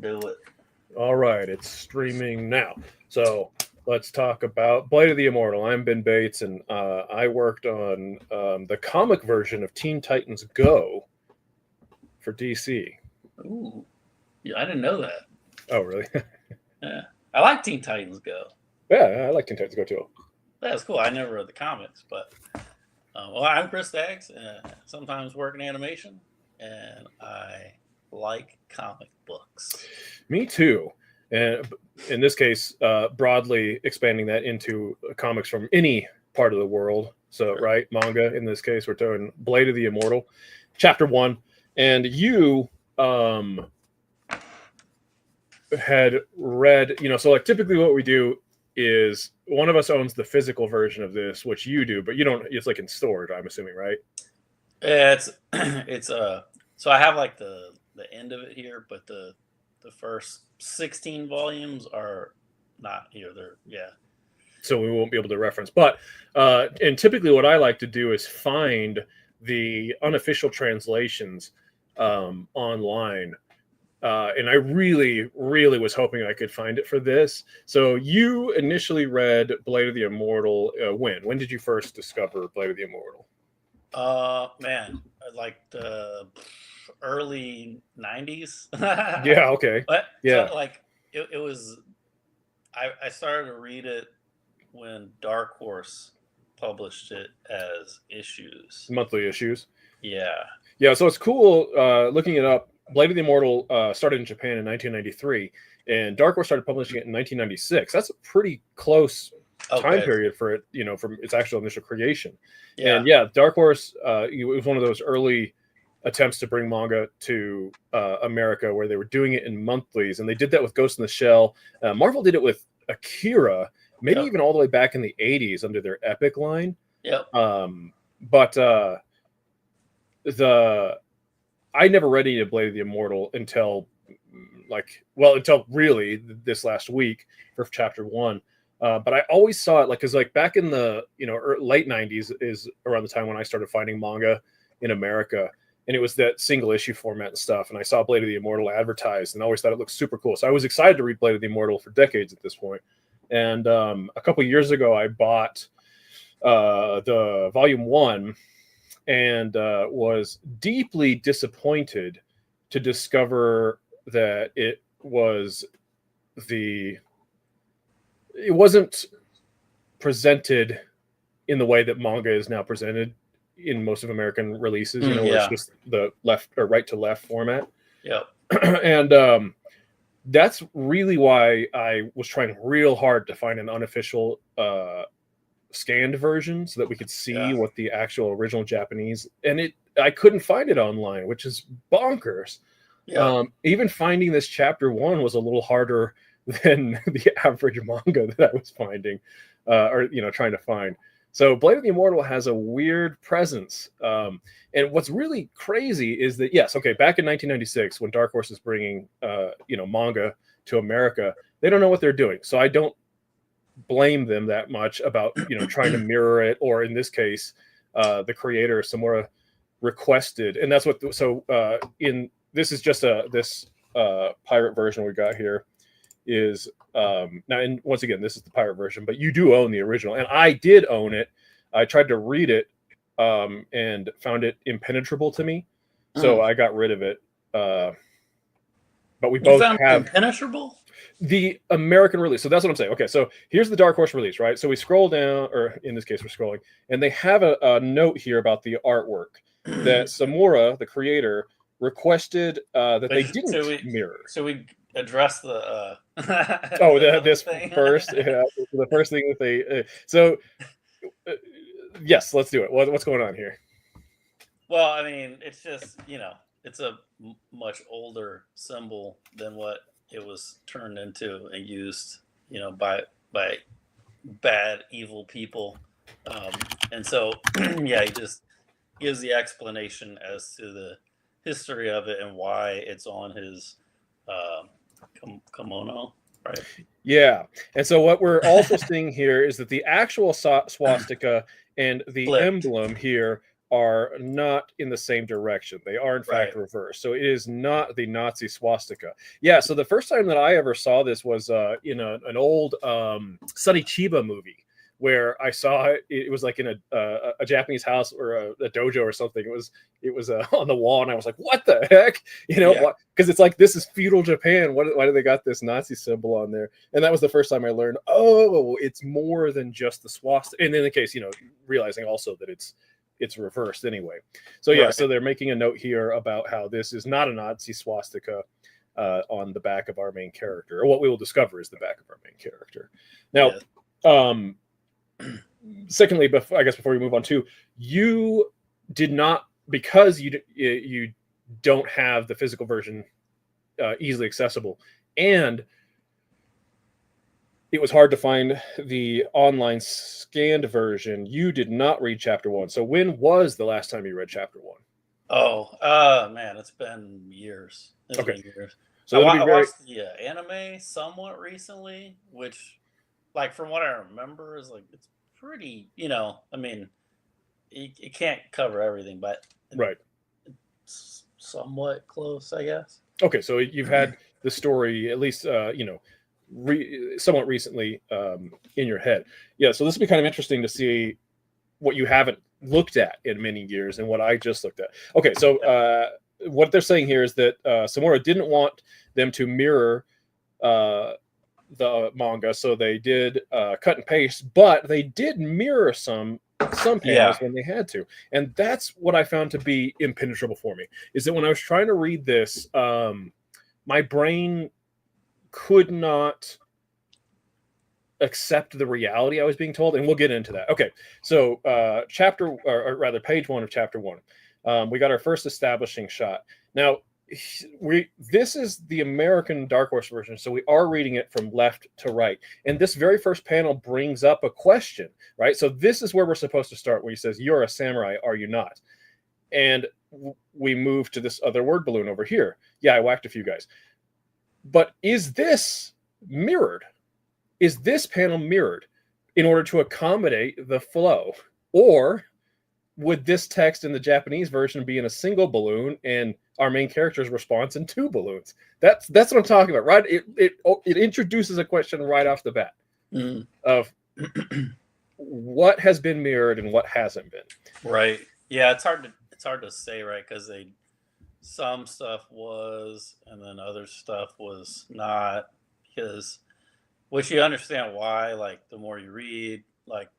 Do it. All right, it's streaming now. So let's talk about Blade of the Immortal. I'm Ben Bates, and I worked on the comic version of Teen Titans Go for DC. Ooh, yeah, I didn't know that. Oh, really? Yeah, I like Teen Titans Go. Yeah, I like Teen Titans Go too. That's cool. I never read the comics, but well, I'm Chris Staggs. Sometimes work in animation, and I like comic books. Me too. And in this case, broadly expanding that into comics from any part of the world. So, right, manga in this case, we're doing Blade of the Immortal, Chapter 1. And you had read, so like typically what we do is one of us owns the physical version of this, which you do, but you don't, it's like in storage, I'm assuming, right? It's so I have like the end of it here, but the first 16 volumes are not here. So we won't be able to reference, but and typically what I like to do is find the unofficial translations online. And I really, really was hoping I could find it for this. So you initially read Blade of the Immortal when? When did you first discover Blade of the Immortal? Man, like the early 90s. Yeah, okay. But yeah, so, like it was. I started to read it when Dark Horse published it as issues, monthly issues. Yeah. So it's cool looking it up. Blade of the Immortal started in Japan in 1993, and Dark Horse started publishing it in 1996. That's a pretty close time period for it, from its actual initial creation. Yeah. And Dark Horse, it was one of those early attempts to bring manga to America, where they were doing it in monthlies, and they did that with Ghost in the Shell. Marvel did it with Akira, maybe even all the way back in the 80s under their Epic line. Yep. But I never read any of Blade of the Immortal until really this last week for Chapter 1. But I always saw it because back in the late 90s is around the time when I started finding manga in America, and it was that single issue format and stuff. And I saw Blade of the Immortal advertised, and I always thought it looked super cool. So I was excited to read Blade of the Immortal for decades at this point. And a couple of years ago, I bought the Volume 1. And was deeply disappointed to discover that it wasn't presented in the way that manga is now presented in most of American releases, where it's just the left or right to left format. Yep. And that's really why I was trying real hard to find an unofficial scanned version so that we could see what the actual original Japanese, and I couldn't find it online, which is bonkers. Even finding this Chapter 1 was a little harder than the average manga that I was finding or trying to find. So Blade of the Immortal has a weird presence, and what's really crazy is that back in 1996 when Dark Horse is bringing manga to America, they don't know what they're doing, so I don't blame them that much about trying to mirror it, or in this case the creator Samura requested, and that's what in this is just this pirate version we got here is now, and once again this is the pirate version, but you do own the original, and I did own it. I tried to read it and found it impenetrable to me, so I got rid of it, but we both have impenetrable the American release. So that's what I'm saying. Okay, so here's the Dark Horse release, right? So we scroll down, or in this case we're scrolling, and they have a note here about the artwork that Samura, the creator, requested that they didn't mirror. So we address the this thing first. The first thing that they yes, let's do it. What's going on here? Well, I mean, it's just it's a much older symbol than what it was turned into and used, by bad, evil people. And so, he just gives the explanation as to the history of it and why it's on his kimono, right? Yeah. And so what we're also seeing here is that the actual swastika and the emblem here are not in the same direction. They are in fact reversed. So it is not the Nazi swastika. Yeah. So the first time that I ever saw this was in an old Sonny Chiba movie, where I saw it. It was like in a Japanese house or a dojo or something. It was on the wall, and I was like, "What the heck?" Because it's like, this is feudal Japan. Why do they got this Nazi symbol on there? And that was the first time I learned, oh, it's more than just the swastika. And in the case, realizing also that it's reversed anyway. So yeah, so they're making a note here about how this is not a Nazi swastika on the back of our main character, or what we will discover is the back of our main character. Now, secondly, before we move on to, you did not, because you don't have the physical version easily accessible, and it was hard to find the online scanned version, you did not read chapter 1. So when was the last time you read chapter 1? Oh, man, it's been years. Been years. So I watched the anime somewhat recently, which, like, from what I remember, is like, it's pretty, I mean, it can't cover everything, but it's somewhat close, I guess. Okay, so you've had the story at least, somewhat recently in your head. Yeah, so this would be kind of interesting to see what you haven't looked at in many years and what I just looked at. Okay, so what they're saying here is that Samura didn't want them to mirror the manga, so they did cut and paste, but they did mirror some panels when they had to. And that's what I found to be impenetrable for me, is that when I was trying to read this, my brain could not accept the reality I was being told, and we'll get into that. Okay, so page 1 of chapter 1, we got our first establishing shot. Now, this is the American Dark Horse version, so we are reading it from left to right, and this very first panel brings up a question, right? So this is where we're supposed to start, where he says, "You're a samurai, are you not?" And we move to this other word balloon over here. Yeah, I whacked a few guys. But is this mirrored? Is this panel mirrored in order to accommodate the flow? Or would this text in the Japanese version be in a single balloon and our main character's response in 2 balloons? That's what I'm talking about, right? It introduces a question right off the bat of what has been mirrored and what hasn't been. Right. Yeah, it's hard to say, right? Because some stuff was, and then other stuff was not, because, which you understand why, like, the more you read, like,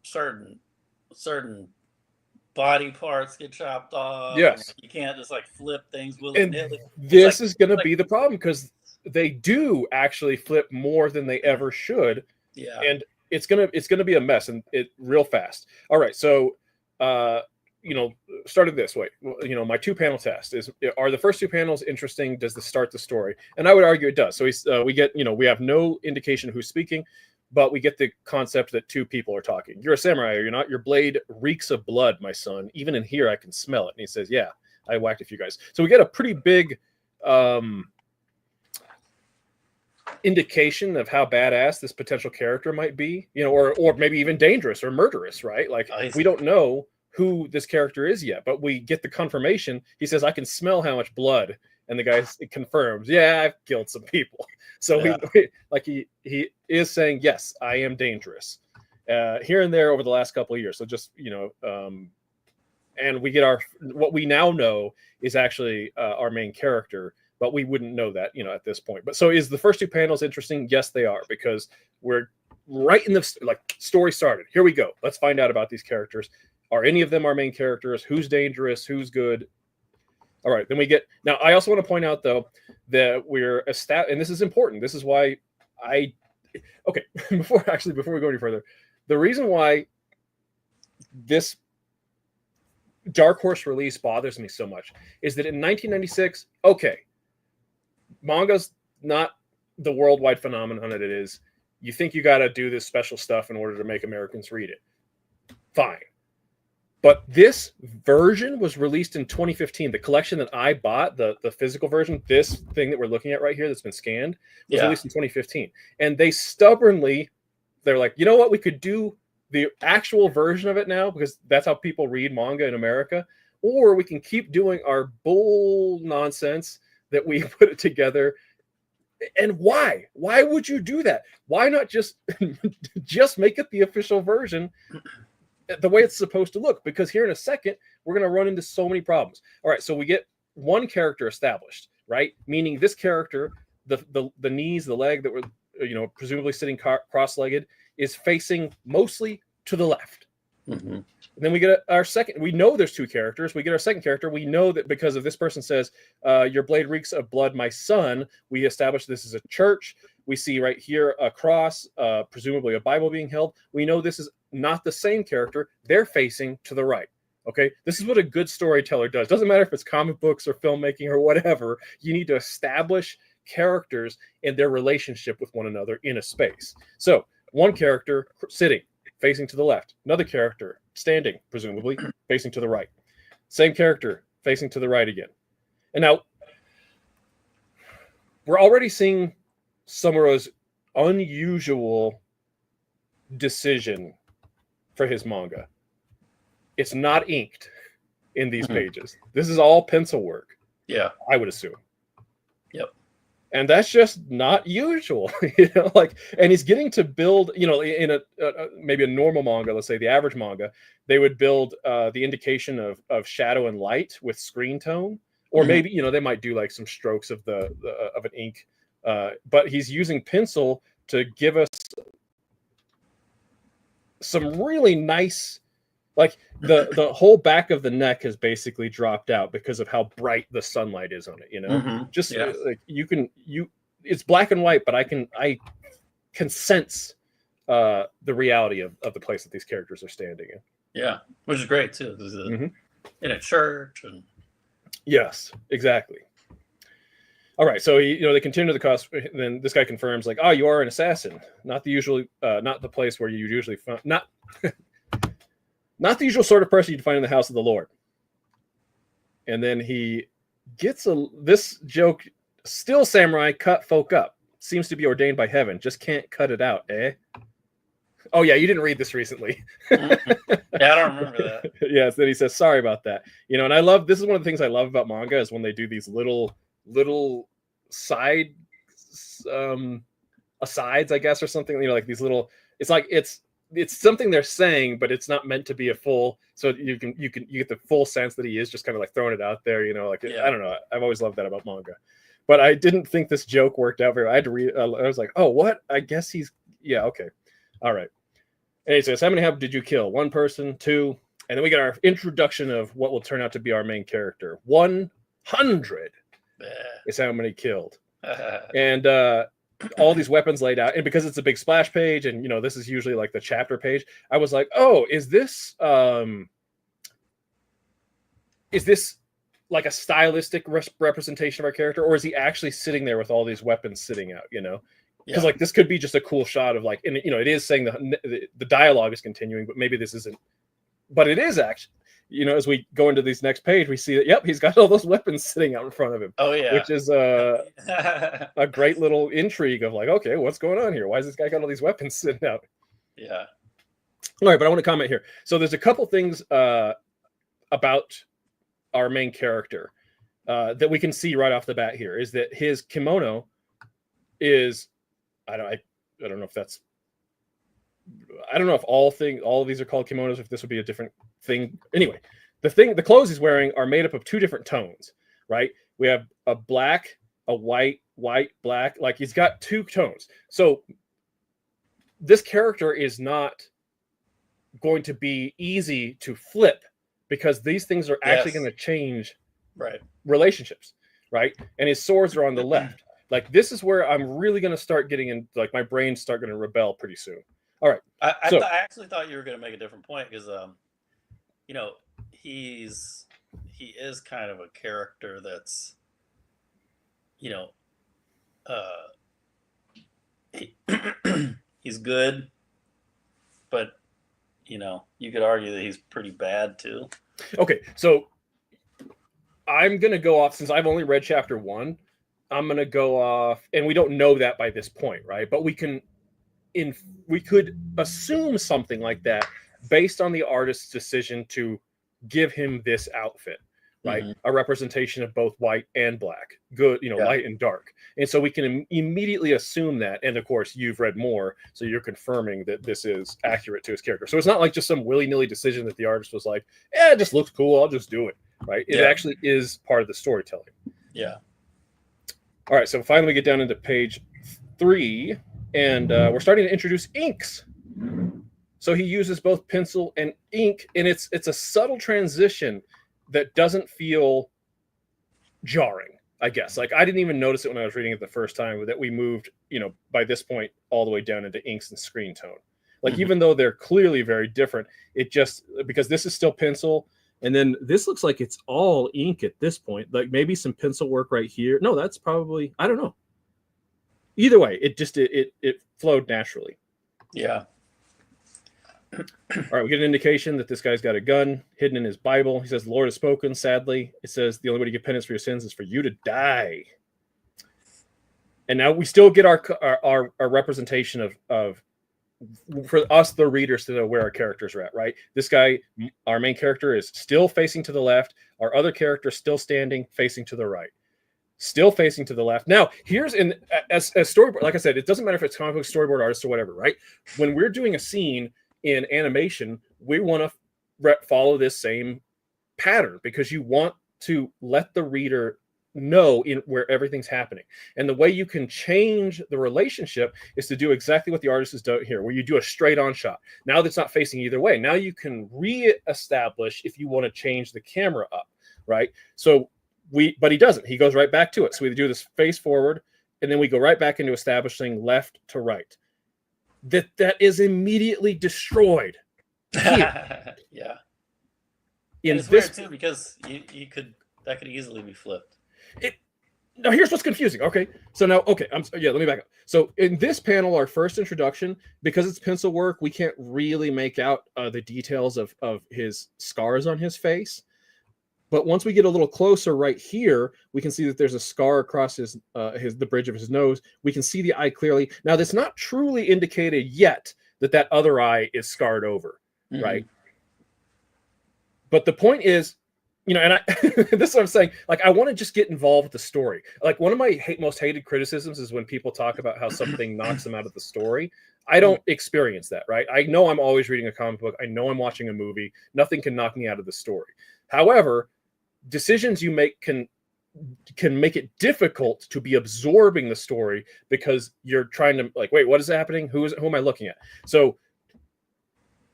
certain body parts get chopped off. Yes. You can't just, like, flip things willy-nilly. This is going to be the problem, because they do actually flip more than they ever should. Yeah. And it's gonna be a mess, and it real fast. All right, so started this way. My 2-panel test is: are the first 2 panels interesting? Does this start the story? And I would argue it does. So we get, we have no indication who's speaking, but we get the concept that 2 people are talking. You're a samurai, are you not? Your blade reeks of blood, my son. Even in here, I can smell it. And he says, "Yeah, I whacked a few guys." So we get a pretty big indication of how badass this potential character might be, or maybe even dangerous or murderous, right? Like, we don't know who this character is yet, but we get the confirmation. He says, "I can smell how much blood," and the guy confirms, "Yeah, I've killed some people." So he is saying, "Yes, I am dangerous," here and there over the last couple of years. So just and we get what we now know is actually our main character. But we wouldn't know that, at this point. But so is the first 2 panels interesting? Yes, they are, because we're right in the story started. Here we go. Let's find out about these characters. Are any of them our main characters? Who's dangerous? Who's good? All right. Then we get. Now, I also want to point out, though, that we're and this is important. This is why okay. Before we go any further, the reason why this Dark Horse release bothers me so much is that in 1996, okay, manga's not the worldwide phenomenon that it is. You think you got to do this special stuff in order to make Americans read it. Fine. But this version was released in 2015. The collection that I bought, the physical version, this thing that we're looking at right here that's been scanned, was released in 2015. And they're like, you know what we could do the actual version of it now, because that's how people read manga in America, or we can keep doing our bull nonsense that we put it together. And why would you do that? Why not just make it the official version the way it's supposed to look? Because here in a second we're going to run into so many problems. All right, so we get one character established, right? Meaning this character, the knees, the leg that were, you know, presumably sitting cross-legged, is facing mostly to the left. Mm-hmm. And then we get our second. We know there's two characters. We get our second character. We know that because of this person says, "Your blade reeks of blood, my son." We establish this is a church. We see right here a cross, presumably a Bible being held. We know this is not the same character. They're facing to the right. Okay, this is what a good storyteller does. Doesn't matter if it's comic books or filmmaking or whatever. You need to establish characters and their relationship with one another in a space. So one character sitting, facing to the left. Another character standing, presumably facing to the right. Same character facing to the right again. And now we're already seeing Samura's unusual decision for his manga. It's not inked in these pages. This is all pencil work. Yeah, I would assume. Yep. And that's just not usual, you know. Like, and he's getting to build, you know, in a maybe a normal manga, let's say the average manga, they would build the indication of shadow and light with screen tone, or maybe, you know, they might do like some strokes of of an ink, but he's using pencil to give us some really nice, like the whole back of the neck has basically dropped out because of how bright the sunlight is on it, you know. Just like it's black and white, but I can sense the reality of the place that these characters are standing in. Yeah, which is great too. In a church. And yes, exactly. All right, so they continue the cost. Then this guy confirms, like, "Oh, you are an assassin, not the usual, not the place where you usually find, not not the usual sort of person you'd find in the house of the Lord." And then he gets this joke. "Still, samurai, cut folk up. Seems to be ordained by heaven. Just can't cut it out, eh?" Oh yeah, you didn't read this recently. Yeah, I don't remember that. Yes, then he says, "Sorry about that." You know, and I love, this is one of the things I love about manga is when they do these little side asides, I guess, or something, you know, like these little, it's like it's something they're saying, but it's not meant to be a full, so you get the full sense that he is just kind of like throwing it out there, you know, like, I don't know, I've always loved that about manga. But I didn't think this joke worked out very well. I had to read, I was like, oh, what? I guess he's, yeah, okay. All right. And he says, "How many did you kill? One person, two?" And then we get our introduction of what will turn out to be our main character. 100 is how many killed. And all these weapons laid out. And because it's a big splash page, and, you know, this is usually like the chapter page, I was like, oh, is this like a stylistic representation of our character, or is he actually sitting there with all these weapons sitting out, you know? Because like this could be just a cool shot of like, and, you know, it is saying the dialogue is continuing, but maybe this isn't, but it is actually, you know, as we go into this next page, we see that, yep, he's got all those weapons sitting out in front of him. Oh yeah, which is a great little intrigue of like, okay, what's going on here? Why has this guy got all these weapons sitting out? Yeah. All right, but I want to comment here. So there's a couple things about our main character that we can see right off the bat here, is that his kimono is, I don't know if that's, I don't know if all of these are called kimonos, if this would be a different thing. Anyway, the clothes he's wearing are made up of two different tones, right? We have a black, a white, black, like he's got two tones. So this character is not going to be easy to flip, because these things are actually going to change relationships, right? And his swords are on the left. Like, this is where I'm really going to start getting in, like my brain's start going to rebel pretty soon. All right. I actually thought you were going to make a different point, because, you know, he is kind of a character that's, you know, he's good, but, you know, you could argue that he's pretty bad too. Okay, so I'm going to go off, since I've only read chapter 1, I'm going to go off, and we don't know that by this point, right? But we can we could assume something like that based on the artist's decision to give him this outfit, right? Mm-hmm. A representation of both white and black, good, light and dark. And so we can immediately assume that. And of course, you've read more, so you're confirming that this is accurate to his character. So it's not like just some willy-nilly decision that the artist was like, it just looks cool, I'll just do it, right? It actually is part of the storytelling. Yeah. All right, so finally we get down into page 3, and we're starting to introduce inks. So he uses both pencil and ink, and it's a subtle transition that doesn't feel jarring, I guess. Like, I didn't even notice it when I was reading it the first time, that we moved, by this point, all the way down into inks and screen tone. Like, even though they're clearly very different, it just, because this is still pencil, and then this looks like it's all ink at this point. Like, maybe some pencil work right here. No, that's probably, I don't know. Either way, it just, it flowed naturally. Yeah. All right, we get an indication that this guy's got a gun hidden in his Bible. He says, the Lord has spoken. Sadly, it says the only way to get penance for your sins is for you to die. And now we still get our representation of for us, the readers, to know where our characters are at, right? This guy, our main character, is still facing to the left. Our other character still standing, facing to the right. Still facing to the left. Now, here's as storyboard, like I said, it doesn't matter if it's comic book storyboard artist or whatever, right? When we're doing a scene in animation, we want to follow this same pattern, because you want to let the reader know where everything's happening. And the way you can change the relationship is to do exactly what the artist has done here, where you do a straight on shot. Now that's not facing either way. Now you can re-establish if you want to change the camera up, right? But he doesn't. He goes right back to it. So we do this face forward, and then we go right back into establishing left to right. That is immediately destroyed. Yeah. It's weird too, because that could easily be flipped. Now here's what's confusing. Okay, so now let me back up. So in this panel, our first introduction, because it's pencil work, we can't really make out the details of his scars on his face. But once we get a little closer right here, we can see that there's a scar across the bridge of his nose. We can see the eye clearly. Now, that's not truly indicated yet that other eye is scarred over, right? But the point is, and this is what I'm saying. Like, I want to just get involved with the story. Like, one of my most hated criticisms is when people talk about how something knocks them out of the story. I don't experience that, right? I know I'm always reading a comic book. I know I'm watching a movie. Nothing can knock me out of the story. However, decisions you make can make it difficult to be absorbing the story, because you're trying to, like, wait, what is happening? Who am I looking at? So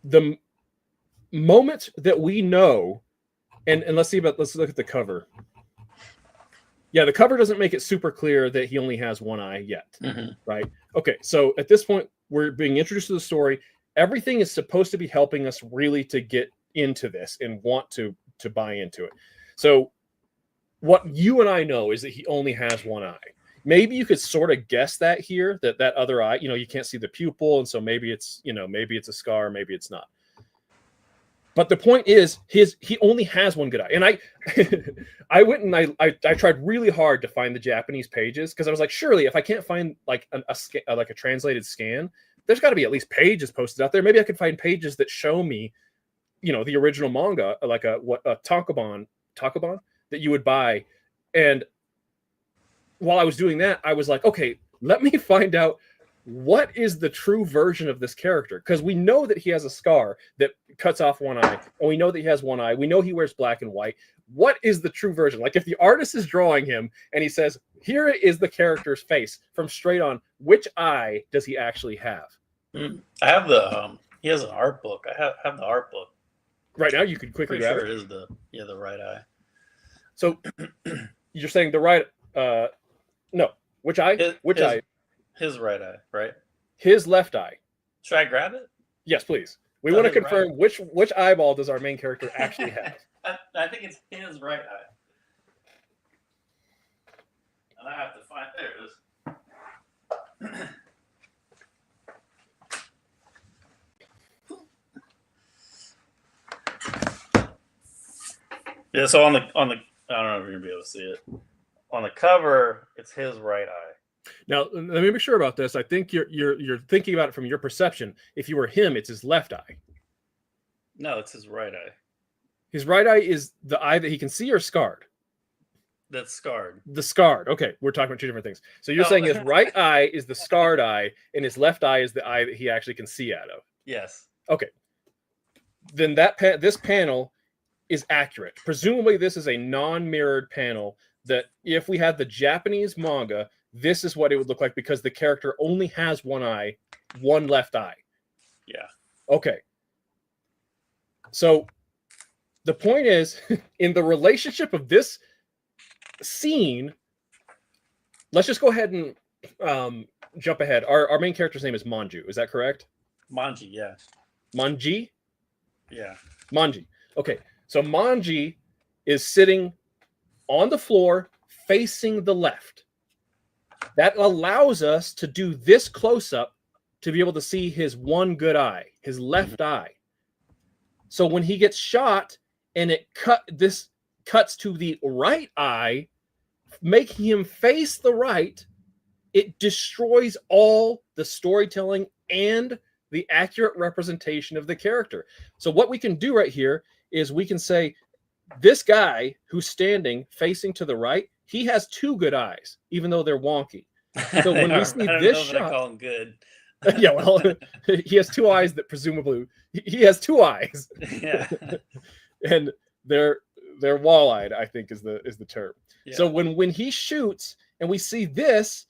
the moment that we know, and let's look at the cover. Yeah, the cover doesn't make it super clear that he only has one eye yet, right? Okay, so at this point, we're being introduced to the story. Everything is supposed to be helping us really to get into this and want to buy into it. So what you and I know is that he only has one eye. Maybe you could sort of guess that here, that other eye, you can't see the pupil, and so maybe it's a scar, maybe it's not. But the point is, he only has one good eye. And I went and I tried really hard to find the Japanese pages, because I was like, surely if I can't find like a translated scan, there's got to be at least pages posted out there. Maybe I could find pages that show me, the original manga, like a tankobon that you would buy. And while I was doing that, I was like, okay, let me find out what is the true version of this character, because we know that he has a scar that cuts off one eye, and we know that he has one eye. We know he wears black and white. What is the true version? Like, if the artist is drawing him and he says, here is the character's face from straight on, which eye does he actually have? I have he has an art book. I have the art book right now. You could quickly grab it. It is the right eye. So you're saying the right? No. Which eye? Which eye? His right eye, right? His left eye. Should I grab it? Yes, please. We want to confirm which eyeball does our main character actually have. I think it's his right eye. And I have to find. There it is. Yeah, so on the I don't know if you're gonna be able to see it. On the cover, it's his right eye. Now, let me be sure about this. I think you're thinking about it from your perception. If you were him, it's his left eye. No, it's his right eye. His right eye is the eye that he can see or scarred? That's scarred. The scarred. Okay, we're talking about two different things. So you're saying his right eye is the scarred eye, and his left eye is the eye that he actually can see out of. Yes. Okay. Then this panel is accurate. Presumably, this is a non-mirrored panel that if we had the Japanese manga, this is what it would look like because the character only has one eye, one left eye. Yeah. Okay. So the point is, in the relationship of this scene, let's just go ahead and jump ahead. Our main character's name is Manju. Is that correct? Manji, yeah. Manji? Yeah. Manji. Okay. So Manji is sitting on the floor facing the left. That allows us to do this close-up to be able to see his one good eye, his left eye. So when he gets shot and this cuts to the right eye, making him face the right, it destroys all the storytelling and the accurate representation of the character. So what we can do right here is we can say, this guy who's standing facing to the right, he has two good eyes, even though they're wonky. So when we see this shot, I call him good. Yeah, well, he has two eyes that presumably he has two eyes. Yeah. And they're wall-eyed, I think is the term. Yeah. So when he shoots and we see this,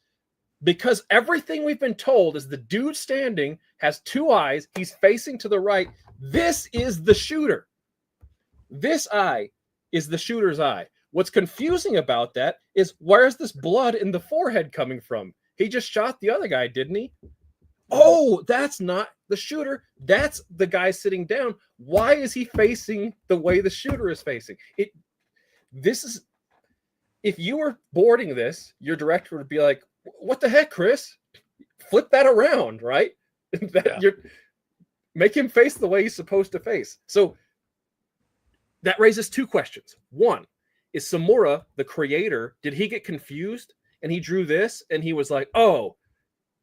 because everything we've been told is the dude standing has two eyes, he's facing to the right. This is the shooter. This eye is the shooter's eye. What's confusing about that is where's this blood in the forehead coming from? He just shot the other guy, didn't he? Oh, that's not the shooter. That's the guy sitting down. Why is he facing the way the shooter is facing? This is, if you were boarding this, your director would be like, what the heck, Chris? Flip that around, right? Make him face the way he's supposed to face. So that raises two questions. One, is Samura, the creator, did he get confused and he drew this and he was like, oh,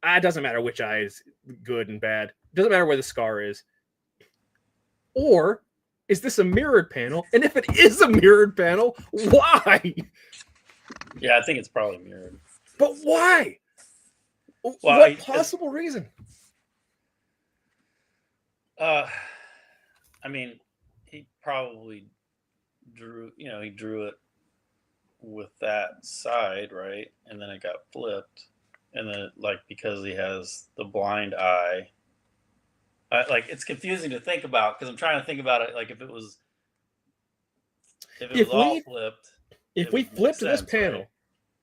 it doesn't matter which eye is good and bad. It doesn't matter where the scar is. Or is this a mirrored panel? And if it is a mirrored panel, why? Yeah, I think it's probably mirrored. But why? Well, what possible reason? I mean, he probably drew it with that side, right? And then it got flipped. And then, because he has the blind eye, it's confusing to think about because I'm trying to think about it. Like if it was all flipped. If we flipped this panel, right?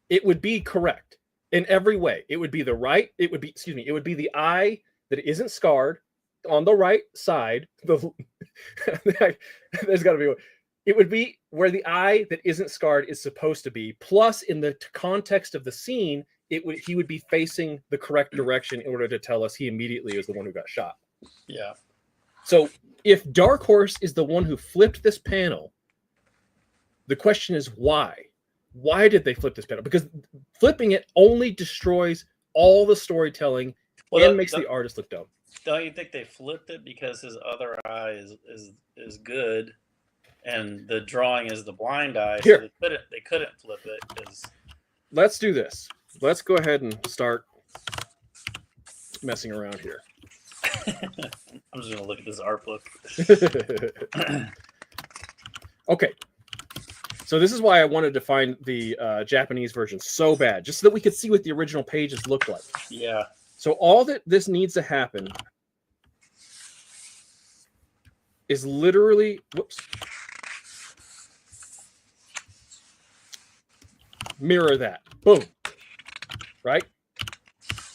It would be correct in every way. It would be the right. It would be the eye that isn't scarred on the right side. There's got to be. It would be where the eye that isn't scarred is supposed to be. Plus, in the context of the scene, he would be facing the correct direction in order to tell us he immediately is the one who got shot. Yeah. So if Dark Horse is the one who flipped this panel, the question is why? Why did they flip this panel? Because flipping it only destroys all the storytelling and makes the artist look dumb. Don't you think they flipped it because his other eye is good, and the drawing is the blind eye? Here. So they couldn't flip it because. Let's do this. Let's go ahead and start messing around here. I'm just gonna look at this art book. Okay. So this is why I wanted to find the Japanese version so bad, just so that we could see what the original pages looked like. Yeah. So all that this needs to happen is literally, mirror that. Boom. Right?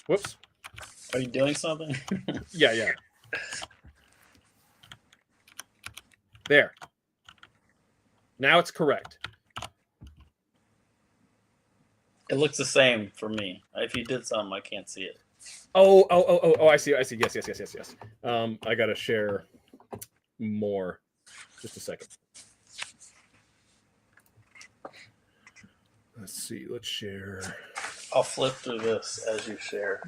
Whoops. Are you doing something? Yeah. There. Now it's correct. It looks the same for me. If you did something, I can't see it. Oh, I see. Yes. I got to share more. Just a second. Let's see. Let's share. I'll flip through this as you share.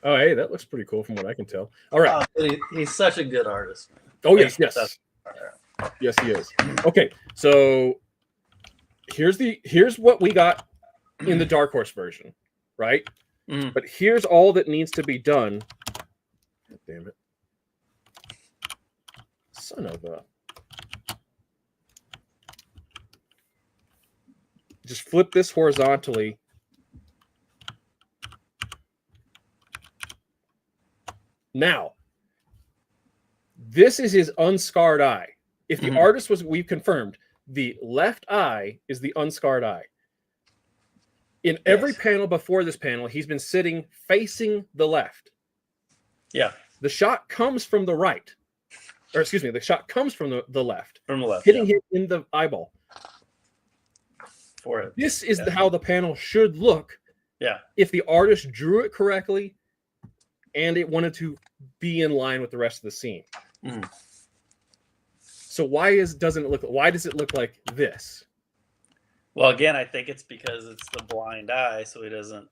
Oh, hey, that looks pretty cool from what I can tell. All right. He's such a good artist. Oh, yes. Yes, he is. Okay, so here's what we got in the Dark Horse version, right? Mm. But here's all that needs to be done. Damn it. Son of a... Just flip this horizontally. Now, this is his unscarred eye. If the artist was, we've confirmed, the left eye is the unscarred eye. In every panel before this panel, he's been sitting facing the left. Yeah. The shot comes from the right. Or excuse me, the shot comes from the left. From the left. Hitting him in the eyeball. For it. This is how the panel should look. Yeah. If the artist drew it correctly and it wanted to be in line with the rest of the scene. Mm. So why does it look like this? Well, again, I think it's because it's the blind eye, so he doesn't.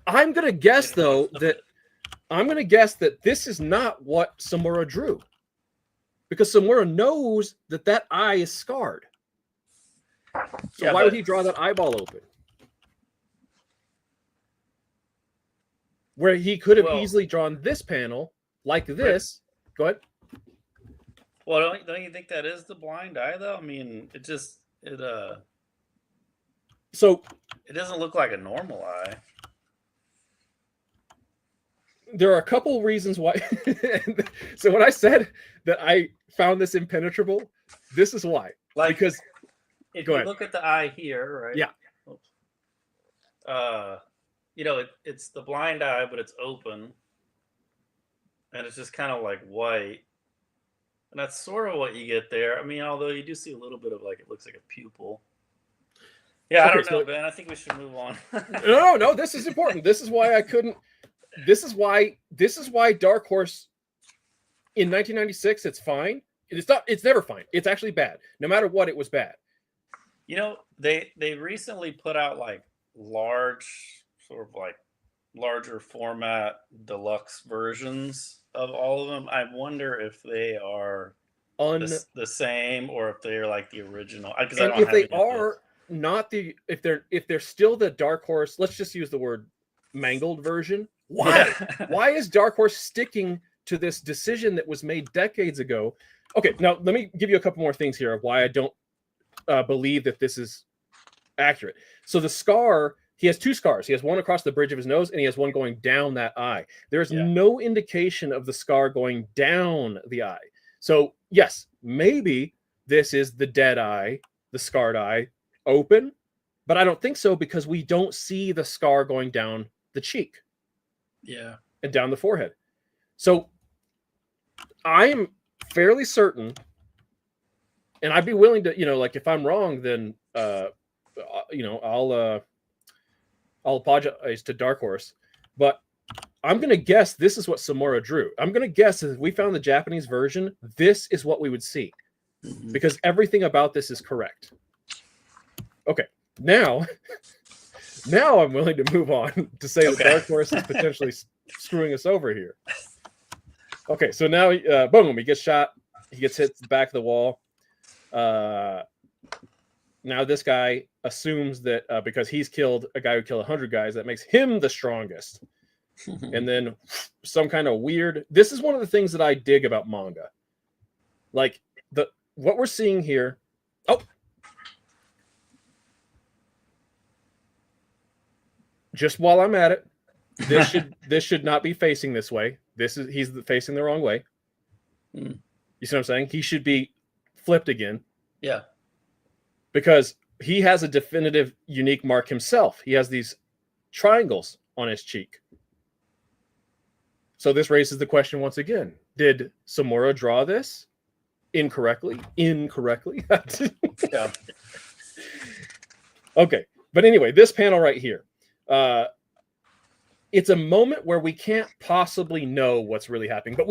I'm gonna guess that this is not what Samura drew, because Samura knows that eye is scarred. So why would he draw that eyeball open? Where he could have easily drawn this panel like this. Go ahead. Well, don't you think that is the blind eye, though? I mean, so it doesn't look like a normal eye. There are a couple reasons why. So when I said that I found this impenetrable, this is why. Because if you look at the eye here, right? Yeah. It's the blind eye, but it's open, and it's just kind of like white. And that's sort of what you get there. I mean, although you do see a little bit of it looks like a pupil. Yeah, okay, I don't know, Ben. I think we should move on. No, this is important. This is why I couldn't. This is why Dark Horse in 1996, it's fine. It's never fine. It's actually bad. No matter what, it was bad. They recently put out larger format deluxe versions of all of them. I wonder if they are the same or if they're like the original. If they are not if they're still the Dark Horse, let's just use the word mangled version. Why? Yeah. Why is Dark Horse sticking to this decision that was made decades ago? Okay, now let me give you a couple more things here of why I don't believe that this is accurate. So the scar. He has two scars. He has one across the bridge of his nose, and he has one going down that eye. There's no indication of the scar going down the eye. So, yes, maybe this is the dead eye, the scarred eye, open, but I don't think so because we don't see the scar going down the cheek. Yeah. And down the forehead. So, I am fairly certain, and I'd be willing to, if I'm wrong, then, I'll apologize to Dark Horse, but I'm going to guess this is what Samura drew. I'm going to guess if we found the Japanese version, this is what we would see because everything about this is correct. Okay, now I'm willing to move on to say that Dark Horse is potentially screwing us over here. Okay, so now, boom, he gets shot. He gets hit the back of the wall. Now this guy assumes that because he's killed a guy who killed 100 guys, that makes him the strongest. And then some kind of weird... This is one of the things that I dig about manga. Like, what we're seeing here... Oh! Just while I'm at it, this should not be facing this way. He's facing the wrong way. You see what I'm saying? He should be flipped again. Yeah. Because he has a definitive, unique mark himself. He has these triangles on his cheek. So this raises the question once again. Did Samura draw this incorrectly? Yeah. Okay. But anyway, this panel right here. it's a moment where we can't possibly know what's really happening, but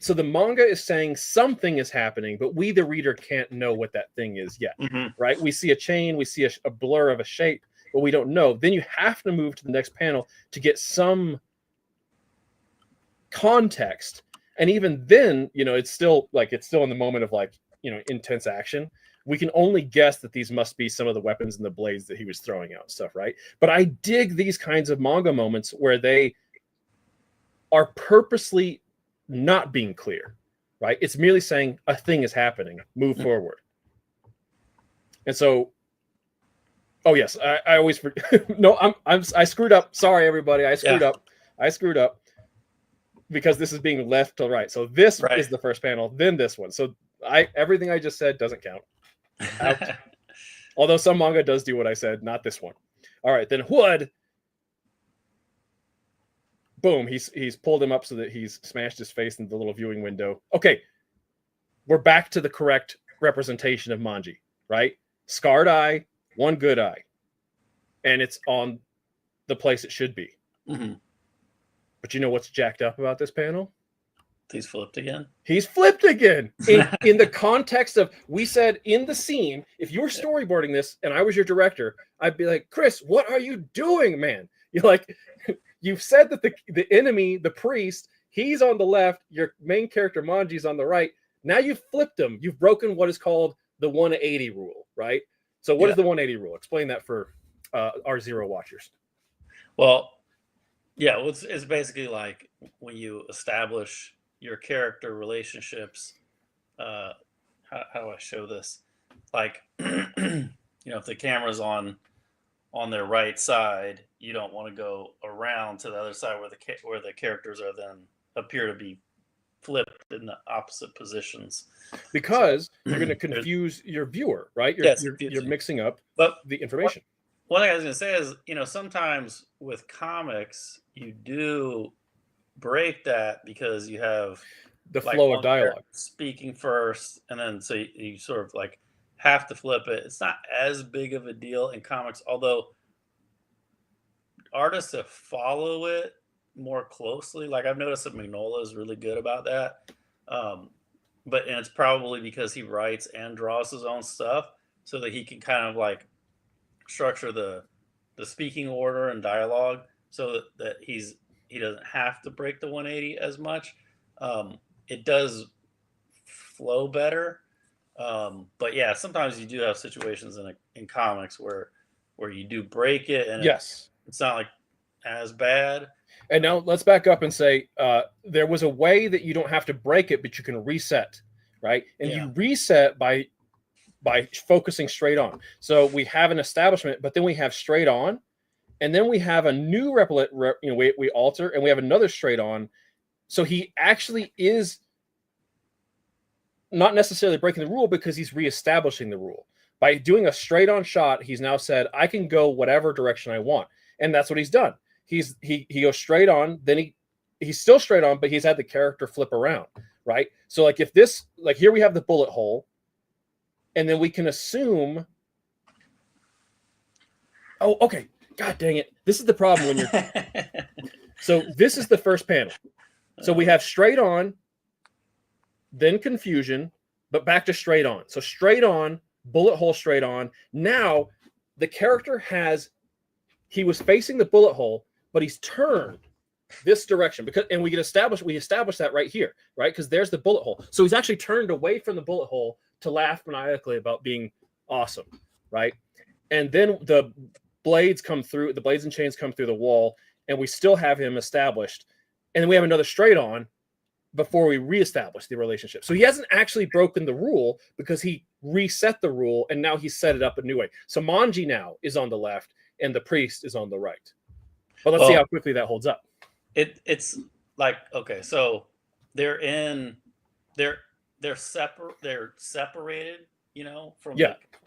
so the manga is saying something is happening, but we the reader can't know what that thing is yet. Right? We see a chain, we see a blur of a shape, but we don't know. Then you have to move to the next panel to get some context, and even then, it's still in the moment of intense action. We can only guess that these must be some of the weapons and the blades that he was throwing out and stuff, right? But I dig these kinds of manga moments where they are purposely not being clear, right? It's merely saying a thing is happening, move forward. And so, oh yes, I always no, I screwed up. Sorry, everybody, I screwed up because this is being left to right. So this is the first panel, then this one. So everything I just said doesn't count. Out. Although some manga does do what I said, not this one. All right, then Hood. Boom, he's pulled him up so that he's smashed his face into the little viewing window. Okay, we're back to the correct representation of Manji, right? Scarred eye, one good eye. And it's on the place it should be. But you know what's jacked up about this panel? He's flipped again. He's flipped again. In the context of, we said in the scene, if you were storyboarding this and I was your director, I'd be like, Chris, what are you doing, man? You're like, you've said that the enemy, the priest, he's on the left, your main character Manji's on the right. Now you've flipped him. You've broken what is called the 180 rule, right? So what is the 180 rule? Explain that for our Zero watchers. Well, yeah, it's basically like when you establish your character relationships. How do I show this? Like, if the camera's on their right side, you don't want to go around to the other side where the characters are then appear to be flipped in the opposite positions, because you're going to confuse your viewer, right? You're mixing up the information. One thing I was going to say is, sometimes with comics, you do break that because you have the flow of dialogue speaking first, and then so you sort of have to flip it. It's not as big of a deal in comics, although artists that follow it more closely, like I've noticed that Mignola is really good about that. But it's probably because he writes and draws his own stuff, so that he can kind of structure the speaking order and dialogue so that he doesn't have to break the 180 as much. It does flow better. But yeah, sometimes you do have situations in comics where you do break it, and yes, it's not as bad. And now let's back up and say there was a way that you don't have to break it, but you can reset, right? And you reset by focusing straight on. So we have an establishment, but then we have straight on, and then we have a new we alter, and we have another straight on. So he actually is not necessarily breaking the rule, because he's reestablishing the rule. By doing a straight on shot, he's now said, I can go whatever direction I want. And that's what he's done. He goes straight on, then he's still straight on, but he's had the character flip around, right? So if this, here we have the bullet hole, and then we can assume, oh, okay, God dang it. This is the problem when you're, so this is the first panel. So we have straight on, then confusion, but back to straight on. So straight on, bullet hole straight on. Now the character he was facing the bullet hole, but he's turned this direction, and we establish that right here, right? Because there's the bullet hole. So he's actually turned away from the bullet hole to laugh maniacally about being awesome, right? And then the blades and chains come through the wall, and we still have him established. And then we have another straight on before we reestablish the relationship. So he hasn't actually broken the rule, because he reset the rule, and now he's set it up a new way. So Manji now is on the left, and the priest is on the right. But let's see how quickly that holds up. It's okay, so they're separated, from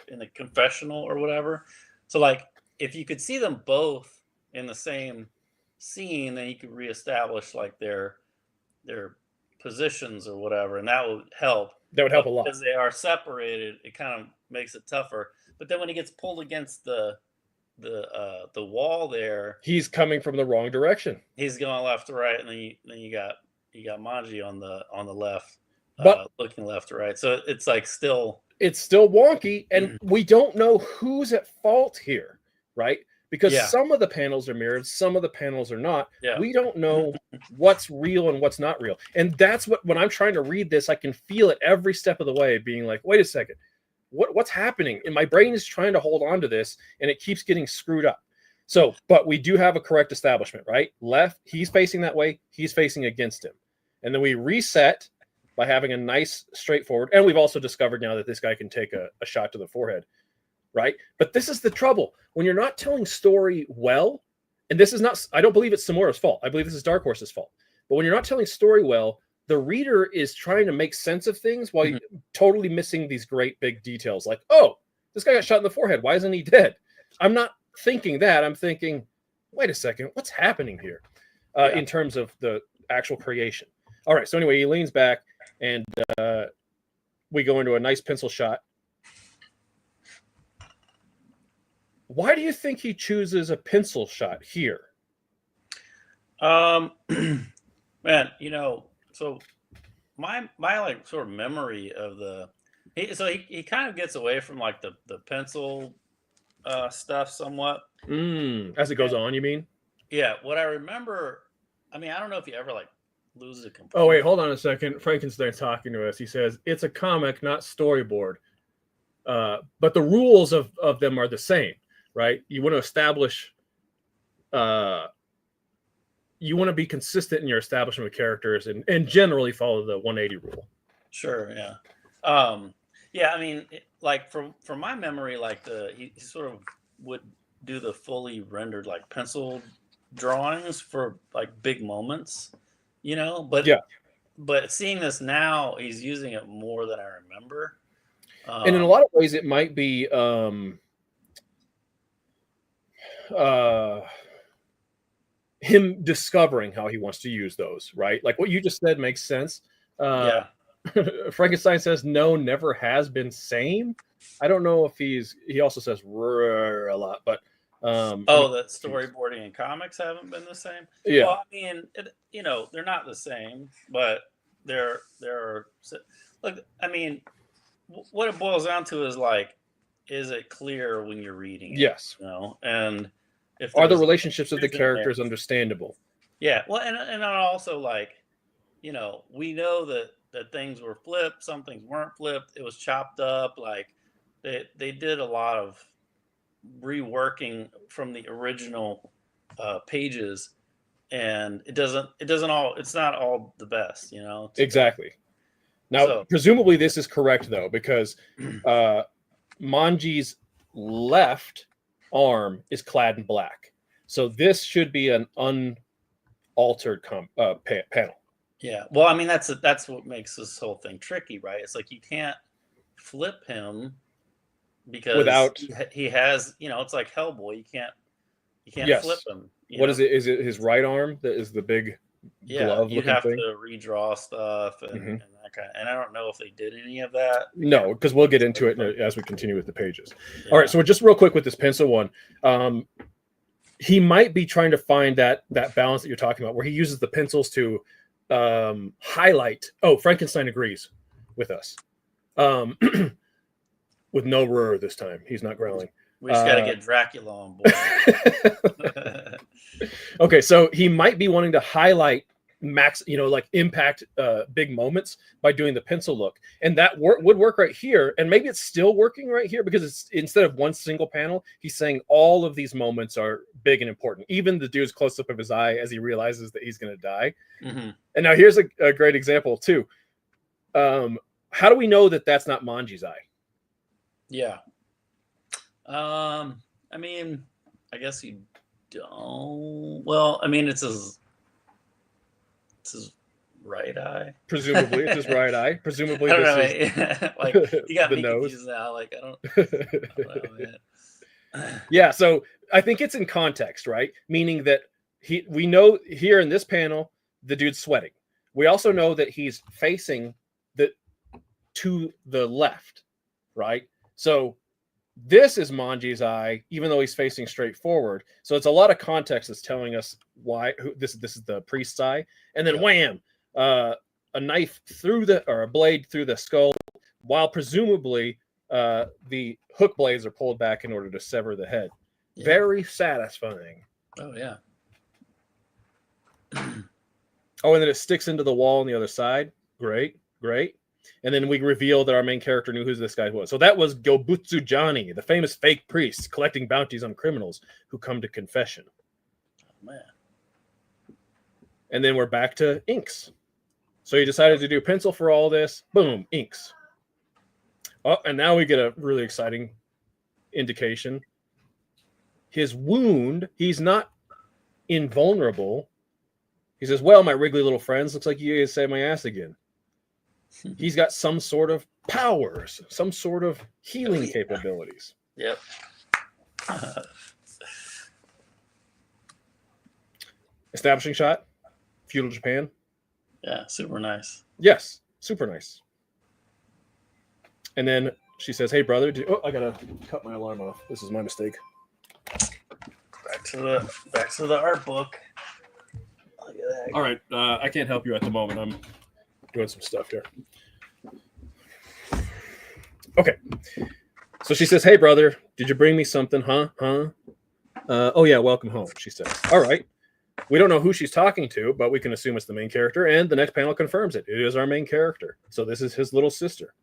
in the confessional or whatever. So if you could see them both in the same scene, then you could reestablish their positions or whatever, and that would help. That would help a lot. Because they are separated, it kind of makes it tougher. But then when he gets pulled against the the wall there. He's coming from the wrong direction. He's going left to right, and then you got Manji on the left, But looking left to right. So it's like still wonky, and we don't know who's at fault here, right? Because some of the panels are mirrored, some of the panels are not. Yeah. We don't know what's real and what's not real. And that's what, when I'm trying to read this, I can feel it every step of the way, being like, wait a second, what's happening? And my brain is trying to hold on to this, and it keeps getting screwed up. So, but we do have a correct establishment, right? Left, he's facing that way, he's facing against him. And then we reset by having a nice straightforward, and we've also discovered now that this guy can take a shot to the forehead, right? But this is the trouble. When you're not telling story well, and this is not, I don't believe it's Samura's fault. I believe this is Dark Horse's fault. But when you're not telling story well, the reader is trying to make sense of things while you're totally missing these great big details. Like, oh, this guy got shot in the forehead. Why isn't he dead? I'm not thinking that. I'm thinking, wait a second, what's happening here in terms of the actual creation? All right, so anyway, he leans back, and we go into a nice pencil shot. Why do you think he chooses a pencil shot here? Man, so my like sort of memory of he kind of gets away from like the pencil stuff somewhat. As it goes on, you mean? Yeah, what I remember, I mean, I don't know if you ever like lose it completely. Oh, wait, hold on a second. Frankenstein's talking to us. He says, it's a comic, not storyboard. But the rules of them are the same, right? You want to establish, you want to be consistent in your establishment of characters and generally follow the 180 rule. Sure, yeah. Yeah, I mean, like from my memory, like he sort of would do the fully rendered like pencil drawings for like big moments, but seeing this now, he's using it more than I remember. And in a lot of ways, it might be him discovering how he wants to use those, right? Like what you just said makes sense. Frankenstein says no, never has been same. I don't know if he also says a lot, but that storyboarding and comics haven't been the same. Yeah, well, I mean, they're not the same, but they're look. I mean, what it boils down to is like, is it clear when you're reading it? Yes. And if are the relationships of the characters understandable? Yeah. Well, and also like, we know that things were flipped, some things weren't flipped. It was chopped up. Like they did a lot of reworking from the original pages, and it's not all the best, Exactly. Now, presumably this is correct though, because Manji's left arm is clad in black, so this should be an unaltered panel. Yeah, well, I mean that's what makes this whole thing tricky, right? It's like you can't flip him because without he has, it's like Hellboy. You can't flip him. What is it? Is it his right arm that is the big glove? You'd have thing? to redraw stuff and that kind of, and I don't know if they did any of that. No, because we'll get into it as we continue with the pages. Yeah. All right, so just real quick with this pencil one. He might be trying to find that balance that you're talking about, where he uses the pencils to highlight. Oh, Frankenstein agrees with us. With no roar this time. He's not growling. We just got to get Dracula on board. Okay, so he might be wanting to highlight like impact big moments by doing the pencil look. And that would work right here. And maybe it's still working right here because it's instead of one single panel, he's saying all of these moments are big and important. Even the dude's close up of his eye as he realizes that he's going to die. And now here's a great example too. How do we know that that's not Manji's eye? Yeah. I mean, I guess you don't. Well, I mean, it's his right eye. Presumably, it's his right eye. Presumably, I don't know, like you got the me nose confused now. Like I don't know. Yeah, so I think it's in context, right? Meaning that we know here in this panel the dude's sweating. We also know that he's facing to the left, right? So This is Manji's eye, even though he's facing straight forward. So it's a lot of context that's telling us why this is the priest's eye. And then wham, a knife through or a blade through the skull, while presumably the hook blades are pulled back in order to sever the head. Yeah. Very satisfying. Oh yeah. Oh, and then it sticks into the wall on the other side. Great. And then we reveal that our main character knew who this guy was. So that was Gobutsu Johnny, the famous fake priest collecting bounties on criminals who come to confession. Oh, man. And then we're back to inks. So he decided to do pencil for all this. Boom, inks. Oh, and now we get a really exciting indication. His wound, he's not invulnerable. He says, well, my wriggly little friends, looks like you guys saved my ass again. He's got some sort of powers, some sort of healing capabilities. Yep. Establishing shot, feudal Japan. Yeah, super nice. Yes, super nice. And then she says, hey, brother, I got to cut my alarm off. This is my mistake. Back to the art book. Look at that. All right, I can't help you at the moment. I'm doing some stuff here. Okay. So she says, hey, brother, did you bring me something? Huh? Oh, yeah, welcome home, she says. All right. We don't know who she's talking to, but we can assume it's the main character, and the next panel confirms it. It is our main character. So this is his little sister.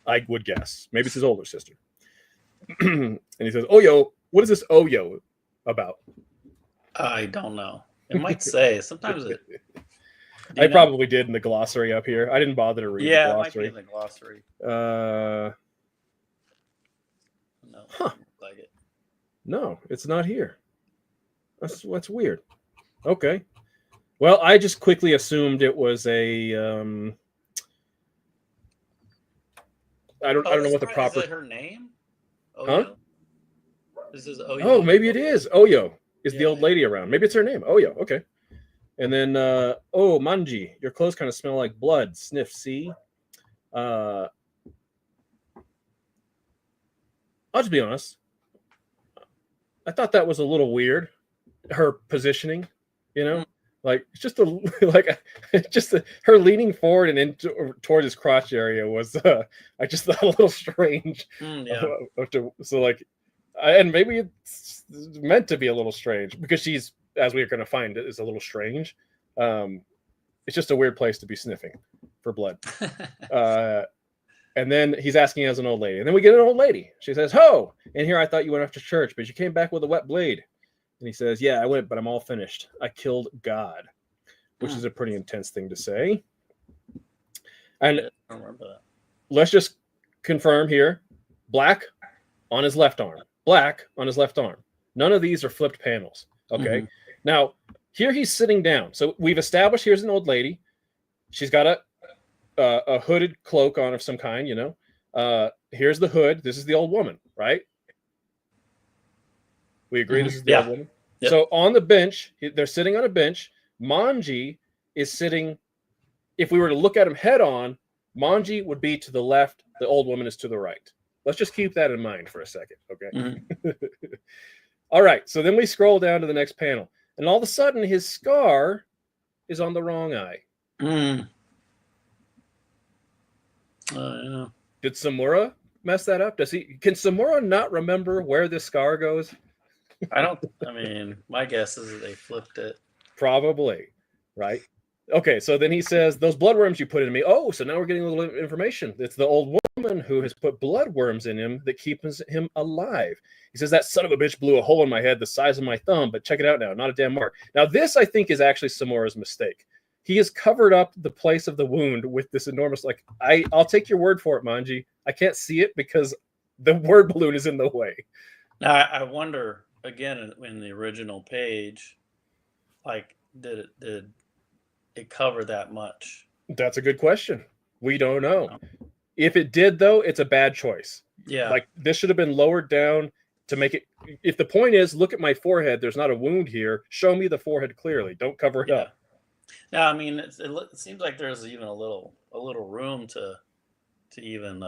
I would guess. Maybe it's his older sister. And he says, Oyo, what is this Oyo about? I don't know. It might say. Sometimes it... I probably did in the glossary up here. I didn't bother to read the glossary. Yeah, it might be in the glossary. No, like it. No, it's not here. That's weird. Okay. Well, I just quickly assumed it was a. I don't know what the proper. Is that her name? Oyo? Huh? This is Oyo. Oh, maybe it is. Oyo is the old lady around. Maybe it's her name. Oyo. Okay. And then, oh, Manji, your clothes kind of smell like blood. Sniff, see? I'll just be honest. I thought that was a little weird. Her positioning, like just her leaning forward and in toward his crotch area was, I just thought a little strange. So like, and maybe it's meant to be a little strange because she's, as we're going to find, is a little strange. It's just a weird place to be sniffing for blood. And then he's asking as an old lady. And then we get an old lady. She says, ho! And here I thought you went off to church, but you came back with a wet blade. And he says, yeah, I went, but I'm all finished. I killed God, which is a pretty intense thing to say. And I don't remember that. Let's just confirm here. Black on his left arm. Black on his left arm. None of these are flipped panels. Okay. Mm-hmm. Now, here he's sitting down. So we've established here's an old lady. She's got a hooded cloak on of some kind, Here's the hood. This is the old woman, right? We agree this is the old woman? Yep. So on the bench, they're sitting on a bench. Manji is sitting. If we were to look at him head on, Manji would be to the left. The old woman is to the right. Let's just keep that in mind for a second, okay? Mm-hmm. All right, so then we scroll down to the next panel. And all of a sudden, his scar is on the wrong eye. Mm. Yeah. Did Samura mess that up? Can Samura not remember where this scar goes? I mean, my guess is that they flipped it. Probably, right? Okay, so then he says, those bloodworms you put in me. Oh, so now we're getting a little information. It's the old woman who has put bloodworms in him that keeps him alive. He says, that son of a bitch blew a hole in my head the size of my thumb, but check it out now, not a damn mark. Now, this, I think, is actually Samura's mistake. He has covered up the place of the wound with this enormous, I'll take your word for it, Manji. I can't see it because the word balloon is in the way. Now, I wonder, again, in the original page, did it cover that much? That's a good question. We don't know. If it did, though, it's a bad choice. Yeah. This should have been lowered down to make it. If the point is, look at my forehead, there's not a wound here. Show me the forehead clearly. Don't cover it up. Now, I mean, it seems like there's even a little room to even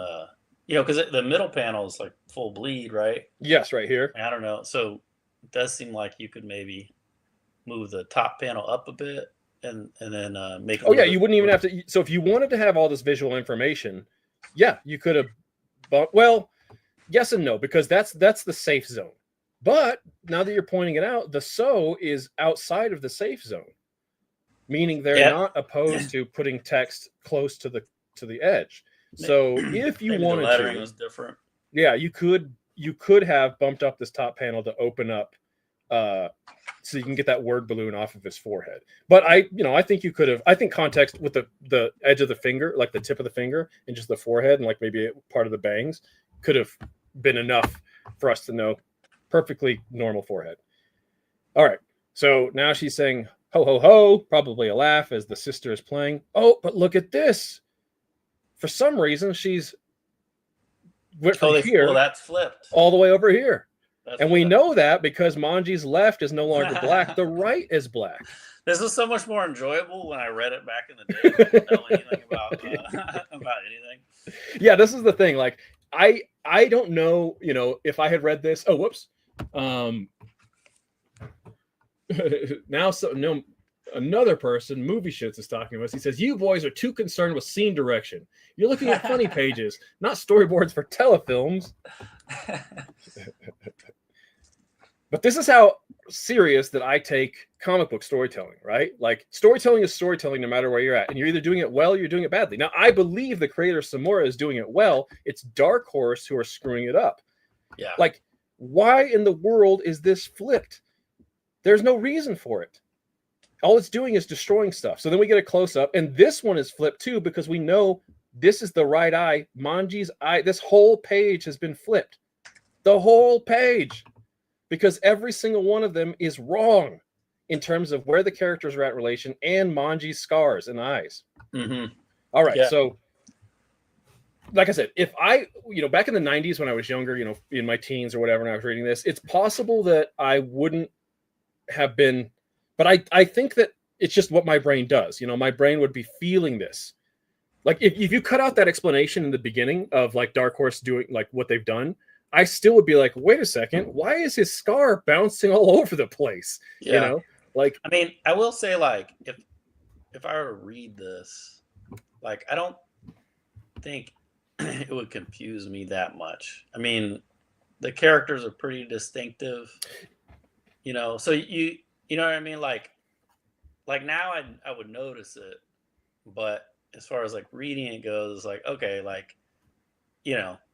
because the middle panel is like full bleed, right? Yes, right here. I don't know. So it does seem like you could maybe move the top panel up a bit and then make. Oh yeah, you wouldn't even have to. So if you wanted to have all this visual information, yeah, you could have. Well, yes and no, because that's the safe zone. But now that you're pointing it out, the so is outside of the safe zone, meaning they're not opposed to putting text close to the edge. So if you wanted the lettering was different. Yeah, you could have bumped up this top panel to open up so you can get that word balloon off of his forehead. But I think you could have. I think context with the edge of the finger, like the tip of the finger, and just the forehead, and like maybe part of the bangs, could have been enough for us to know perfectly normal forehead. All right, so now she's saying ho ho ho, probably a laugh as the sister is playing. Oh, but look at this. For some reason, she's went from here. Well, that's flipped all the way over here. And we know that because Manji's left is no longer black. The right is black. This was so much more enjoyable when I read it back in the day. I didn't know anything about anything. Yeah, this is the thing. Like, I don't know, if I had read this. Oh, whoops. Now, another person, Movie Shits, is talking to us. He says, "You boys are too concerned with scene direction. You're looking at funny pages, not storyboards for telefilms." But this is how serious that I take comic book storytelling, right? Like, storytelling is storytelling no matter where you're at. And you're either doing it well or you're doing it badly. Now, I believe the creator Samura is doing it well. It's Dark Horse who are screwing it up. Yeah. Like, why in the world is this flipped? There's no reason for it. All it's doing is destroying stuff. So then we get a close-up. And this one is flipped too because we know this is the right eye. Manji's eye. This whole page has been flipped. The whole page. Because every single one of them is wrong in terms of where the characters are at relation and Manji's scars and eyes. Mm-hmm. All right. Yeah. So, like I said, if I, back in the 90s when I was younger, in my teens or whatever, and I was reading this, it's possible that I wouldn't have been, but I think that it's just what my brain does. My brain would be feeling this. Like if you cut out that explanation in the beginning of like Dark Horse doing like what they've done, I still would be like, wait a second, why is his scar bouncing all over the place? Yeah. Like, I mean, I will say, like, if I were to read this, like, I don't think it would confuse me that much. I mean, the characters are pretty distinctive, so you know what I mean? Like now I would notice it, but as far as like reading it goes, it's like, okay, like,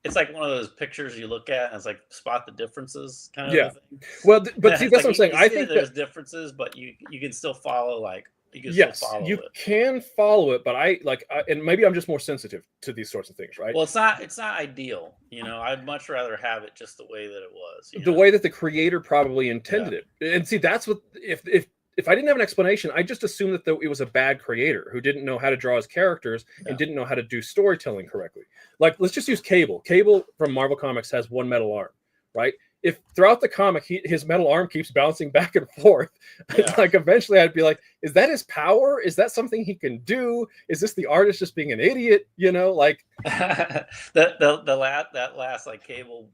it's like one of those pictures you look at and it's like spot the differences kind of thing. Well, but see, that's what I'm saying. I think there's differences, but you can still follow you can follow it, but and maybe I'm just more sensitive to these sorts of things, right? Well, it's not ideal. I'd much rather have it just the way that it was. The way that the creator probably intended it. And see, that's what if I didn't have an explanation, I just assumed that it was a bad creator who didn't know how to draw his characters and didn't know how to do storytelling correctly. Like, let's just use Cable. Cable from Marvel Comics has one metal arm, right? If throughout the comic, his metal arm keeps bouncing back and forth, like eventually I'd be like, is that his power? Is that something he can do? Is this the artist just being an idiot? Like that last like Cable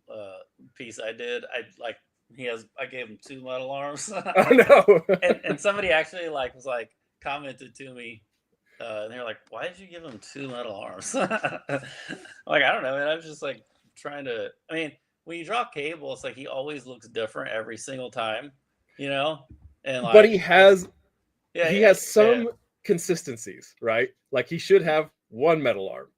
piece I did, I gave him two metal arms. Oh no! and somebody actually was commented to me, and they're like, "Why did you give him two metal arms?" Like, I don't know, man. I was just like trying to. I mean, when you draw Cable, it's like he always looks different every single time, And but he has, some consistencies, right? Like he should have one metal arm.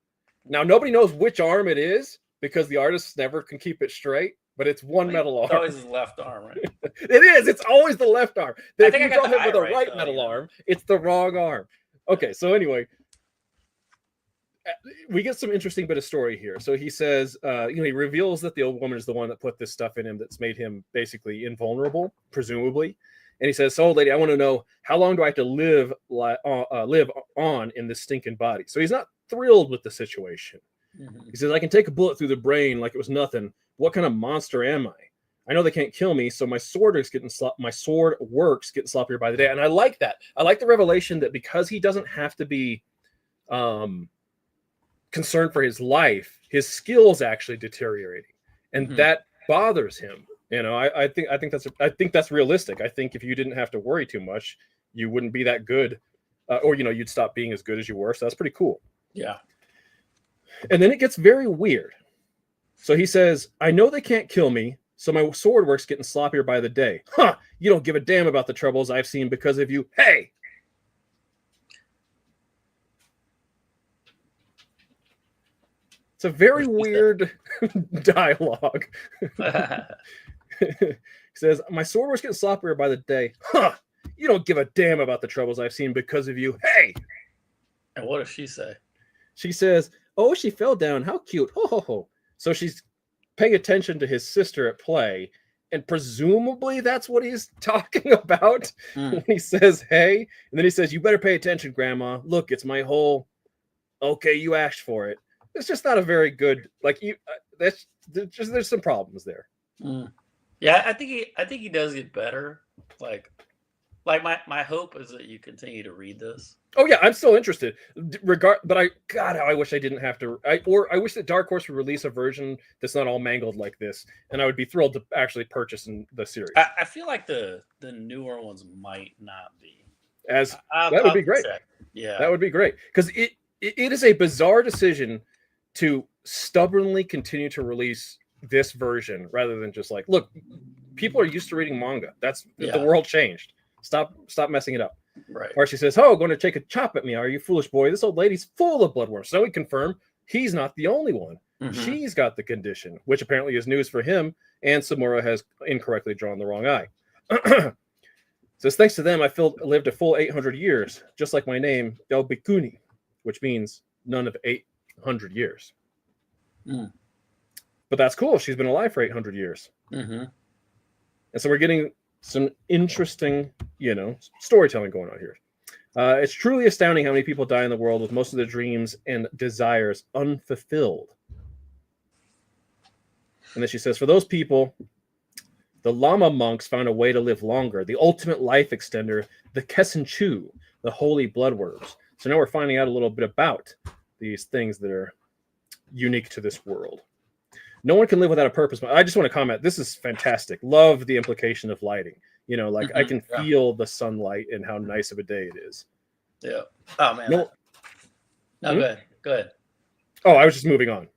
Now nobody knows which arm it is because the artists never can keep it straight. But it's one metal arm. It's always his left arm, right? It is. It's always the left arm. If you draw him with a right metal arm, it's the wrong arm. Okay, so anyway, we get some interesting bit of story here. So he says, he reveals that the old woman is the one that put this stuff in him that's made him basically invulnerable, presumably. And he says, "So, old lady, I want to know, how long do I have to live on in this stinking body?" So he's not thrilled with the situation. Mm-hmm. He says, "I can take a bullet through the brain like it was nothing. What kind of monster am I? I know they can't kill me, so my sword works getting sloppier by the day." And I like that. I like the revelation that because he doesn't have to be concerned for his life, his skills actually deteriorating, and that bothers him. You know, I think that's realistic. I think if you didn't have to worry too much, you wouldn't be that good, or you know, you'd stop being as good as you were. So that's pretty cool. Yeah. And then it gets very weird. So he says, "I know they can't kill me, so my sword work's getting sloppier by the day." Huh? You don't give a damn about the troubles I've seen because of you. Hey. It's a very weird dialogue. He says, "My sword work's getting sloppier by the day. Huh? You don't give a damn about the troubles I've seen because of you. Hey." And what does she say? She says, "Oh, she fell down. How cute. Ho, ho, ho." So she's paying attention to his sister at play. And presumably that's what he's talking about when he says, "Hey." And then he says, "You better pay attention, Grandma. Look, it's my whole, okay, you asked for it." It's just not a very good, like, you. There's some problems there. Yeah, I think he does get better. Like my hope is that you continue to read this. Oh yeah, I'm still interested. But I wish I didn't have to. I wish that Dark Horse would release a version that's not all mangled like this, and I would be thrilled to actually purchase the series. I feel like the newer ones might not be. That would be great. Check. Yeah, that would be great, because it is a bizarre decision to stubbornly continue to release this version rather than just like, look, people are used to reading manga. The world changed. Stop messing it up. Right. Or she says, "Oh, going to take a chop at me. Are you foolish boy? This old lady's full of bloodworms." So we confirm he's not the only one. She's got the condition, which apparently is news for him. And Samura has incorrectly drawn the wrong eye. Says, "Thanks to them, I lived a full 800 years, just like my name, Del Bikuni, which means none of 800 years." But that's cool. She's been alive for 800 years. And so we're getting some interesting, storytelling going on here. It's truly astounding how many people die in the world with most of their dreams and desires unfulfilled. And then she says, "For those people, the Lama monks found a way to live longer, the ultimate life extender, the Kesenchu, the holy bloodworms." So now we're finding out a little bit about these things that are unique to this world. No one can live without a purpose. I just want to comment. This is fantastic. Love the implication of lighting. I can feel the sunlight and how nice of a day it is. Yeah. Oh man. No, go ahead. Oh, I was just moving on.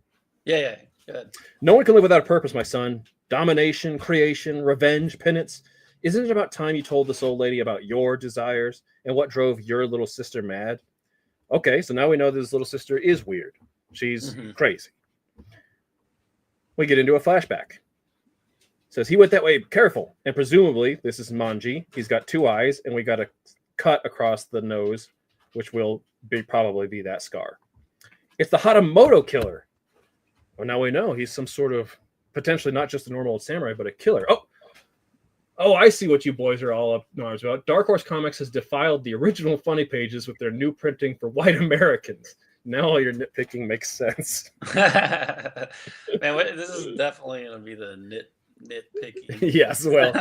Yeah. Good. No one can live without a purpose, my son. Domination, creation, revenge, penance. Isn't it about time you told this old lady about your desires and what drove your little sister mad? Okay, so now we know this little sister is weird. She's crazy. We get into a flashback. Says he went that way, careful. And presumably, this is Manji. He's got 2 eyes, and we got a cut across the nose, which will probably be that scar. It's the Hatamoto killer. Well, now we know he's some sort of, potentially not just a normal old samurai, but a killer. Oh, I see what you boys are all up in arms about. Dark Horse Comics has defiled the original funny pages with their new printing for white Americans. Now all your nitpicking makes sense. Man, this is definitely going to be the nitpicking. Yes, well.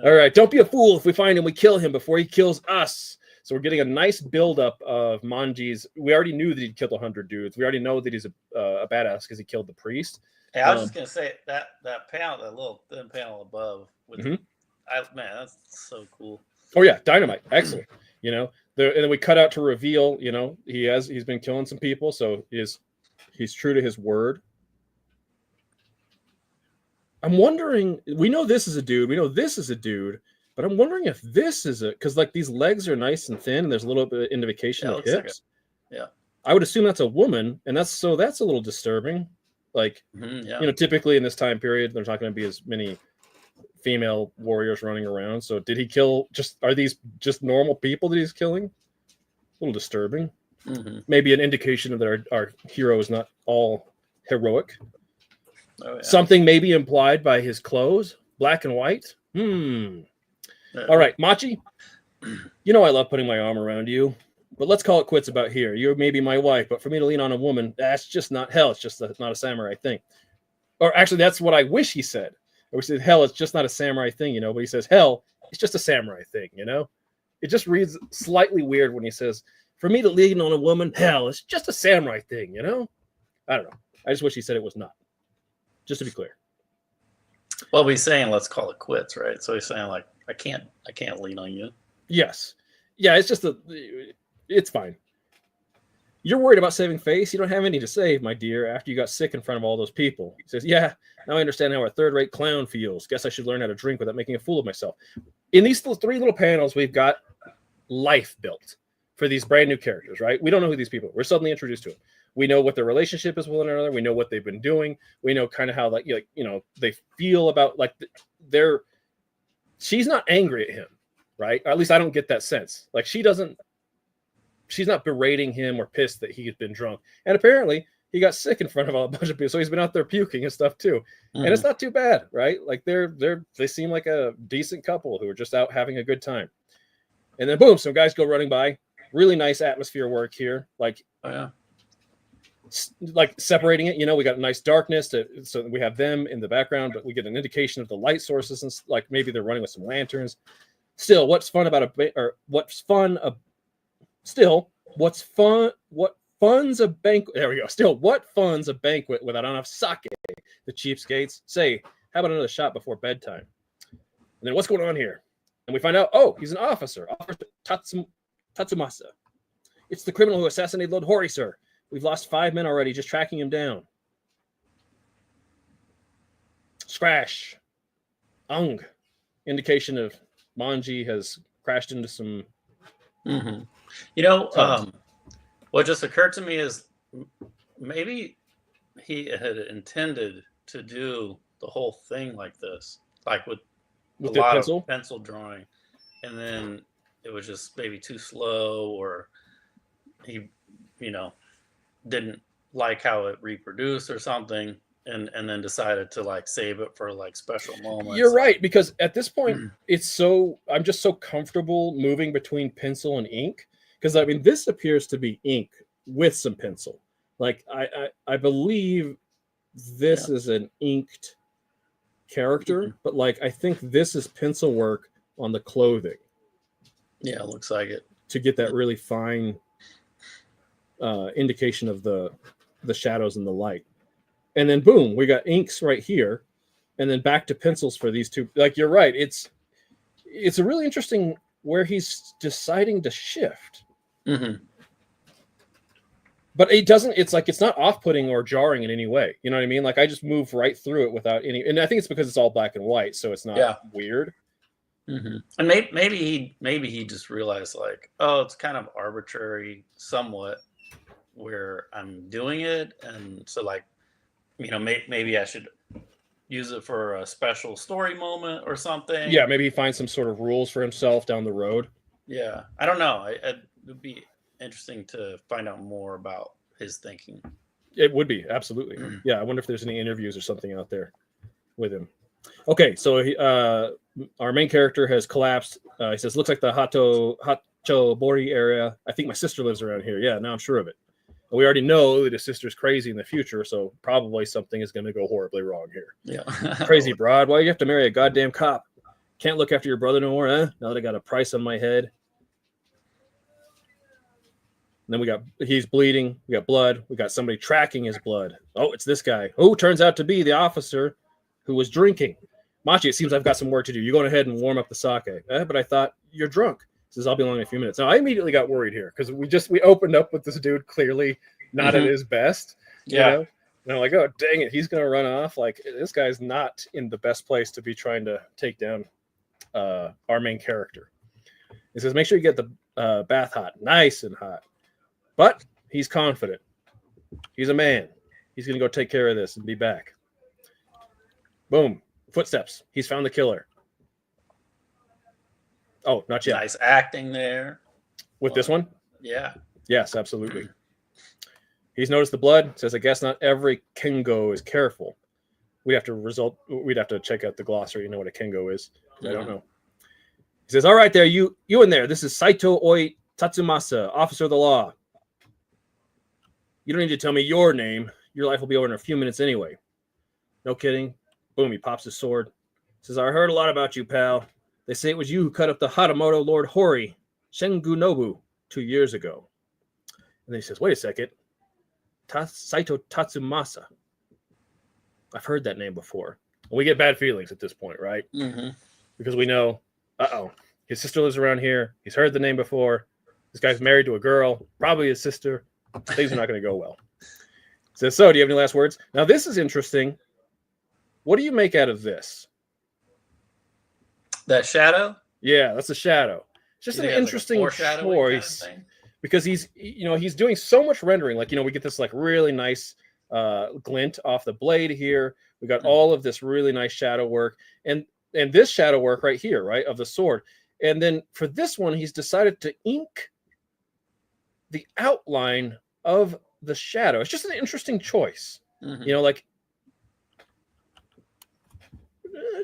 All right, don't be a fool. If we find him, we kill him before he kills us. So we're getting a nice buildup of Manji's. We already knew that he'd killed 100 dudes. We already know that he's a badass because he killed the priest. Hey, I was just going to say that panel, that little thin panel above. Man, that's so cool. Oh, yeah, dynamite. Excellent. And then we cut out to reveal, he's been killing some people, so he's true to his word. I'm wondering, we know this is a dude, but I'm wondering if this is because like these legs are nice and thin, and there's a little bit of indication of hips. I would assume that's a woman, and that's a little disturbing. Like, typically in this time period, there's not going to be as many female warriors running around. So did he kill are these just normal people that he's killing? A little disturbing. Maybe an indication that our hero is not all heroic. Oh, yeah. Something may be implied by his clothes, black and white. All right, Machi, I love putting my arm around you, but let's call it quits about here. You may be my wife, but for me to lean on a woman, that's just not hell. It's just not a samurai thing. Or actually, that's what I wish he said. I wish he said, hell, it's just not a samurai thing, but he says, hell, it's just a samurai thing, It just reads slightly weird when he says, For me to lean on a woman, hell, it's just a samurai thing, you know? I don't know. I just wish he said it was not. Just to be clear. Well, he's saying let's call it quits, right? So he's saying like I can't lean on you. Yes. Yeah, it's just it's fine. You're worried about saving face? You don't have any to save, my dear, after you got sick in front of all those people. He says, yeah, now I understand how a third-rate clown feels. Guess I should learn how to drink without making a fool of myself. In these three little panels, we've got life built for these brand new characters, right? We don't know who these people are. We're suddenly introduced to them. We know what their relationship is with one another. We know what they've been doing. We know kind of how they feel about she's not angry at him, right? Or at least I don't get that sense. Like she's not berating him or pissed that he's been drunk. And apparently he got sick in front of a bunch of people. So he's been out there puking and stuff too. Mm-hmm. And it's not too bad, right? Like they seem like a decent couple who are just out having a good time. And then boom, some guys go running by. Really nice atmosphere work here. Like, oh, yeah. Like separating it, we got a nice darkness so we have them in the background, but we get an indication of the light sources and like maybe they're running with some lanterns. Still, what fun's a banquet? There we go. Still, what fun's a banquet without enough sake? The cheapskates say, how about another shot before bedtime? And then what's going on here? And we find out, he's an officer Tatsumasa. It's the criminal who assassinated Lord Hori, sir. We've lost 5 men already just tracking him down. Scratch. Ung. Indication of Manji has crashed into some... Mm-hmm. What just occurred to me is maybe he had intended to do the whole thing like this, like with a lot of pencil drawing, and then it was just maybe too slow, or he, didn't like how it reproduced or something, and then decided to like save it for like special moments. You're right, because at this point I'm just so comfortable moving between pencil and ink, because I mean this appears to be ink with some pencil. Like I believe this is an inked character, but like I think this is pencil work on the clothing. Yeah, it looks like it, to get that really fine indication of the shadows and the light. And then boom, we got inks right here, and then back to pencils for these two. Like you're right, it's a really interesting where he's deciding to shift. Mm-hmm. But it's not off-putting or jarring in any way. You know what I mean? Like I just move right through it without any, and I think it's because it's all black and white, so it's not weird. Mm-hmm. And maybe he just realized like, it's kind of arbitrary somewhat where I'm doing it, and so like, maybe I should use it for a special story moment or something. Yeah, maybe he finds some sort of rules for himself down the road. Yeah, I don't know. It would be interesting to find out more about his thinking. It would be, absolutely. Yeah, I wonder if there's any interviews or something out there with him. Okay, so our main character has collapsed. He says, looks like the Hachobori area. I think my sister lives around here. Yeah, now I'm sure of it. We already know that his sister's crazy in the future, so probably something is going to go horribly wrong here. Yeah. Crazy broad. Why do you have to marry a goddamn cop? Can't look after your brother no more, huh? Now that I got a price on my head. And then he's bleeding. We got blood. We got somebody tracking his blood. Oh, it's this guy. Oh, turns out to be the officer who was drinking. Machi, it seems I've got some work to do. You go ahead and warm up the sake. But I thought, you're drunk. He says, I'll be along in a few minutes. Now, I immediately got worried here because we opened up with this dude clearly not at his best. Yeah. And I'm like, oh, dang it. He's going to run off. Like, this guy's not in the best place to be trying to take down our main character. He says, make sure you get the bath hot, nice and hot. But he's confident. He's a man. He's going to go take care of this and be back. Boom. Footsteps. He's found the killer. Oh, not yet. Nice acting there. With this one? Yeah. Yes, absolutely. He's noticed the blood. Says, I guess not every Kengo is careful. We'd have to check out the glossary. You know what a Kengo is. I don't know. He says, all right there, you in there. This is Saito Oi Tatsumasa, officer of the law. You don't need to tell me your name. Your life will be over in a few minutes anyway. No kidding. Boom, he pops his sword. Says, I heard a lot about you, pal. They say it was you who cut up the Hatamoto Lord Hori, Sengu Nobu, 2 years ago. then he says, wait a second. Saito Tatsumasa. I've heard that name before. And we get bad feelings at this point, right? Mm-hmm. Because we know, his sister lives around here. He's heard the name before. This guy's married to a girl, probably his sister. Things are not going to go well. Says, so do you have any last words? Now, this is interesting. What do you make out of this? That shadow? Yeah, that's a shadow. Just an interesting choice because he's doing so much rendering. Like, we get this like really nice glint off the blade here. We got all of this really nice shadow work and this shadow work right here, right, of the sword. And then for this one, he's decided to ink the outline of the shadow. It's just an interesting choice. Like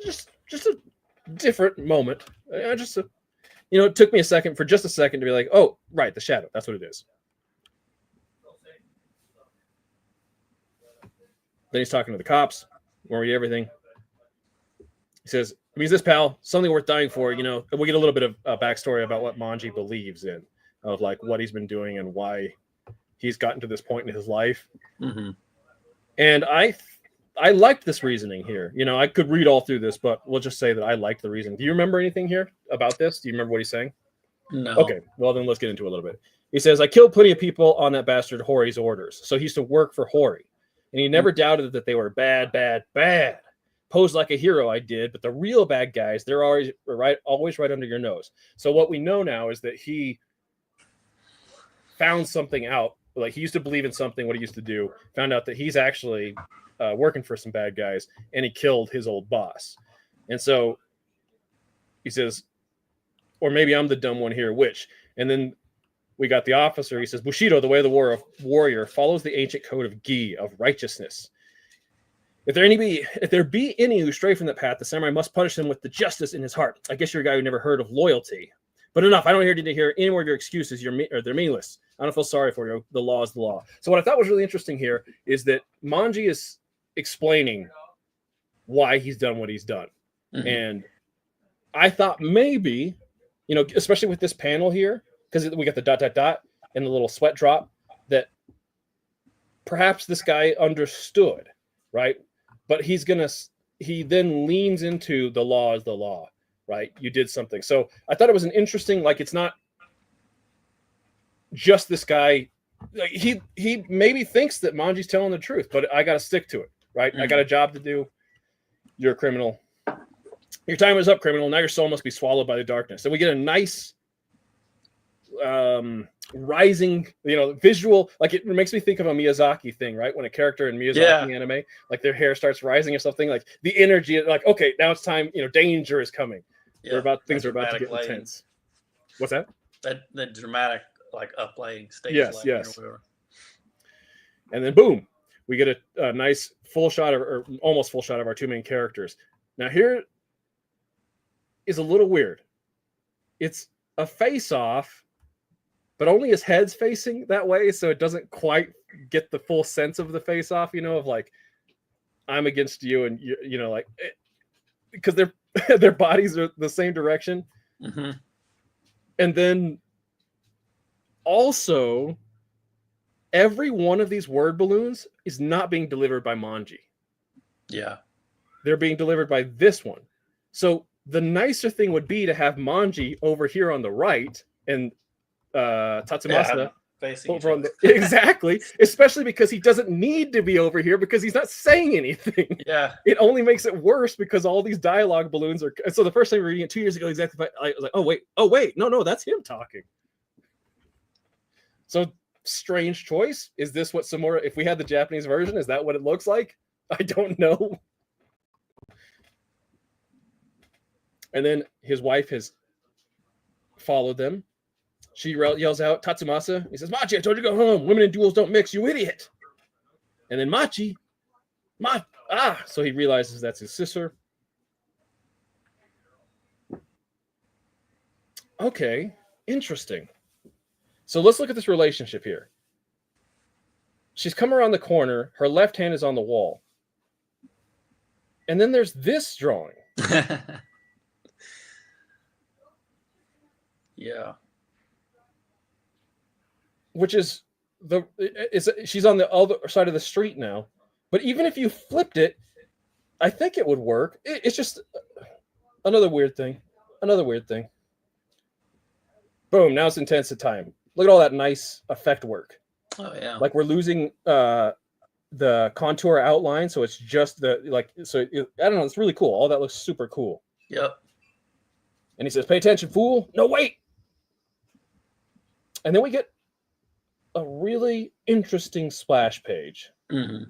just a different moment. It took me for just a second to be like, oh, right, the shadow. That's what it is. Then he's talking to the cops. Worry everything. He says, I mean, this pal, something worth dying for. We get a little bit of backstory about what Manji believes in, of like what he's been doing and why he's gotten to this point in his life. Mm-hmm. And I liked this reasoning here. I could read all through this, but we'll just say that I liked the reason. Do you remember anything here about this? Do you remember what he's saying? No. Okay, well then let's get into it a little bit. He says, I killed plenty of people on that bastard Hori's orders. So he used to work for Hori. And he never doubted that they were bad. Posed like a hero, I did, but the real bad guys, they're always right under your nose. So what we know now is that he found something out. Like he used to believe in something, what he used to do, found out that he's actually working for some bad guys, and he killed his old boss. And so he says, or maybe I'm the dumb one here, which? And then we got the officer. He says, Bushido, the way of the warrior, follows the ancient code of gi, of righteousness. If there be any who stray from that path, the samurai must punish them with the justice in his heart. I guess you're a guy who never heard of loyalty. But enough. I don't need to hear any more of your excuses. They're meaningless. I don't feel sorry for you. The law is the law. So what I thought was really interesting here is that Manji is explaining why he's done what he's done. Mm-hmm. And I thought maybe, especially with this panel here, because we got the ... and the little sweat drop, that perhaps this guy understood, right? But he then leans into the law is the law, right? You did something. So I thought it was an interesting, like, it's not just this guy. Like, he maybe thinks that Manji's telling the truth, but I got to stick to it, right? Mm-hmm. I got a job to do. You're a criminal. Your time is up, criminal. Now your soul must be swallowed by the darkness. And we get a nice rising, visual, like it makes me think of a Miyazaki thing, right? When a character in Miyazaki anime, like their hair starts rising or something, like the energy, like, okay, now it's time, danger is coming. Things are about to get intense. What's that? That dramatic, like, uplighting stage. Yes. And then boom, we get a nice full shot or almost full shot of our two main characters. Now here is a little weird. It's a face-off, but only his head's facing that way, so it doesn't quite get the full sense of the face-off, of like, I'm against you, and like, because their bodies are the same direction. Mm-hmm. And then also, every one of these word balloons is not being delivered by Manji. Yeah. They're being delivered by this one. So the nicer thing would be to have Manji over here on the right and Tatsumasa over on the exactly, especially because he doesn't need to be over here because he's not saying anything. Yeah, it only makes it worse because all these dialogue balloons are. So the first time we were reading it 2 years ago, exactly, I was like, oh wait, no, that's him talking. So strange choice. Is this what Samura? If we had the Japanese version, is that what it looks like? I don't know. And then his wife has followed them. She yells out, Tatsumasa. He says, Machi, I told you to go home. Women and duels don't mix, you idiot. And then Machi, so he realizes that's his sister. Okay, interesting. So let's look at this relationship here. She's come around the corner. Her left hand is on the wall. And then there's this drawing. Yeah. Which is she's on the other side of the street now. But even if you flipped it, I think it would work. It's just another weird thing. Another weird thing. Boom, now it's intense at time. Look at all that nice effect work. Oh yeah. Like we're losing the contour outline, so it's just I don't know, it's really cool. All that looks super cool. Yep. And he says, "Pay attention, fool." No, wait. And then we get a really interesting splash page. Mm-hmm.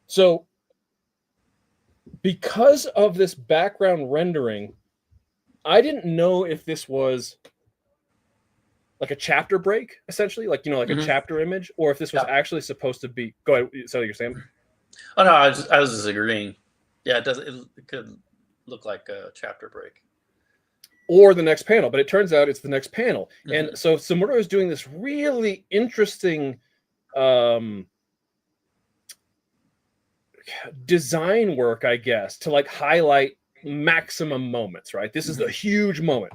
So because of this background rendering, I didn't know if this was like a chapter break, essentially, like a chapter image, or if this was actually supposed to be. Go ahead. So you're saying? Oh no, I was just agreeing. Yeah, it does. It could look like a chapter break, or the next panel, but it turns out it's the next panel. And so Samura is doing this really interesting design work, I guess, to like highlight maximum moments. Right, this is a huge moment.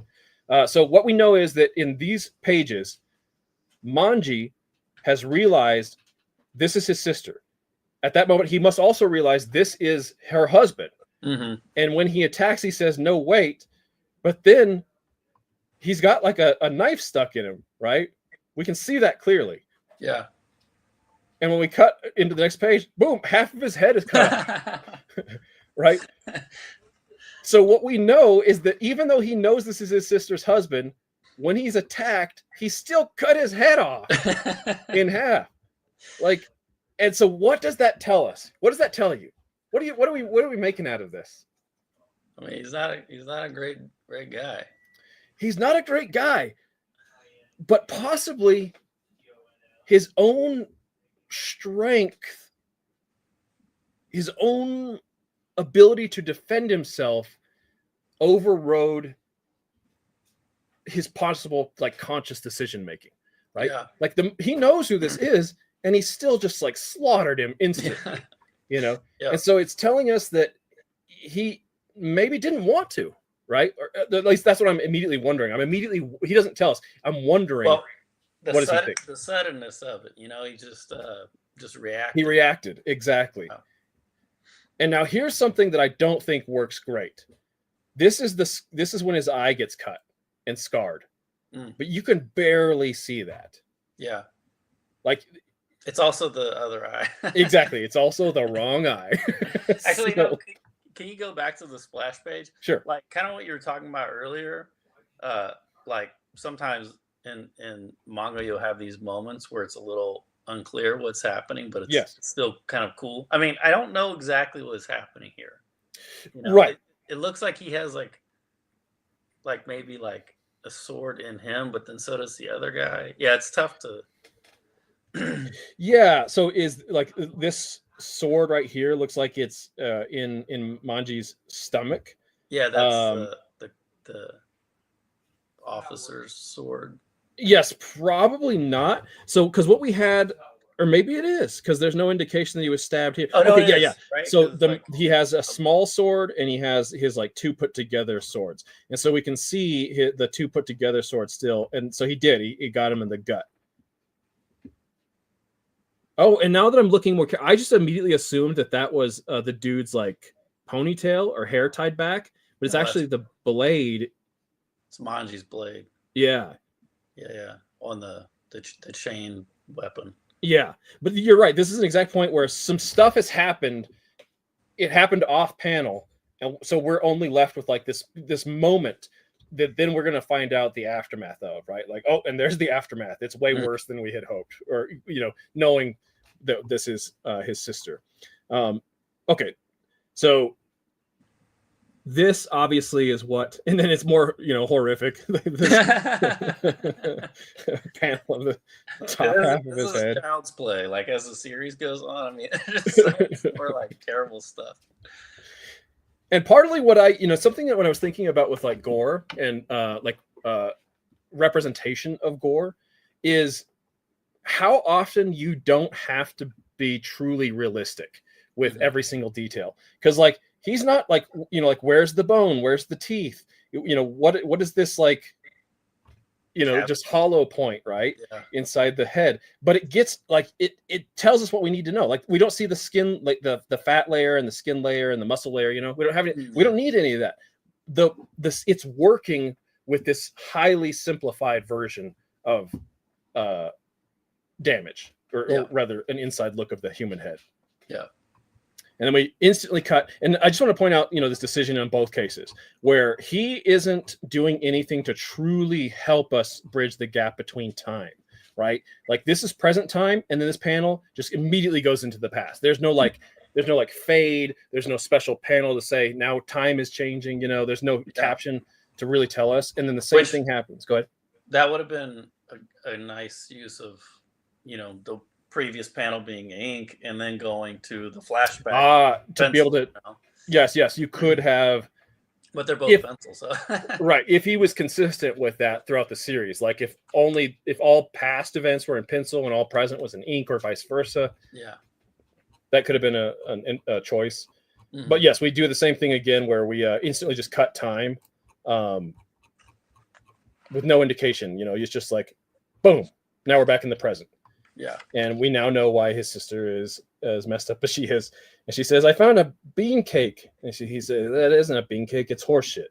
So what we know is that in these pages, Manji has realized this is his sister. At that moment, he must also realize this is her husband. And when he attacks, he says, "No, wait." But then he's got like a knife stuck in him, right? We can see that clearly. Yeah. And when we cut into the next page, boom, half of his head is cut off. Right? So what we know is that even though he knows this is his sister's husband, when he's attacked, he still cut his head off in half. Like, and so what does that tell us? What does that tell you? What are we making out of this? I mean, he's not a great guy. He's not a great guy, but possibly his own strength, his own ability to defend himself overrode his possible like conscious decision making, right? Yeah. Like he knows who this is, and he still just like slaughtered him instantly, Yeah. And so it's telling us that he maybe didn't want to, right? Or at least that's what I'm immediately wondering. He doesn't tell us. I'm wondering. Well, what does he think? The suddenness of it, he just reacted. He reacted, exactly. Oh. And now here's something that I don't think works great. This is when his eye gets cut and scarred. But you can barely see that. Yeah. Like it's also the other eye. Exactly. It's also the wrong eye. Actually, no, can you go back to the splash page? Sure. Like kind of what you were talking about earlier. Like sometimes in manga you'll have these moments where it's a little unclear what's happening, but it's still kind of cool. I mean, I don't know exactly what's happening here. Right. It looks like he has like maybe like a sword in him, but then so does the other guy. Yeah, it's tough to. Yeah. So is like this sword right here looks like it's in Manji's stomach. Yeah, that's the officer's sword. Yes, probably not. So, because what we had, or maybe it is, because there's no indication that he was stabbed here. Oh, no, okay, yeah. Right? So he has a small sword, and he has his like two put together swords, and so we can see the two put together swords still. And so he got him in the gut. Oh, and now that I'm looking more, I just immediately assumed that was the dude's like ponytail or hair tied back, but it's actually the blade. It's Manji's blade. Yeah. Yeah, on the chain weapon. Yeah, but you're right. This is an exact point where some stuff has happened. It happened off panel, and so we're only left with like this moment that then we're gonna find out the aftermath of, right? Like, oh, and there's the aftermath. It's way worse than we had hoped, or knowing that this is his sister. Okay, so. This obviously is what, and then it's more, horrific. This panel of the top half of his head. Child's play. Like as the series goes on, I mean, it's more like terrible stuff. And partly what something that when I was thinking about with like gore and representation of gore is how often you don't have to be truly realistic with every single detail, because like. He's not like, like, where's the bone? Where's the teeth? What is this like? just hollow point, right? Yeah. Inside the head. But it gets like it tells us what we need to know. Like we don't see the skin, like the fat layer and the skin layer and the muscle layer, we don't have any, we don't need any of that. It's working with this highly simplified version of damage, or rather an inside look of the human head. Yeah. And then we instantly cut. And I just want to point out, this decision in both cases where he isn't doing anything to truly help us bridge the gap between time, right? Like this is present time. And then this panel just immediately goes into the past. There's no fade. There's no special panel to say now time is changing. There's no caption to really tell us. And then the same thing happens. Go ahead. That would have been a nice use of, the previous panel being ink and then going to the flashback to be able to yes you could have, but they're both pencils, so. Right, if he was consistent with that throughout the series, like if all past events were in pencil and all present was in ink, or vice versa, that could have been a choice. But yes, we do the same thing again where we instantly just cut time with no indication. It's just like boom, now we're back in the present. Yeah. And we now know why his sister is as messed up as she is. And she says, I found a bean cake. And he says, that isn't a bean cake. It's horse shit.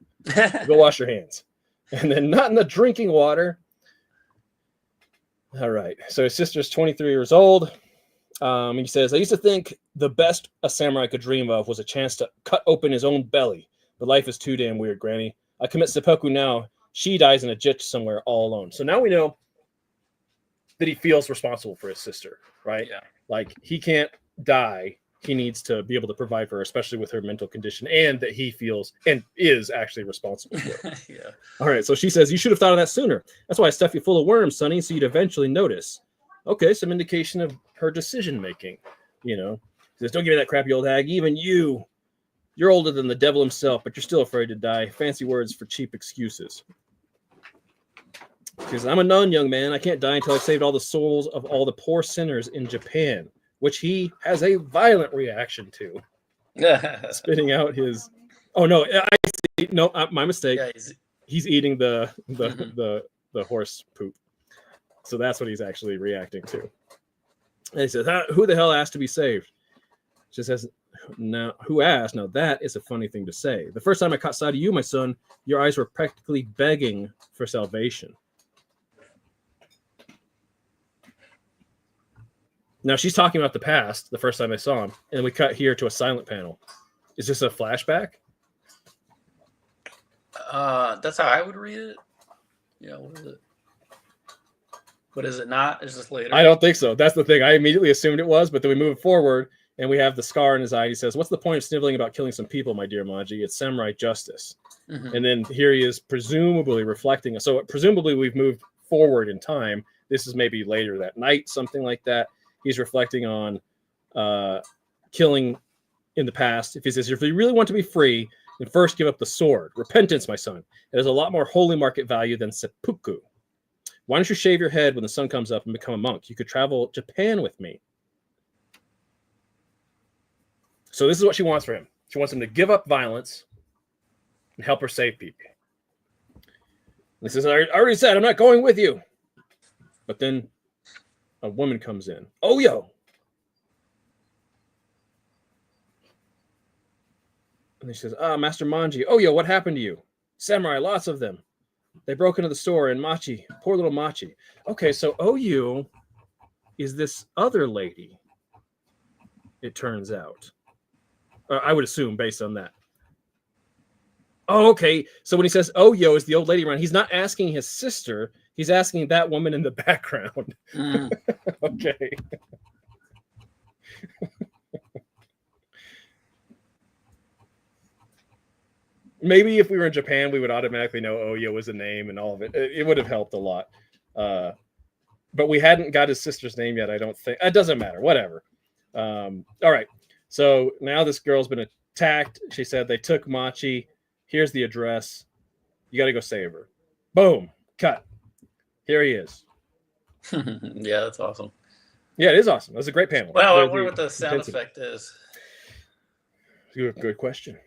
Go wash your hands. And then not in the drinking water. All right. So his sister's 23 years old. He says, I used to think the best a samurai could dream of was a chance to cut open his own belly. But life is too damn weird, Granny. I commit seppuku now. She dies in a ditch somewhere all alone. So now we know that he feels responsible for his sister, right? Yeah. Like he can't die. He needs to be able to provide for her, especially with her mental condition, and that he feels and is actually responsible for. Yeah. All right. So she says, you should have thought of that sooner. That's why I stuffed you full of worms, Sonny, so you'd eventually notice. Okay. Some indication of her decision-making, She says, don't give me that crappy old hag. Even you're older than the devil himself, but you're still afraid to die. Fancy words for cheap excuses. Because I'm a nun, young man. I can't die until I've saved all the souls of all the poor sinners in Japan, which he has a violent reaction to. Spitting out his... Oh, no. I see. No, my mistake. Yeah, he's eating the horse poop. So that's what he's actually reacting to. And he says, who the hell asked to be saved? She says, now, who asked? Now, that is a funny thing to say. The first time I caught sight of you, my son, your eyes were practically begging for salvation. Now she's talking about the past, the first time I saw him, and we cut here to a silent panel. Is this a flashback? That's how I would read it. Yeah, what is it? But is it not? Is this later? I don't think so. That's the thing. I immediately assumed it was, but then we move forward, and we have the scar in his eye. He says, what's the point of sniveling about killing some people, my dear Manji? It's samurai justice. And then here he is presumably reflecting. So presumably we've moved forward in time. This is maybe later that night, something like that. He's reflecting on killing in the past. If he says, if you really want to be free, then first give up the sword. Repentance, my son. It has a lot more holy market value than seppuku. Why don't you shave your head when the sun comes up and become a monk? You could travel Japan with me. So this is what she wants for him. She wants him to give up violence and help her save people. And he says, I already said I'm not going with you. But then a woman comes in. Oh, yo. And he says, Master Manji. Oh, yo, what happened to you? Samurai, lots of them. They broke into the store and Machi, poor little Machi. Okay, so OU is this other lady, it turns out. I would assume based on that. Oh, okay. So when he says yo is the old lady around, he's not asking his sister. He's asking that woman in the background. Okay. Maybe if we were in Japan, we would automatically know Oyo was a name and all of it. It would have helped a lot. But we hadn't got his sister's name yet, I don't think. It doesn't matter. Whatever. All right. So now this girl's been attacked. She said they took Machi. Here's the address. You got to go save her. Boom. Cut. Here he is. Yeah, that's awesome. Yeah, it is awesome. That's a great panel. Well, I wonder what the sound effect is. Good question.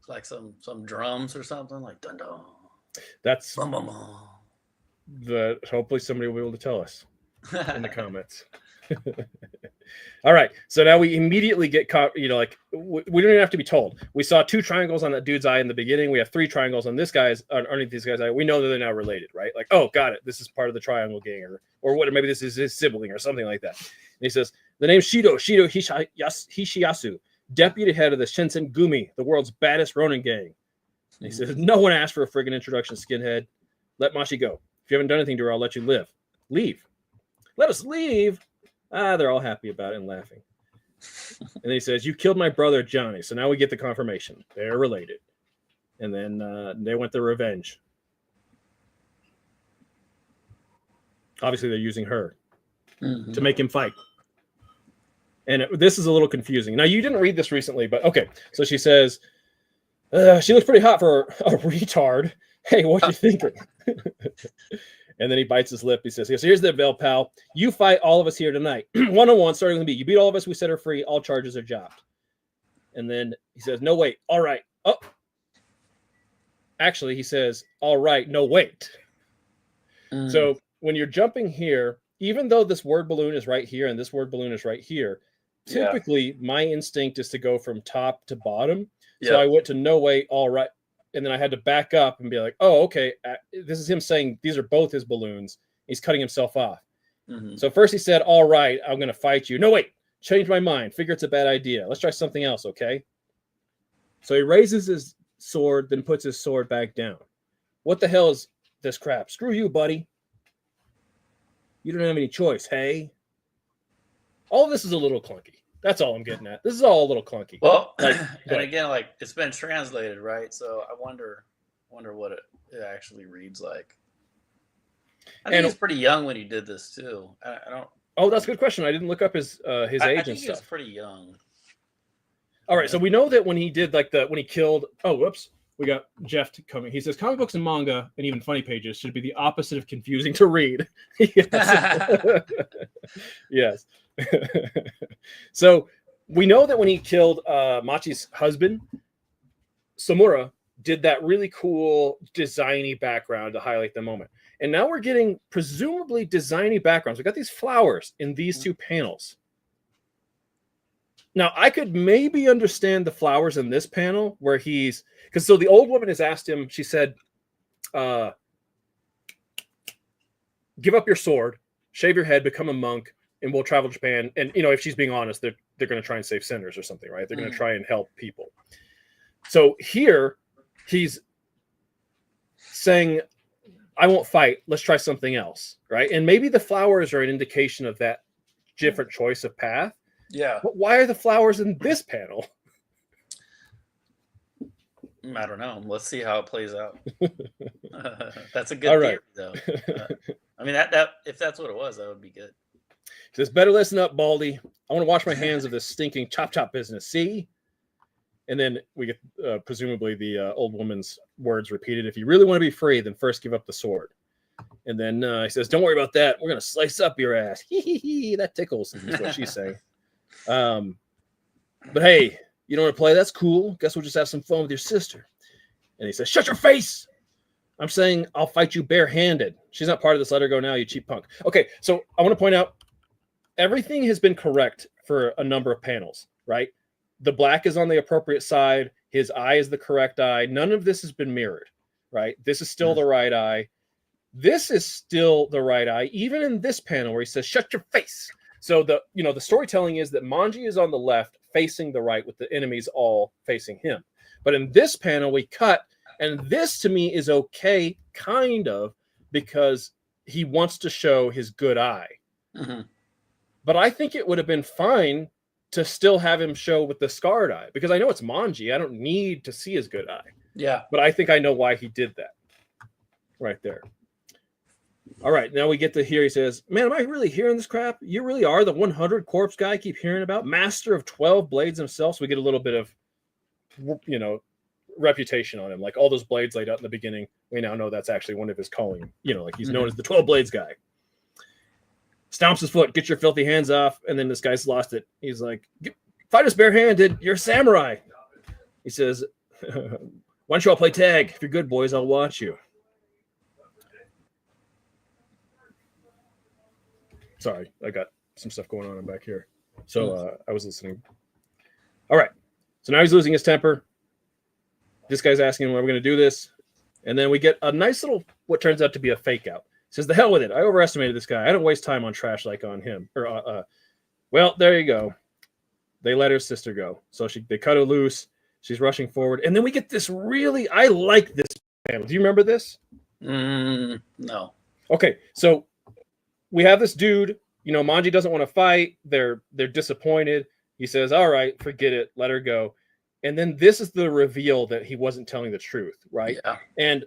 Like some drums or something, like dun dun. That's bum, bum, bum. that hopefully somebody will be able to tell us in the comments. All right, so now we immediately get caught. Like we don't even have to be told. We saw 2 triangles on that dude's eye in the beginning. We have 3 triangles on this guy's underneath these guys' eye. We know that they're now related, right? Like, oh, got it. This is part of the triangle gang, or what? Maybe this is his sibling or something like that. And he says the name Shido Hishiyasu, deputy head of the Shinsen Gumi, the world's baddest Ronin gang. And he says no one asked for a friggin' introduction, skinhead. Let Mashi go. If you haven't done anything to her, I'll let you live. Leave. Let us leave. They're all happy about it and laughing. And then he says, you killed my brother, Johnny. So now we get the confirmation. They're related. And then they want their revenge. Obviously, they're using her to make him fight. And this is a little confusing. Now, you didn't read this recently, but okay. So she says, she looks pretty hot for a retard. Hey, what you thinking? And then he bites his lip. He says, here's the bell, pal. You fight all of us here tonight. 1-on-1, starting with me. You beat all of us. We set her free. All charges are dropped. And then he says, no, wait. All right. Oh. Actually, he says, all right. No, wait. So when you're jumping here, even though this word balloon is right here and this word balloon is right here, typically my instinct is to go from top to bottom. So I went to no, wait. All right. And then I had to back up and be like, oh, okay, this is him saying these are both his balloons. He's cutting himself off. So first he said, all right, I'm going to fight you. No, wait, change my mind. Figure it's a bad idea. Let's try something else, okay? So he raises his sword, then puts his sword back down. What the hell is this crap? Screw you, buddy. You don't have any choice, hey? All of this is a little clunky. That's all I'm getting at. This is all a little clunky. Well, and again, like it's been translated, right? So I wonder what it actually reads like. I think he's pretty young when he did this too. I don't. Oh, that's a good question. I didn't look up his age and stuff. He was pretty young. All right, so we know that when he did when he killed. Oh, whoops. We got Jeff coming. He says comic books and manga and even funny pages should be the opposite of confusing to read. Yes. Yes. So we know that when he killed Machi's husband, Samura did that really cool designy background to highlight the moment. And now we're getting presumably designy backgrounds. We got these flowers in these 2 panels. Now, I could maybe understand the flowers in this panel where because so the old woman has asked him, she said, give up your sword, shave your head, become a monk, and we'll travel to Japan. And, if she's being honest, they're going to try and save sinners or something, right? They're going to try and help people. So here he's saying, I won't fight. Let's try something else, right? And maybe the flowers are an indication of that different choice of path. Yeah. But why are the flowers in this panel? I don't know. Let's see how it plays out. That's a good theory, though. I mean, that if that's what it was, that would be good. He says, better listen up, Baldy. I want to wash my hands of this stinking chop business. See? And then we get presumably the old woman's words repeated. If you really want to be free, then first give up the sword. And then he says, don't worry about that. We're going to slice up your ass. Hee. That tickles, is what she's saying. But hey, you don't want to play? That's cool. Guess we'll just have some fun with your sister. And he says, shut your face. I'm saying I'll fight you barehanded. She's not part of this. Let her go now, you cheap punk. Okay, so I want to point out everything has been correct for a number of panels, right? The black is on the appropriate side. His eye is the correct eye. None of this has been mirrored, right? This is still the right eye. This is still the right eye, even in this panel where he says, shut your face. So the storytelling is that Manji is on the left facing the right with the enemies all facing him. But in this panel, we cut, and this to me is okay, kind of, because he wants to show his good eye. Mm-hmm. But I think it would have been fine to still have him show with the scarred eye, because I know it's Manji. I don't need to see his good eye. Yeah. But I think I know why he did that right there. All right, now we get to here. He says, man, am I really hearing this crap? You really are the 100 corpse guy I keep hearing about? Master of 12 blades himself. So we get a little bit of, reputation on him. Like all those blades laid out in the beginning, we now know that's actually one of his calling. Like he's known as the 12 blades guy. Stomps his foot, get your filthy hands off. And then this guy's lost it. He's like, fight us barehanded. You're a samurai. He says, why don't you all play tag? If you're good, boys, I'll watch you. Sorry, I got some stuff going on back here. So I was listening. All right. So now he's losing his temper. This guy's asking him, are we going to do this? And then we get a nice little, what turns out to be a fake out. He says, the hell with it. I overestimated this guy. I don't waste time on trash like on him. Well, there you go. They let her sister go. So they cut her loose. She's rushing forward. And then we get this really, I like this panel. Do you remember this? No. Okay. So we have this dude, Manji doesn't want to fight. They're disappointed. He says, all right, forget it. Let her go. And then this is the reveal that he wasn't telling the truth, right? Yeah. And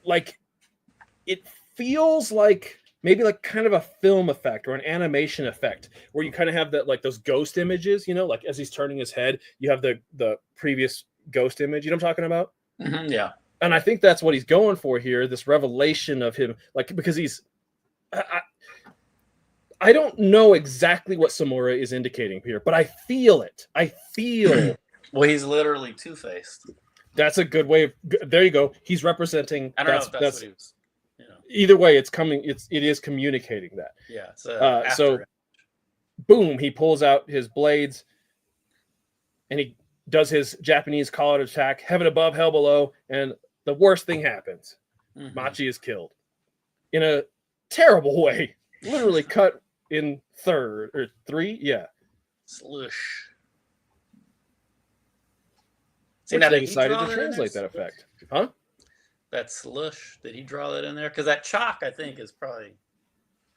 like, it feels like maybe like kind of a film effect or an animation effect where you kind of have that, like those ghost images, like as he's turning his head, you have the previous ghost image. You know what I'm talking about? Mm-hmm, yeah. And I think that's what he's going for here. This revelation of him, like, because he's, I don't know exactly what Samura is indicating here, but I feel it. Well, he's literally two-faced. That's a good way of, there you go. He's representing. I don't know if that's what he was. Either way, it's coming. It is communicating that. Yeah. So, boom, he pulls out his blades, and he does his Japanese call-out attack, heaven above, hell below, and the worst thing happens. Mm-hmm. Machi is killed in a terrible way. Literally cut in three. Yeah. Slush. See, now they decided to translate that effect. Huh? That slush, did he draw that in there? Because that chalk, I think, is probably,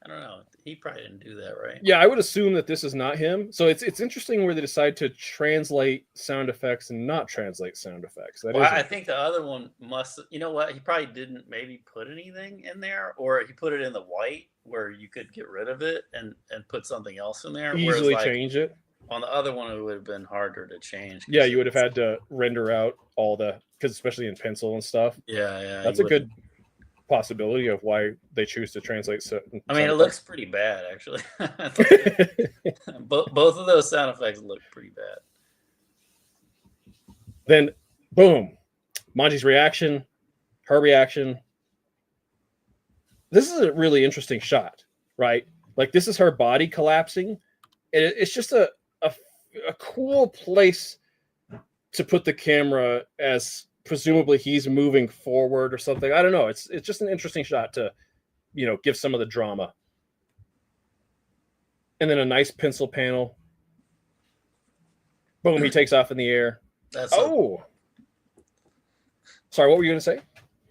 I don't know. He probably didn't do that, right? Yeah, I would assume that this is not him. So it's interesting where they decide to translate sound effects and not translate sound effects. I think the other one must, you know what? He probably didn't maybe put anything in there, or he put it in the white where you could get rid of it and put something else in there. Easily change it. On the other one, it would have been harder to change. Yeah, you would have had to render out all because especially in pencil and stuff. Yeah. That's a good possibility of why they choose to translate. I mean, it looks pretty bad, actually. Both of those sound effects look pretty bad. Then, boom, Manji's reaction, her reaction. This is a really interesting shot, right? Like, this is her body collapsing. It's just a cool place to put the camera, as presumably he's moving forward or something. I don't know. It's just an interesting shot to, give some of the drama. And then a nice pencil panel. Boom, he takes off in the air. Sorry, what were you going to say?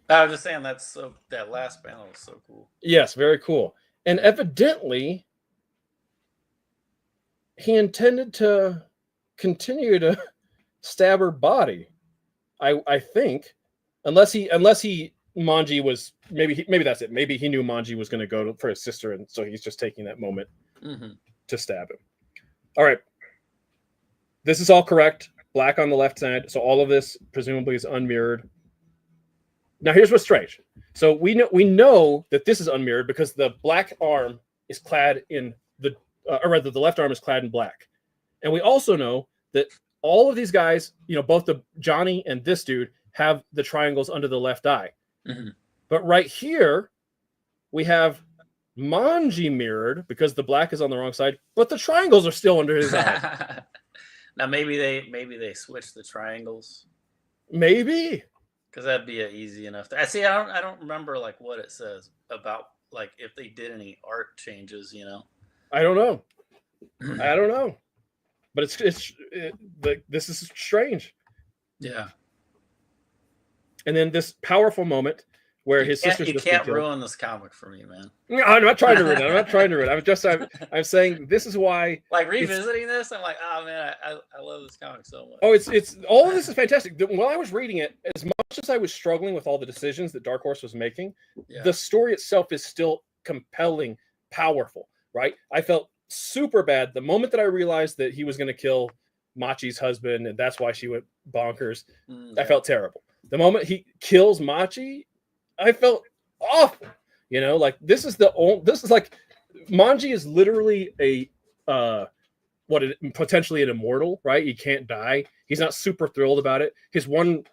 I was just saying that last panel was so cool. Yes, very cool. And evidently, he intended to continue to stab her body. I think, unless Manji was maybe that's it. Maybe he knew Manji was going to go for his sister, and so he's just taking that moment to stab him. All right, this is all correct. Black on the left side, so all of this presumably is unmirrored. Now here's what's strange. So we know that this is unmirrored because the black arm is clad in or rather, the left arm is clad in black, and we also know that all of these guys, both the Johnny and this dude, have the triangles under the left eye. Mm-hmm. But right here, we have Manji mirrored because the black is on the wrong side, but the triangles are still under his eye. Now maybe they switched the triangles. Maybe, because that'd be easy enough. I don't remember like what it says about like if they did any art changes. I don't know. But this is strange. Yeah. And then this powerful moment where his sister's you can't ruin this comic for me, man. No, I'm not trying to ruin it. I'm saying this is why. Like revisiting this, I'm like, oh man, I love this comic so much. Oh, it's all of this is fantastic. While I was reading it, as much as I was struggling with all the decisions that Dark Horse was making, the story itself is still compelling, powerful. Right? I felt super bad the moment that I realized that he was going to kill Machi's husband, and that's why she went bonkers. I felt terrible. The moment he kills Machi, I felt awful. Like this is like Manji is literally potentially an immortal, right? He can't die. He's not super thrilled about it. His one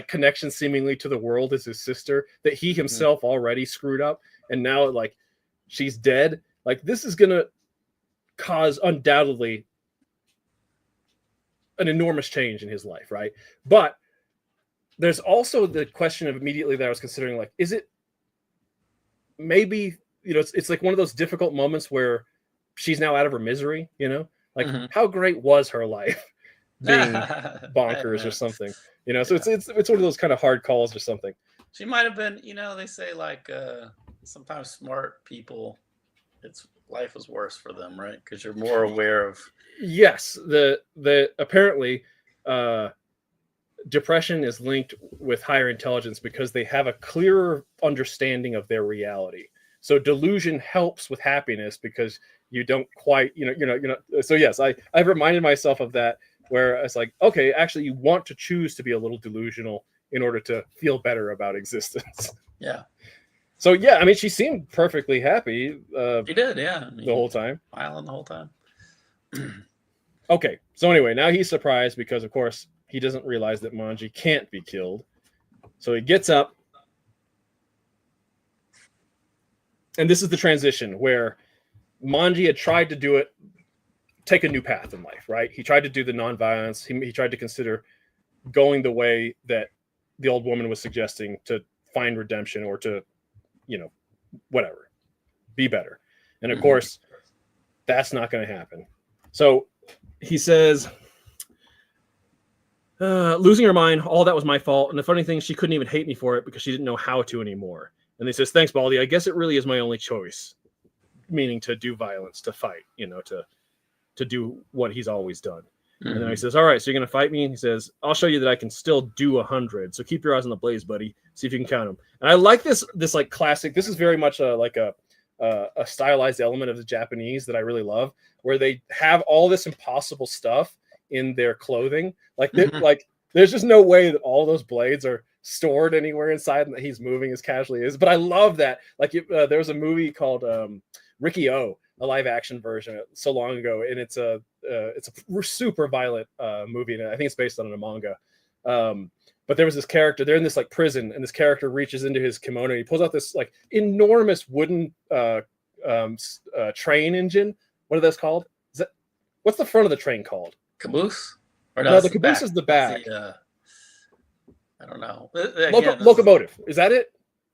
connection seemingly to the world is his sister that he himself already screwed up. and now like she's dead. Like this is gonna cause undoubtedly an enormous change in his life, right? But there's also the question of immediately that I was considering, like, is it maybe, it's like one of those difficult moments where she's now out of her misery, like how great was her life being bonkers or something, so it's one of those kind of hard calls or something. She might have been, they say like sometimes smart people, life is worse for them, right? Because you're more aware of. Yes, the apparently depression is linked with higher intelligence because they have a clearer understanding of their reality. So delusion helps with happiness because you don't quite, So yes, I've reminded myself of that, where it's like, okay, actually you want to choose to be a little delusional in order to feel better about existence. Yeah. So yeah, I mean, she seemed perfectly happy. She did, yeah. The whole time. Smiling the whole time. Okay, so anyway, now he's surprised because, of course, he doesn't realize that Manji can't be killed. So he gets up. And this is the transition where Manji had tried to take a new path in life, right? He tried to do the nonviolence. He tried to consider going the way that the old woman was suggesting to find redemption or to, whatever, be better. And of course, that's not going to happen. So he says, losing her mind, all that was my fault. And the funny thing, she couldn't even hate me for it because she didn't know how to anymore. And he says, thanks, Baldy. I guess it really is my only choice. Meaning to do violence, to fight, to do what he's always done. And then he says, all right, so you're going to fight me? And he says, I'll show you that I can still do 100. So keep your eyes on the blaze, buddy. See if you can count them. And I like this like classic. This is very much like a stylized element of the Japanese that I really love, where they have all this impossible stuff in their clothing. Like, like there's just no way that all those blades are stored anywhere inside and that he's moving as casually as. But I love that. Like there was a movie called Ricky O, a live action version so long ago, and it's a super violent movie, and I think it's based on a manga. But there was this character, they're in this like prison, and this character reaches into his kimono and he pulls out this like enormous wooden train engine. What are those called? What's the front of the train called? Caboose? Or no, the caboose is the back. I don't know. Locomotive. Is that it?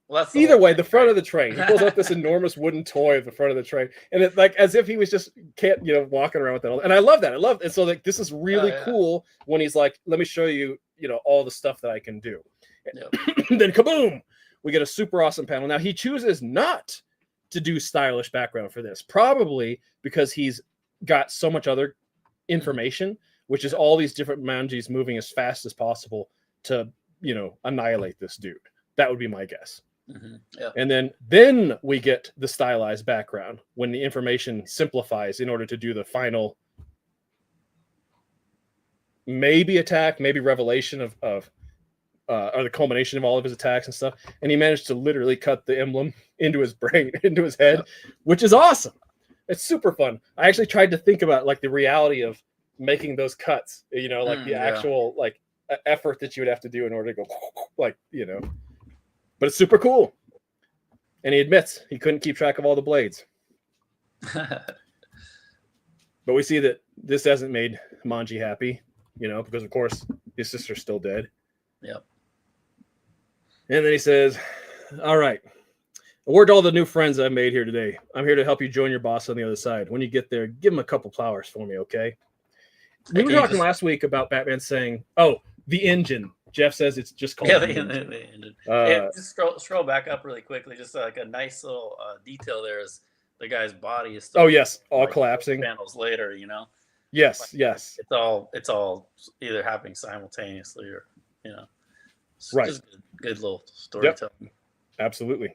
Well, either way, the front of the train. He pulls out this enormous wooden toy at the front of the train, and it like as if he was just walking around with that. And I love that. And so like this is really cool when he's like, "Let me show you, all the stuff that I can do." Yep. Then kaboom, we get a super awesome panel. Now he chooses not to do stylish background for this, probably because he's got so much other information, which is all these different Manjis moving as fast as possible to annihilate this dude. That would be my guess. Yeah. And then we get the stylized background when the information simplifies in order to do the final maybe attack, maybe revelation of or the culmination of all of his attacks and stuff. And he managed to literally cut the emblem into his brain, into his head, which is awesome. It's super fun. I actually tried to think about like the reality of making those cuts, like the actual like effort that you would have to do in order to go like, but it's super cool. And he admits he couldn't keep track of all the blades. But we see that this hasn't made Manji happy, because of course his sister's still dead. Yep. And then he says, all right, a word to all the new friends I've made here today. I'm here to help you join your boss on the other side. When you get there, give him a couple flowers for me, okay? We were talking last week about Batman saying, oh, the engine. Jeff says it's just called the engine. Just scroll back up really quickly. Just like a nice little detail there is the guy's body is still all like collapsing panels later, Yes, like, yes. It's all either happening simultaneously or, right. Just good little storytelling. Yep. Absolutely.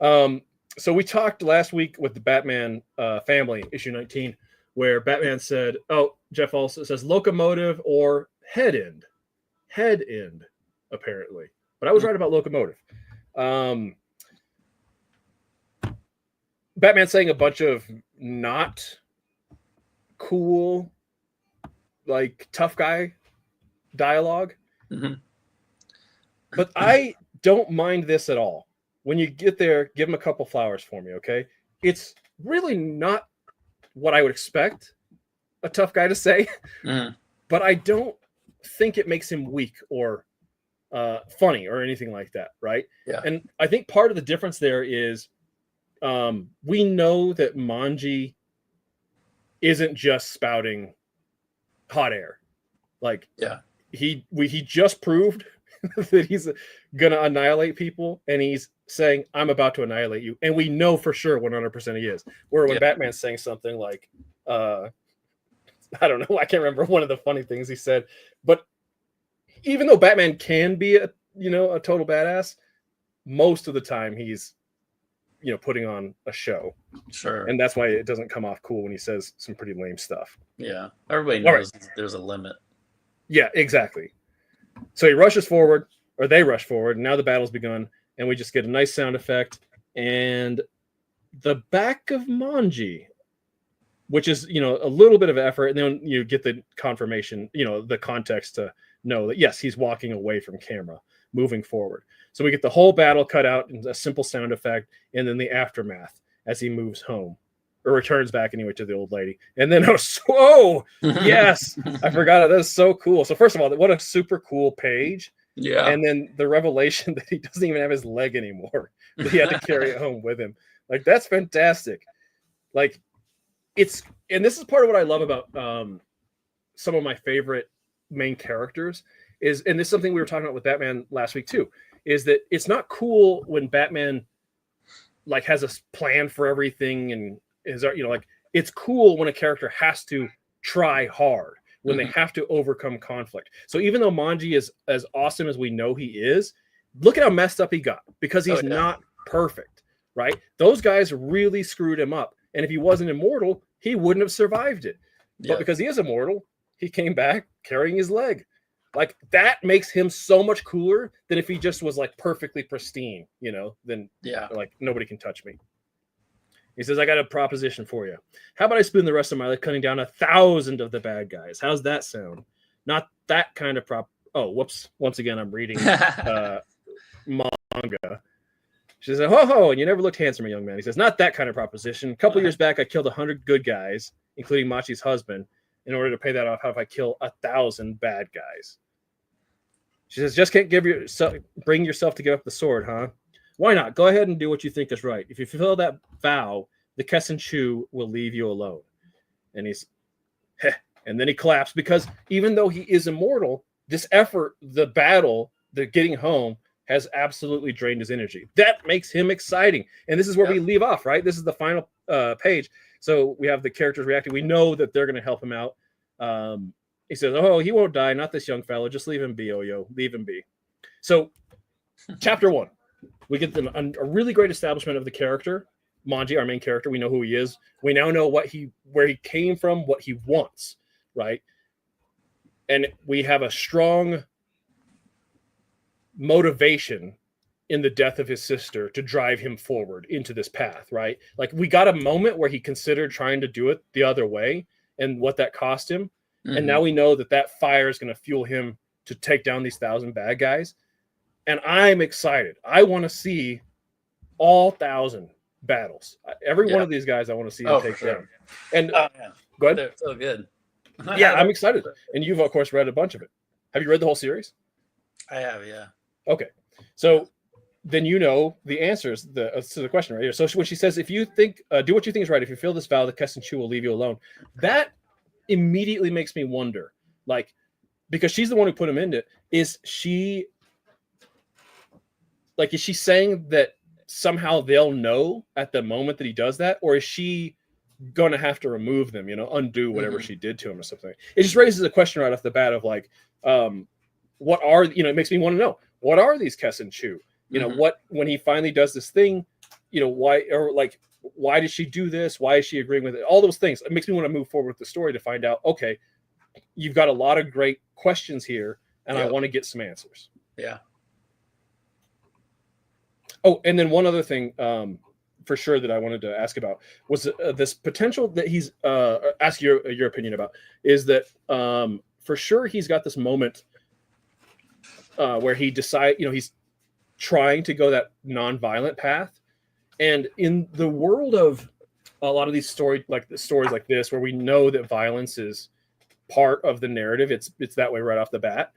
So we talked last week with the Batman family, issue 19, where Batman said, oh, Jeff also says locomotive or head end, apparently. But I was right about locomotive. Batman saying a bunch of not cool, like tough guy dialogue. But I don't mind this at all. when you get there, give him a couple flowers for me, okay? It's really not what I would expect a tough guy to say, but I don't think it makes him weak or funny or anything like that, right? Yeah. And I think part of the difference there is we know that Manji isn't just spouting hot air. Like, he just proved that he's gonna annihilate people, and he's saying, "I'm about to annihilate you," and we know for sure 100% he is. Where when Batman's saying something like, I don't know, I can't remember one of the funny things he said, but even though Batman can be a total badass, most of the time he's putting on a show. Sure. And that's why it doesn't come off cool when he says some pretty lame stuff. Yeah. Everybody knows there's a limit. Yeah, exactly. So he rushes forward, or they rush forward, and now the battle's begun, and we just get a nice sound effect, and the back of Manji, which is, a little bit of effort, and then you get the confirmation, the context to know that, yes, he's walking away from camera, moving forward. So we get the whole battle cut out in a simple sound effect, and then the aftermath as he moves home, or returns back anyway to the old lady. And then, yes, I forgot it. That is so cool. So first of all, what a super cool page. Yeah. And then the revelation that he doesn't even have his leg anymore. That he had to carry it home with him. Like, that's fantastic. Like, and this is part of what I love about some of my favorite main characters is, and this is something we were talking about with Batman last week too, is that it's not cool when Batman like has a plan for everything and is, like, it's cool when a character has to try hard, when they have to overcome conflict. So even though Manji is as awesome as we know he is, look at how messed up he got, because he's not perfect, right? Those guys really screwed him up. And if he wasn't immortal, he wouldn't have survived it. But because he is immortal, he came back carrying his leg. Like, that makes him so much cooler than if he just was like perfectly pristine, then like nobody can touch me. He says, I got a proposition for you. How about I spend the rest of my life cutting down 1,000 of the bad guys? How's that sound? Not that kind of Oh, whoops. Once again, I'm reading manga. She says, and you never looked handsomer, young man. He says, not that kind of proposition. A couple years back, I killed 100 good guys, including Machi's husband. In order to pay that off, how if I kill 1,000 bad guys? She says, just can't bring yourself to give up the sword, huh? Why not? Go ahead and do what you think is right. If you fulfill that vow, the Kessin Chu will leave you alone. And and then he collapsed, because even though he is immortal, this effort, the battle, the getting home, has absolutely drained his energy. That makes him exciting. And this is where we leave off, right? This is the final page. So we have the characters reacting. We know that they're going to help him out. He says, he won't die. Not this young fellow. Just leave him be, Leave him be. So chapter 1, we get a really great establishment of the character. Manji, our main character, we know who he is. We now know where he came from, what he wants, right? And we have a strong motivation in the death of his sister to drive him forward into this path, right? Like, we got a moment where he considered trying to do it the other way and what that cost him. And now we know that fire is going to fuel him to take down these 1,000 bad guys. And I'm excited. I want to see all 1,000 battles. Every one of these guys I want to see him take down. And go ahead. They're so good. Yeah, I'm excited. And you've, of course, read a bunch of it. Have you read the whole series? I have, yeah. Okay. So then the answers to the question right here. So when she says, if you think, do what you think is right, if you feel this vow, the Kessin Chu will leave you alone. That immediately makes me wonder, like, because she's the one who put him in it, is she saying that somehow they'll know at the moment that he does that? Or is she going to have to remove them, undo whatever she did to him or something? It just raises a question right off the bat of like, what are, it makes me want to know, what are these Kessin Chu? What, when he finally does this thing, why did she do this? Why is she agreeing with it? All those things. It makes me want to move forward with the story to find out, okay, you've got a lot of great questions here, and I want to get some answers. Yeah. Oh, and then one other thing for sure that I wanted to ask about was this potential that he's ask your opinion about, is that for sure he's got this moment where he decides, he's trying to go that non-violent path. And in the world of a lot of these stories like this, where we know that violence is part of the narrative, it's that way right off the bat.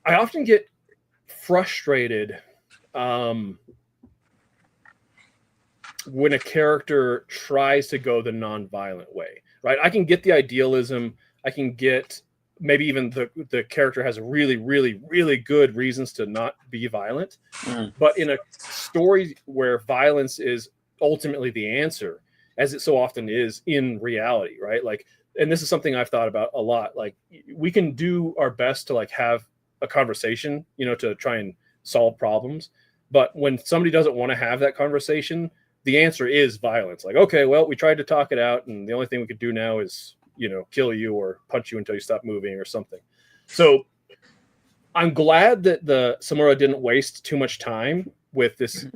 I often get frustrated when a character tries to go the non-violent way, right? I can get the idealism. I can get maybe even the character has really, really, really good reasons to not be violent. But in a story where violence is ultimately the answer, as it so often is in reality, right? Like, and this is something I've thought about a lot. Like, we can do our best to like have a conversation, to try and solve problems. But when somebody doesn't want to have that conversation, the answer is violence. Like, okay, well, we tried to talk it out, and the only thing we could do now is, kill you or punch you until you stop moving or something. So I'm glad that the Samura didn't waste too much time with this,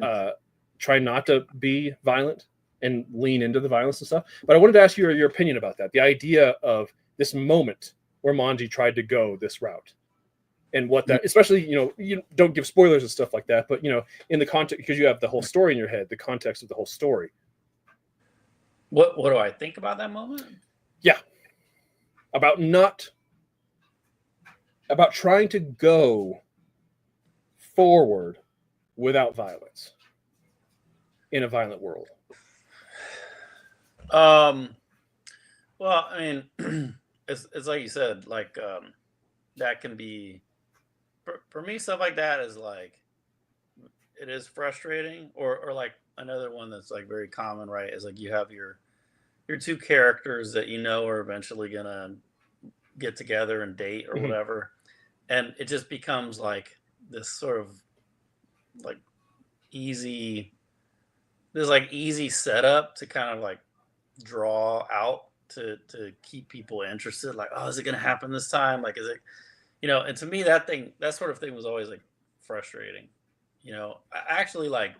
try not to be violent and lean into the violence and stuff. But I wanted to ask you your opinion about that. The idea of this moment where Manji tried to go this route. And what that, especially, you don't give spoilers and stuff like that, but, in the context, because you have the whole story in your head, the context of the whole story. What do I think about that moment? Yeah. About trying to go forward without violence in a violent world. Well, I mean, it's like you said, like, that can be, for me, stuff like that is like, it is frustrating. Or like another one that's like very common, right? Is like you have your two characters that are eventually gonna get together and date or whatever, and it just becomes like this sort of like easy setup to kind of like draw out to keep people interested. Like, oh, is it gonna happen this time? Like, is it? And to me, that sort of thing was always like frustrating. I actually like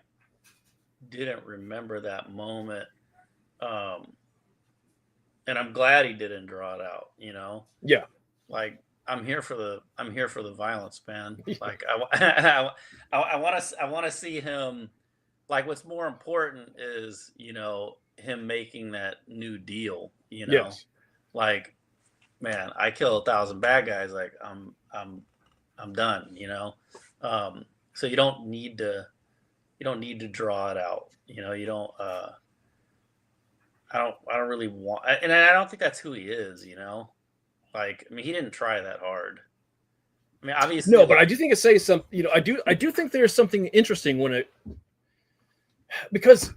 didn't remember that moment. And I'm glad he didn't draw it out, Yeah. Like, I'm here for the violence, man. Like, I want to see him. Like, what's more important is, him making that new deal, Yes. Like, man, I kill 1,000 bad guys. Like, I'm done, So you don't need to draw it out. You don't, I don't really want, and I don't think that's who he is, Like, I mean, he didn't try that hard. I mean, obviously. No, but I do think it says something, I do think there's something interesting because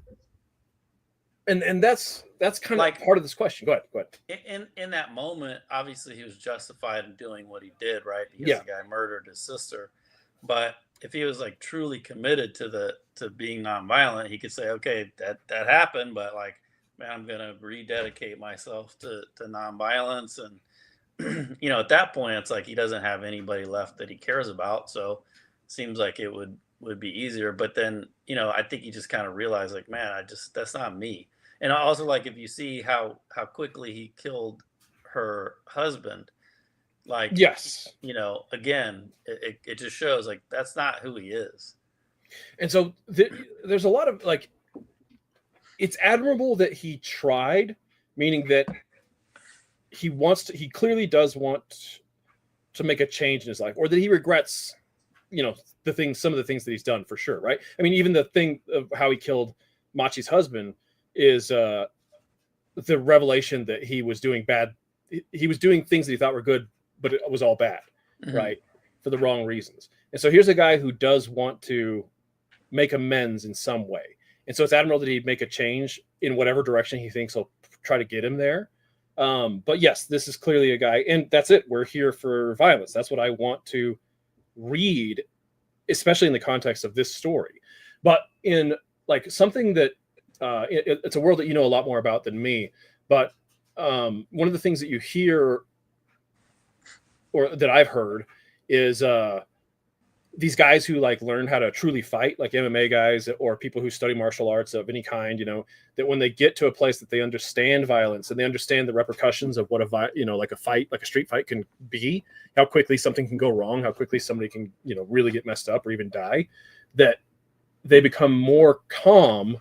and that's kind of like part of this question. Go ahead. In that moment, obviously he was justified in doing what he did, right? Because the guy murdered his sister. But if he was like truly committed to being nonviolent, he could say, okay, that happened, but like, man, I'm gonna rededicate myself to nonviolence. And at that point, it's like he doesn't have anybody left that he cares about. So it seems like it would be easier. But then, I think he just kind of realized, like, man, that's not me. And also, like, if you see how quickly he killed her husband, like, yes, again, it just shows like that's not who he is. And so there's a lot of like, it's admirable that he tried, meaning that he clearly does want to make a change in his life, or that he regrets, some of the things that he's done, for sure, right? I mean, even the thing of how he killed Machi's husband is the revelation that he was doing bad. He was doing things that he thought were good, but it was all bad, right? For the wrong reasons. And so here's a guy who does want to make amends in some way. And so it's admirable that he'd make a change in whatever direction he thinks will try to get him there. But yes, this is clearly a guy, and that's it. We're here for violence. That's what I want to read, especially in the context of this story. But in like something that it's a world that you know a lot more about than me. But one of the things that you hear, or that I've heard, is these guys who like learn how to truly fight, like MMA guys or people who study martial arts of any kind, you know, that when they get to a place that they understand violence and they understand the repercussions of what like a fight, like a street fight can be, how quickly something can go wrong, how quickly somebody can, you know, really get messed up or even die, that they become more calm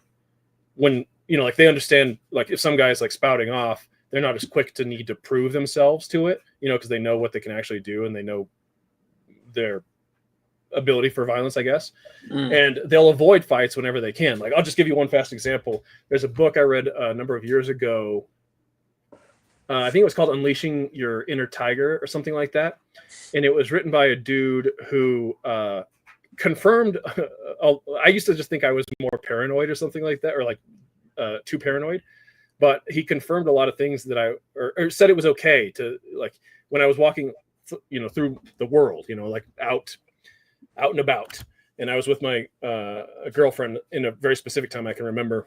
when, you know, like they understand, like if some guy's like spouting off, they're not as quick to need to prove themselves to it, you know, because they know what they can actually do and they know their ability for violence, I guess. And they'll avoid fights whenever they can. Like, I'll just give you one fast example. There's a book I read a number of years ago. I think it was called Unleashing Your Inner Tiger or something like that. And it was written by a dude who confirmed. I used to just think I was more paranoid or something like that, or like too paranoid. But he confirmed a lot of things that or said it was okay to, like, when I was walking, you know, through the world, you know, like out and about. And I was with my girlfriend in a very specific time I can remember.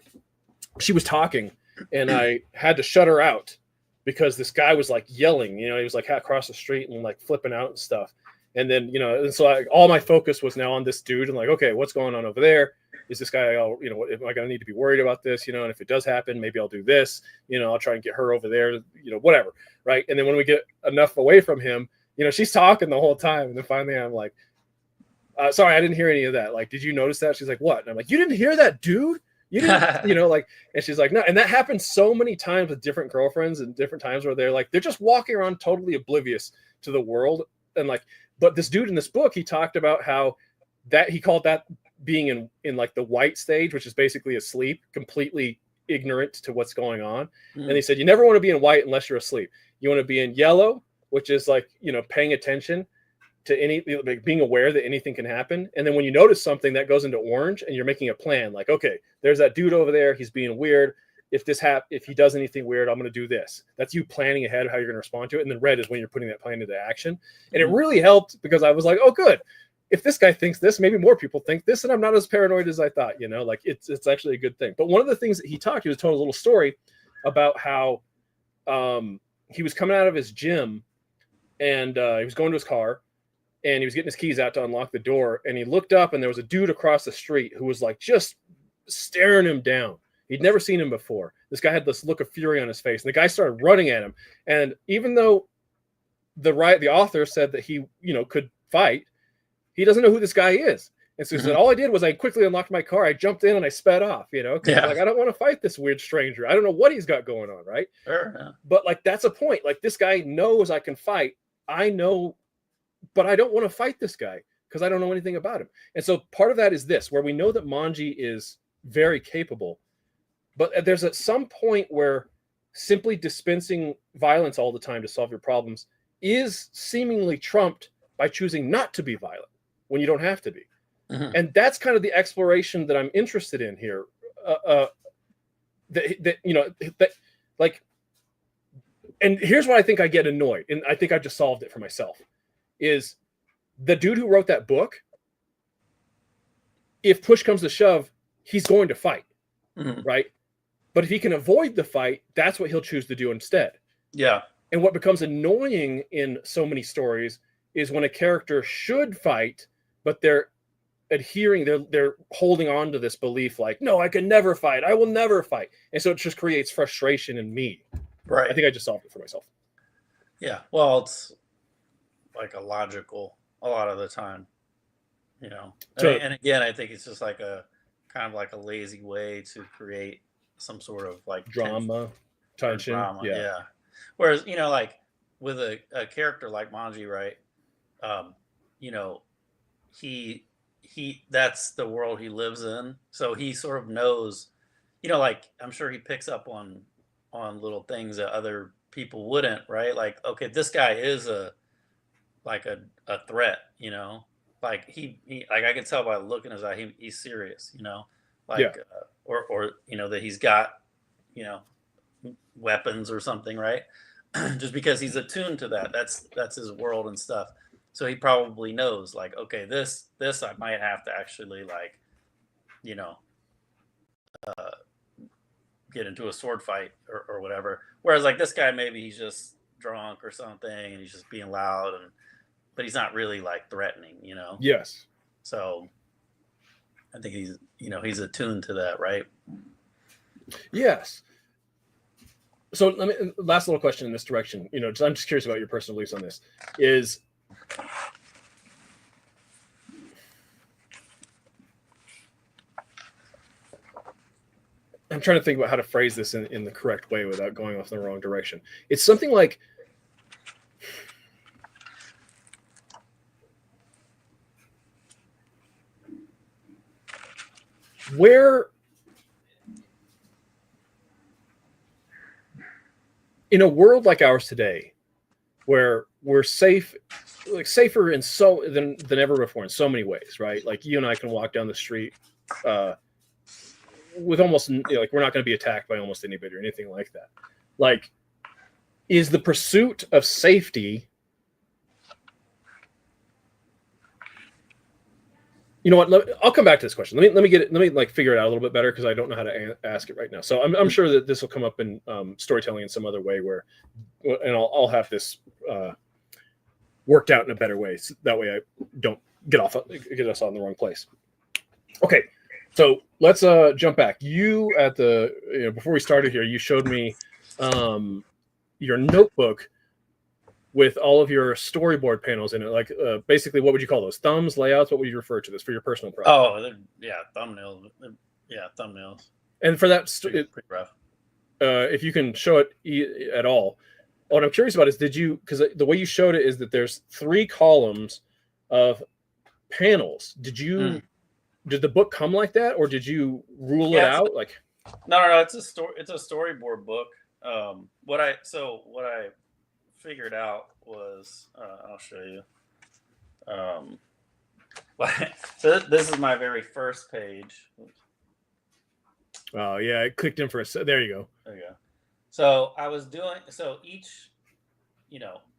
She was talking and I had to shut her out because this guy was like yelling, you know, he was like across the street and like flipping out and stuff. And then, you know, and so all my focus was now on this dude and like, okay, what's going on over there? Is this guy, you know, am I going to need to be worried about this? You know, and if it does happen, maybe I'll do this, you know, I'll try and get her over there, you know, whatever. Right. And then when we get enough away from him, you know, she's talking the whole time. And then finally I'm like, sorry, I didn't hear any of that. Like, did you notice that? She's like, what? And I'm like, you didn't hear that, dude? You didn't, you know, like, and she's like, no. And that happens so many times with different girlfriends and different times where they're just walking around totally oblivious to the world. And like, but this dude in this book, he talked about how that he called that being in like the white stage, which is basically asleep, completely ignorant to what's going on. And he said, you never want to be in white unless you're asleep. You want to be in yellow, which is like, you know, paying attention to like being aware that anything can happen. And then when you notice something, that goes into orange and you're making a plan, like, okay, there's that dude over there, he's being weird. If he does anything weird, I'm going to do this. That's you planning ahead of how you're going to respond to it. And then red is when you're putting that plan into action. And it really helped because I was like, oh, good. If this guy thinks this, maybe more people think this, and I'm not as paranoid as I thought, you know, like it's actually a good thing. But one of the things that he told a little story about how he was coming out of his gym and he was going to his car and he was getting his keys out to unlock the door. And he looked up and there was a dude across the street who was like just staring him down. He'd never seen him before. This guy had this look of fury on his face. And the guy started running at him. And even though the author said that he, you know, could fight, he doesn't know who this guy is. And so he said, all I did was I quickly unlocked my car. I jumped in and I sped off, you know, because like, I don't want to fight this weird stranger. I don't know what he's got going on. Right. Sure, yeah. But like, that's a point. Like, this guy knows I can fight. I know, but I don't want to fight this guy because I don't know anything about him. And so part of that is this, where we know that Manji is very capable, but there's at some point where simply dispensing violence all the time to solve your problems is seemingly trumped by choosing not to be violent when you don't have to be. And that's kind of the exploration that I'm interested in here. Like, and here's why I think I get annoyed, and I think I just solved it for myself, is the dude who wrote that book, if push comes to shove, he's going to fight, right? But if he can avoid the fight, that's what he'll choose to do instead. Yeah. And what becomes annoying in so many stories is when a character should fight, but they're adhering, they're holding on to this belief like, no, I can never fight. I will never fight. And so it just creates frustration in me. Right. I think I just solved it for myself. Yeah. Well, it's like a lot of the time, you know. And again, I think it's just like a kind of like a lazy way to create some sort of like tension. Yeah. Whereas, you know, like with a character like Manji, right? You know, he that's the world he lives in. So he sort of knows, you know, like I'm sure he picks up on little things that other people wouldn't, right? Like, okay, this guy is a threat, you know, like he like I can tell by the look in his eye, he's serious, you know, like, or, you know, that he's got, you know, weapons or something, right? Just because he's attuned to that. That's his world and stuff. So he probably knows, like, okay, this I might have to actually, like, you know, get into a sword fight or whatever. Whereas like this guy, maybe he's just drunk or something and he's just being loud, but he's not really like threatening, you know? Yes. So I think he's attuned to that, right? Yes. So let me last little question in this direction. I'm just curious about your personal beliefs on this. I'm trying to think about how to phrase this in the correct way without going off in the wrong direction. It's something like, where in a world like ours today, where we're safer in than ever before in so many ways, right? Like you and I can walk down the street with almost like we're not going to be attacked by almost anybody or anything like that. Like, is the pursuit of safety? You know what? I'll come back to this question. Let me figure it out a little bit better because I don't know how to ask it right now. So I'm sure that this will come up in storytelling in some other way and I'll have this worked out in a better way. So that way I don't get us on the wrong place. Okay, so let's jump back. You before we started here, you showed me your notebook with all of your storyboard panels in it. Like basically, what would you call those? Thumbs, layouts? What would you refer to this for your personal project? Oh, thumbnails. Yeah, thumbnails. And for that, pretty rough. If you can show it at all, what I'm curious about is because the way you showed it is that there's 3 columns of panels. Did the book come like that, or did you rule it out? No, it's a story. It's a storyboard book. What I figured out was I'll show you. So this is my very first page. Oh yeah, I clicked in for a second. There you go. There you go. So I was doing each,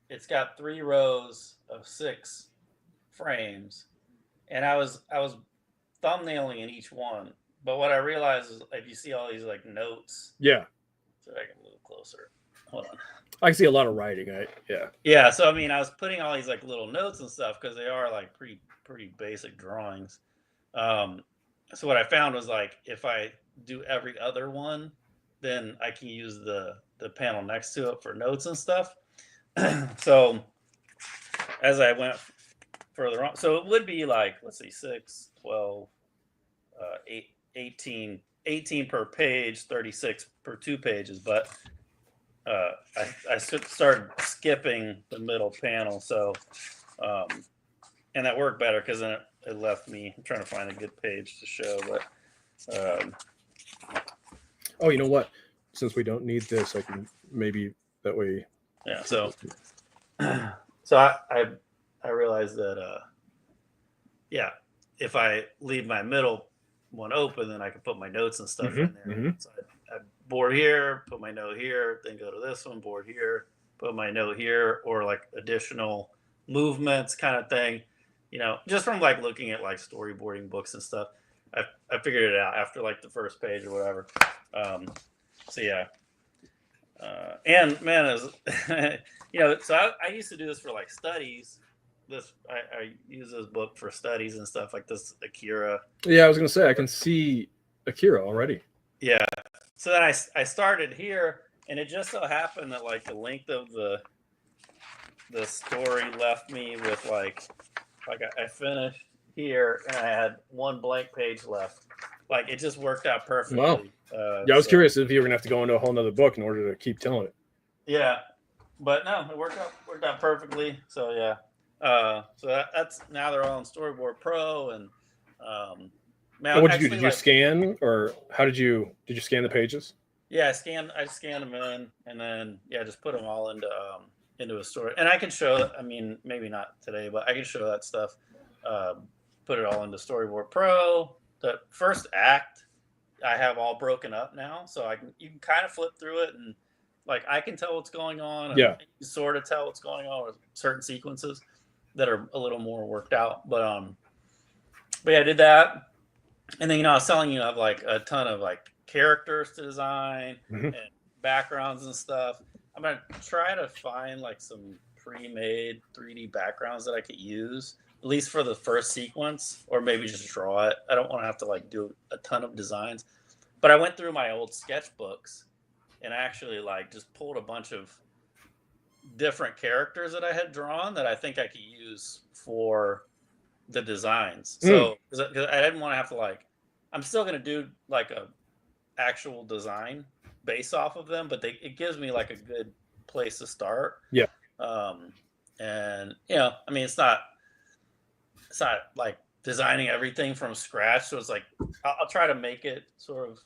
it's got 3 rows of 6 frames, and I was thumbnailing in each one. But what I realized is if you see all these like notes. Yeah. So I can move closer. Hold on. I can see a lot of writing. Yeah. So I mean, I was putting all these like little notes and stuff because they are like pretty basic drawings. So what I found was like if I do every other one, then I can use the panel next to it for notes and stuff. So as I went further on, so it would be like, let's see, 6, 12, 18 per page, 36 per 2 pages. But I started skipping the middle panel. So, and that worked better because then it left me, I'm trying to find a good page to show, but oh, you know what? Since we don't need this, I can maybe that way. Yeah. So I realized that, if I leave my middle one open, then I can put my notes and stuff in there. Mm-hmm. So I board here, put my note here, then go to this one, board here, put my note here, or like additional movements kind of thing. Just from like looking at like storyboarding books and stuff, I figured it out after like the first page or whatever. So yeah. And man, so I used to do this for like studies. I use this book for studies and stuff like this Akira. Yeah, I was gonna say I can see Akira already. Yeah. So then I started here, and it just so happened that like the length of the story left me with like I finished here and I had 1 blank page left. Like it just worked out perfectly. Wow. Yeah, I was curious if you were gonna have to go into a whole nother book in order to keep telling it. Yeah, but no, it worked out perfectly. So yeah. So that's now they're all in Storyboard Pro, and what did you do? Did you scan, or how did you scan the pages? Yeah, I scanned them in, and then just put them all into a story. And I can show. I mean, maybe not today, but I can show that stuff. Put it all into Storyboard Pro. The first act I have all broken up now, so you can kind of flip through it, and like I can tell what's going on. And yeah, you sort of tell what's going on with certain sequences that are a little more worked out. But yeah, I did that, and then I was telling you I have like a ton of like characters to design and backgrounds and stuff. I'm gonna try to find like some pre-made 3D backgrounds that I could use at least for the first sequence, or maybe just draw it. I don't want to have to like do a ton of designs. But I went through my old sketchbooks and actually like just pulled a bunch of different characters that I had drawn that I think I could use for the designs. So because I didn't want to have to like, I'm still gonna do like a actual design based off of them, but it gives me like a good place to start. Yeah. And I mean, it's not like designing everything from scratch. So it's like I'll try to make it sort of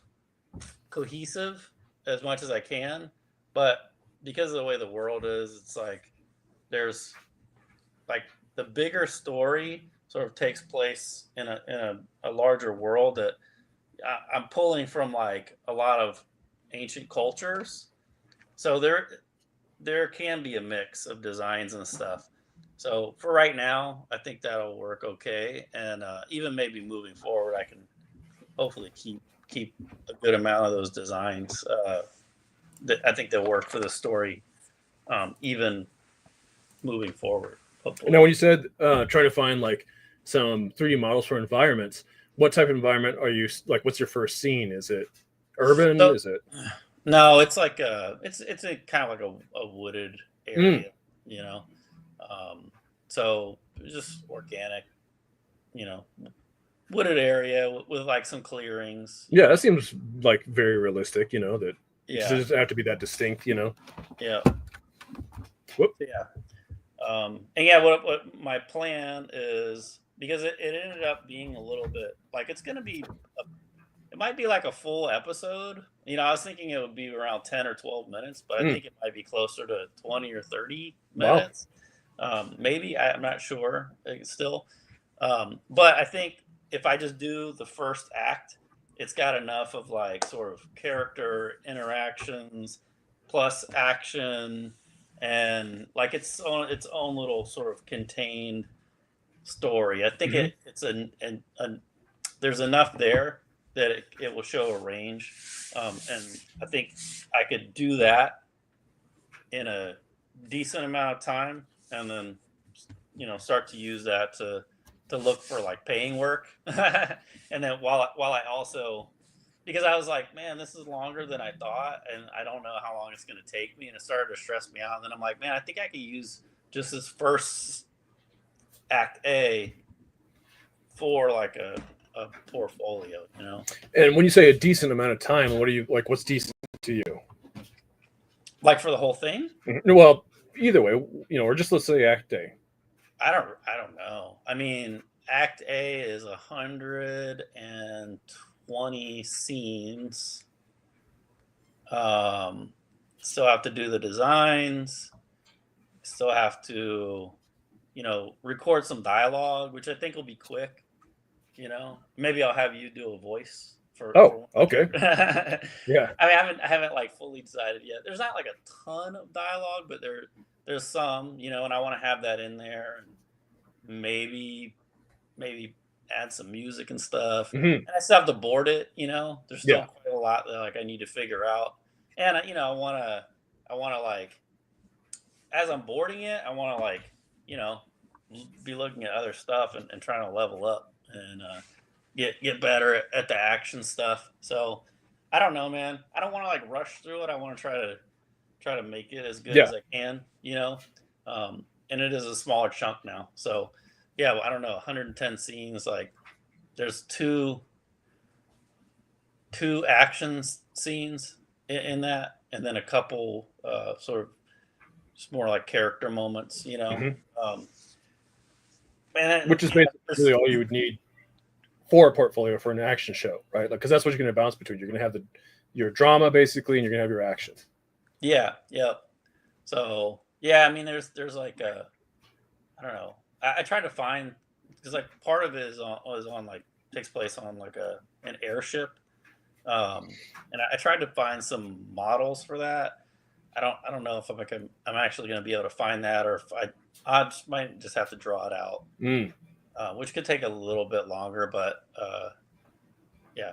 cohesive as much as I can, but because of the way the world is, it's like there's like the bigger story sort of takes place in a larger world that I'm pulling from like a lot of ancient cultures. So there can be a mix of designs and stuff. So for right now, I think that'll work okay, and even maybe moving forward, I can hopefully keep a good amount of those designs. That I think they'll work for the story, even moving forward. Hopefully. Now, when you said try to find like some 3D models for environments, what type of environment are you like? What's your first scene? Is it urban? So, Is it? No, it's like it's a kind of like a wooded area, you know. So just organic, wooded area with like some clearings. Yeah, that seems like very realistic. That it Yeah, doesn't have to be that distinct. yeah, Whoop. yeah. And yeah, what my plan is, because it ended up being a little bit like it's gonna be it might be like a full episode. I was thinking it would be around 10 or 12 minutes, but I think it might be closer to 20 or 30 minutes. Wow. Maybe I'm not sure still. But I think if I just do the first act, it's got enough of like sort of character interactions plus action and like its own little sort of contained story. I think it's there's enough there that it will show a range, and I think I could do that in a decent amount of time, and then start to use that to look for like paying work, and then while I also, because I was like, man, this is longer than I thought, and I don't know how long it's going to take me, and it started to stress me out. And then I'm like, man, I think I could use just this first act A for like a portfolio, And when you say a decent amount of time, what do you like? What's decent to you? Like for the whole thing? Well, either way, or just let's say Act A. I don't know. I mean, Act A is 120 scenes. Still have to do the designs. Still have to, record some dialogue, which I think will be quick. Maybe I'll have you do a voice for. Okay. Yeah. I mean, I haven't like fully decided yet. There's not like a ton of dialogue, but there's some, and I want to have that in there, and maybe add some music and stuff. And I still have to board it. There's still quite a lot that like I need to figure out, and I want to like, as I'm boarding it, I want to like, be looking at other stuff and trying to level up and get better at the action stuff. So I don't know, man. I don't want to like rush through it. I want to try to make it as good as I can, and it is a smaller chunk now. So yeah, I don't know, 110 scenes, like there's two action scenes in that, and then a couple sort of just more like character moments, which is basically all you would need for a portfolio for an action show, right? Like, because that's what you're going to bounce between. You're going to have your drama basically, and you're going to have your action. Yeah. So yeah, I mean, there's like I don't know. I tried to find, because like part of it is on like takes place on like an airship, and I tried to find some models for that. I don't know if I'm actually going to be able to find that, or if I just might just have to draw it out, which could take a little bit longer. But yeah,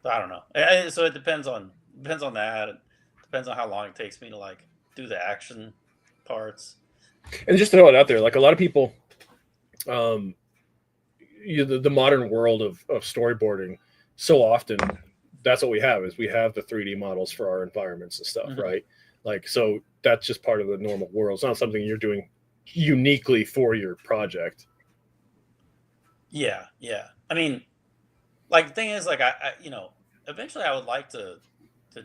I don't know. So it depends on that. It depends on how long it takes me to like do the action parts. And just to throw it out there, like a lot of people um, the modern world of storyboarding, so often that's what we have is we have the 3D models for our environments and stuff, Mm-hmm. right? Like, so that's just part of the normal world. It's not something you're doing uniquely for your project. Yeah, yeah. I mean, like the thing is, like eventually I would like to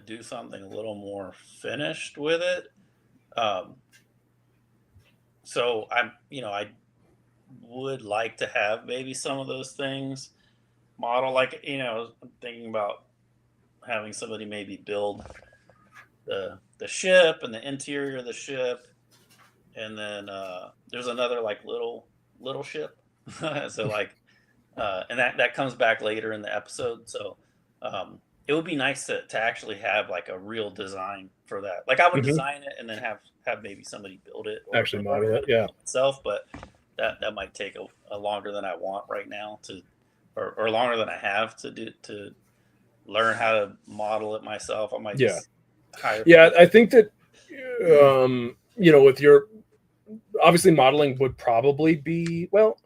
do something a little more finished with it. Um, so I would like to have maybe some of those things model. Like, I'm thinking about having somebody maybe build the ship and the interior of the ship, and then there's another like little ship. So like, and that comes back later in the episode. So it would be nice to actually have like a real design for that. Like I would Hmm. design it and then have maybe somebody build it, or Actually learn model how it, to yeah. build it myself. But that might take a longer than I want right now to, or longer than I have to learn how to model it myself. I might Yeah, just hire yeah, people. I think that with your, obviously modeling would probably be, well,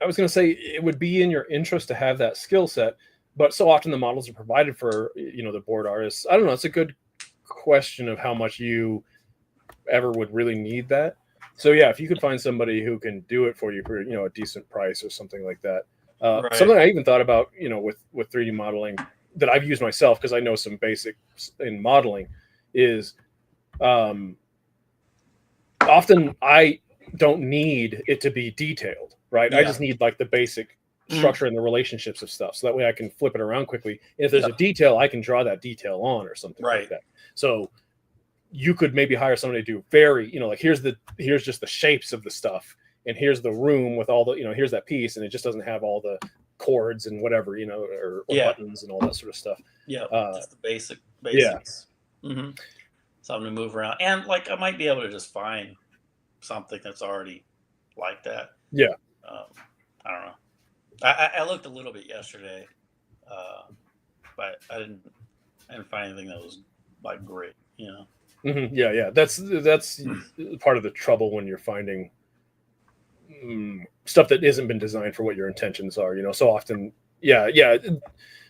I was going to say it would be in your interest to have that skill set, but so often the models are provided for, the board artists. I don't know. It's a good question of how much you ever would really need that. So yeah, if you could find somebody who can do it for you for a decent price or something like that. Right. Something I even thought about, with 3D modeling that I've used myself because I know some basics in modeling is um, often I don't need it to be detailed, right? I Yeah. just need like the basic Mhm. structure and the relationships of stuff. So that way I can flip it around quickly. And if there's a Yep. detail, I can draw that detail on or something like Right. that. So you could maybe hire somebody to do like here's just the shapes of the stuff. And here's the room with all the, here's that piece. And it just doesn't have all the chords and whatever, or Yeah. buttons and all that sort of stuff. Yep. Uh, Just the yeah. basics. Hmm. Something to move around, and like I might be able to just find something that's already like that. Yeah. Um, I don't know. I looked a little bit yesterday, uh, but I didn't find anything that was like great. Yeah. Yeah. That's part of the trouble when you're finding stuff that isn't been designed for what your intentions are. So often, yeah.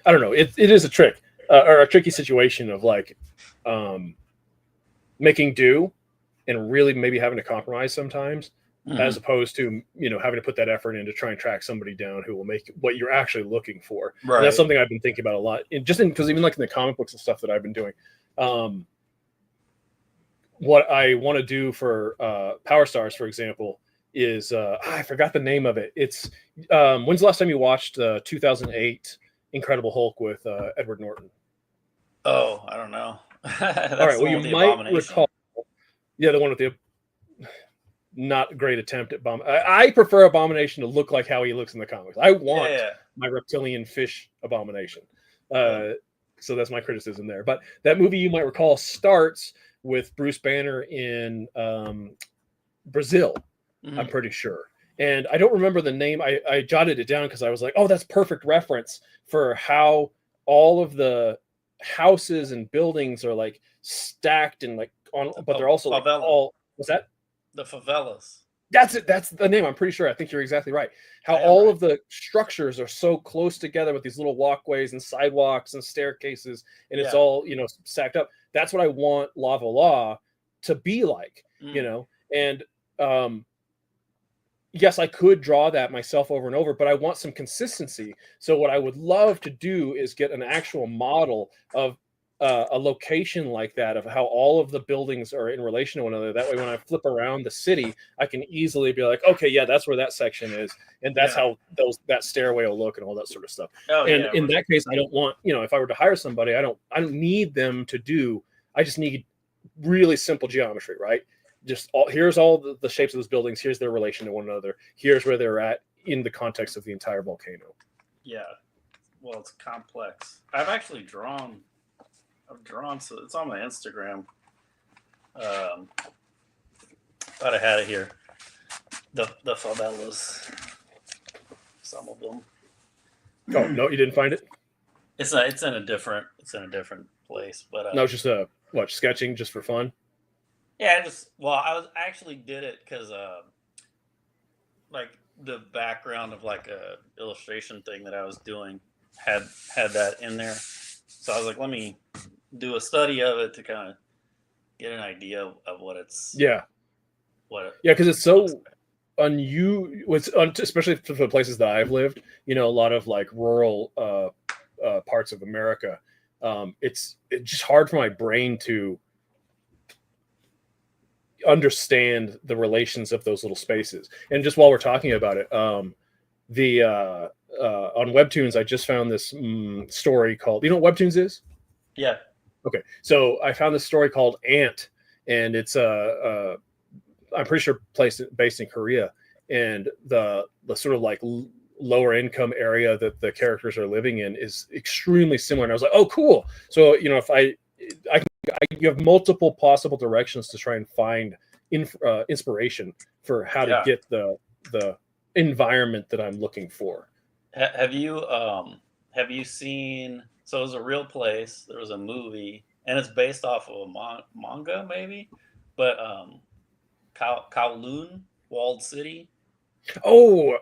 I don't know. It is a trick or a tricky situation of like making do and really maybe having to compromise sometimes, Hmm. as opposed to having to put that effort in to try and track somebody down who will make what you're actually looking for. And that's Right. something I've been thinking about a lot, because even like in the comic books and stuff that I've been doing. Um, what I want to do for Powerstars, for example, is I forgot the name of it. It's when's the last time you watched 2008 Incredible Hulk with Edward Norton? Oh, I don't know. All That's right, the well one you with the might abomination. recall, yeah, the one with the not great attempt at bomb. I prefer Abomination to look like how he looks in the comics. I want Yeah. my reptilian fish Abomination. Yep. Uh, so that's my criticism there. But that movie, you might recall, starts with Bruce Banner in Brazil, I'm Hmm. pretty sure. And I don't remember the name. I jotted it down because I was like, oh, that's perfect reference for how all of the houses and buildings are like stacked and like on, The but they're also like favela. all, was that? The favelas. That's it. That's the name. I'm pretty sure. I think you're exactly right. How I am all right. of the structures are so close together with these little walkways and sidewalks and staircases, and it's Yeah. all stacked up. That's what I want Lava Law to be like. Mm. And yes, I could draw that myself over and over, but I want some consistency. So what I would love to do is get an actual model of a location like that, of how all of the buildings are in relation to one another. That way, when I flip around the city, I can easily be like, okay, yeah, that's where that section is, and that's Yeah. how that stairway will look, and all that sort of stuff. Oh And yeah. in that case, I don't want, if I were to hire somebody, I don't need them to do. I just need really simple geometry, right? Just here's all the shapes of those buildings. Here's their relation to one another. Here's where they're at in the context of the entire volcano. Yeah. Well, it's complex. I've drawn, so it's on my Instagram. Um, thought I had it here. The favelas, some of them. Oh no, you didn't find it? It's in a different place, but No, it's just sketching just for fun. yeah, I actually did it because like the background of like a illustration thing that I was doing had that in there. So I was like, let me do a study of it to kind of get an idea of what it's Yeah, what yeah, because it it's looks so especially for the places that I've lived. You know, a lot of like rural parts of America. It's just hard for my brain to understand the relations of those little spaces. And just while we're talking about it, the on Webtoons, I just found this story called. You know what Webtoons is? Yeah. Okay, so I found this story called Ant, and it's I'm pretty sure based in Korea, and the sort of like lower income area that the characters are living in is extremely similar. And I was like, oh, cool. So you know, if you have multiple possible directions to try and find inspiration for how to Yeah. get the environment that I'm looking for. Have you seen? So it was a real place. There was a movie, and it's based off of a manga, maybe. But Kowloon, Walled City. Oh,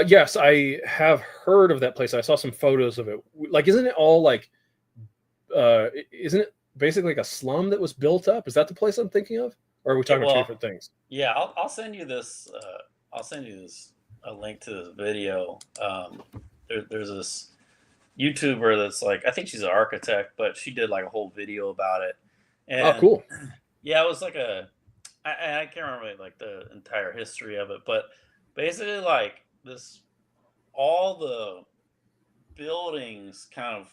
yes, I have heard of that place. I saw some photos of it. Like, isn't it all like, isn't it basically like a slum that was built up? Is that the place I'm thinking of? Or are we talking about two Well, different things? yeah, I'll send you this. I'll send you this a link to this video. There's this YouTuber that's like, I think she's an architect, but she did like a whole video about it. Oh, And cool. yeah, it was like I can't remember like the entire history of it, but basically like this, all the buildings kind of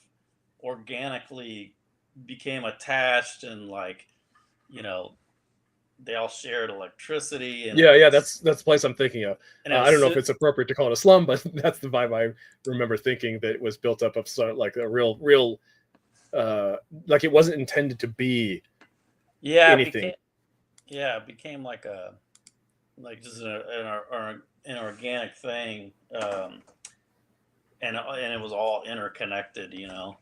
organically became attached, and like, you know, they all shared electricity, and Yeah, that's the place I'm thinking of. it I don't was know if it's appropriate to call it a slum, but that's the vibe I remember thinking, that it was built up of sort of like a real, like it wasn't intended to be yeah, anything. it became like a, like just an organic thing, and it was all interconnected, you know.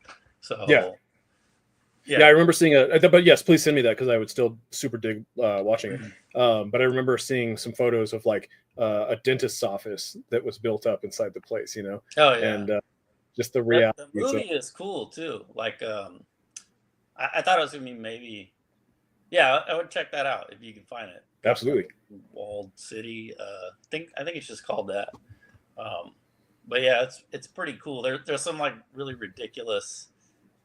Yeah. So Yeah, I yeah, remember seeing but yes, please send me that because I would still super dig watching it. But I remember seeing some photos of like a dentist's office that was built up inside the place, you know, oh yeah, and just the the realities of movie is cool too. Like, I thought it was gonna be maybe, yeah, I would check that out if you can find it. absolutely. Walled City. I think it's just called that. Um, but yeah, it's pretty cool. There's some like really ridiculous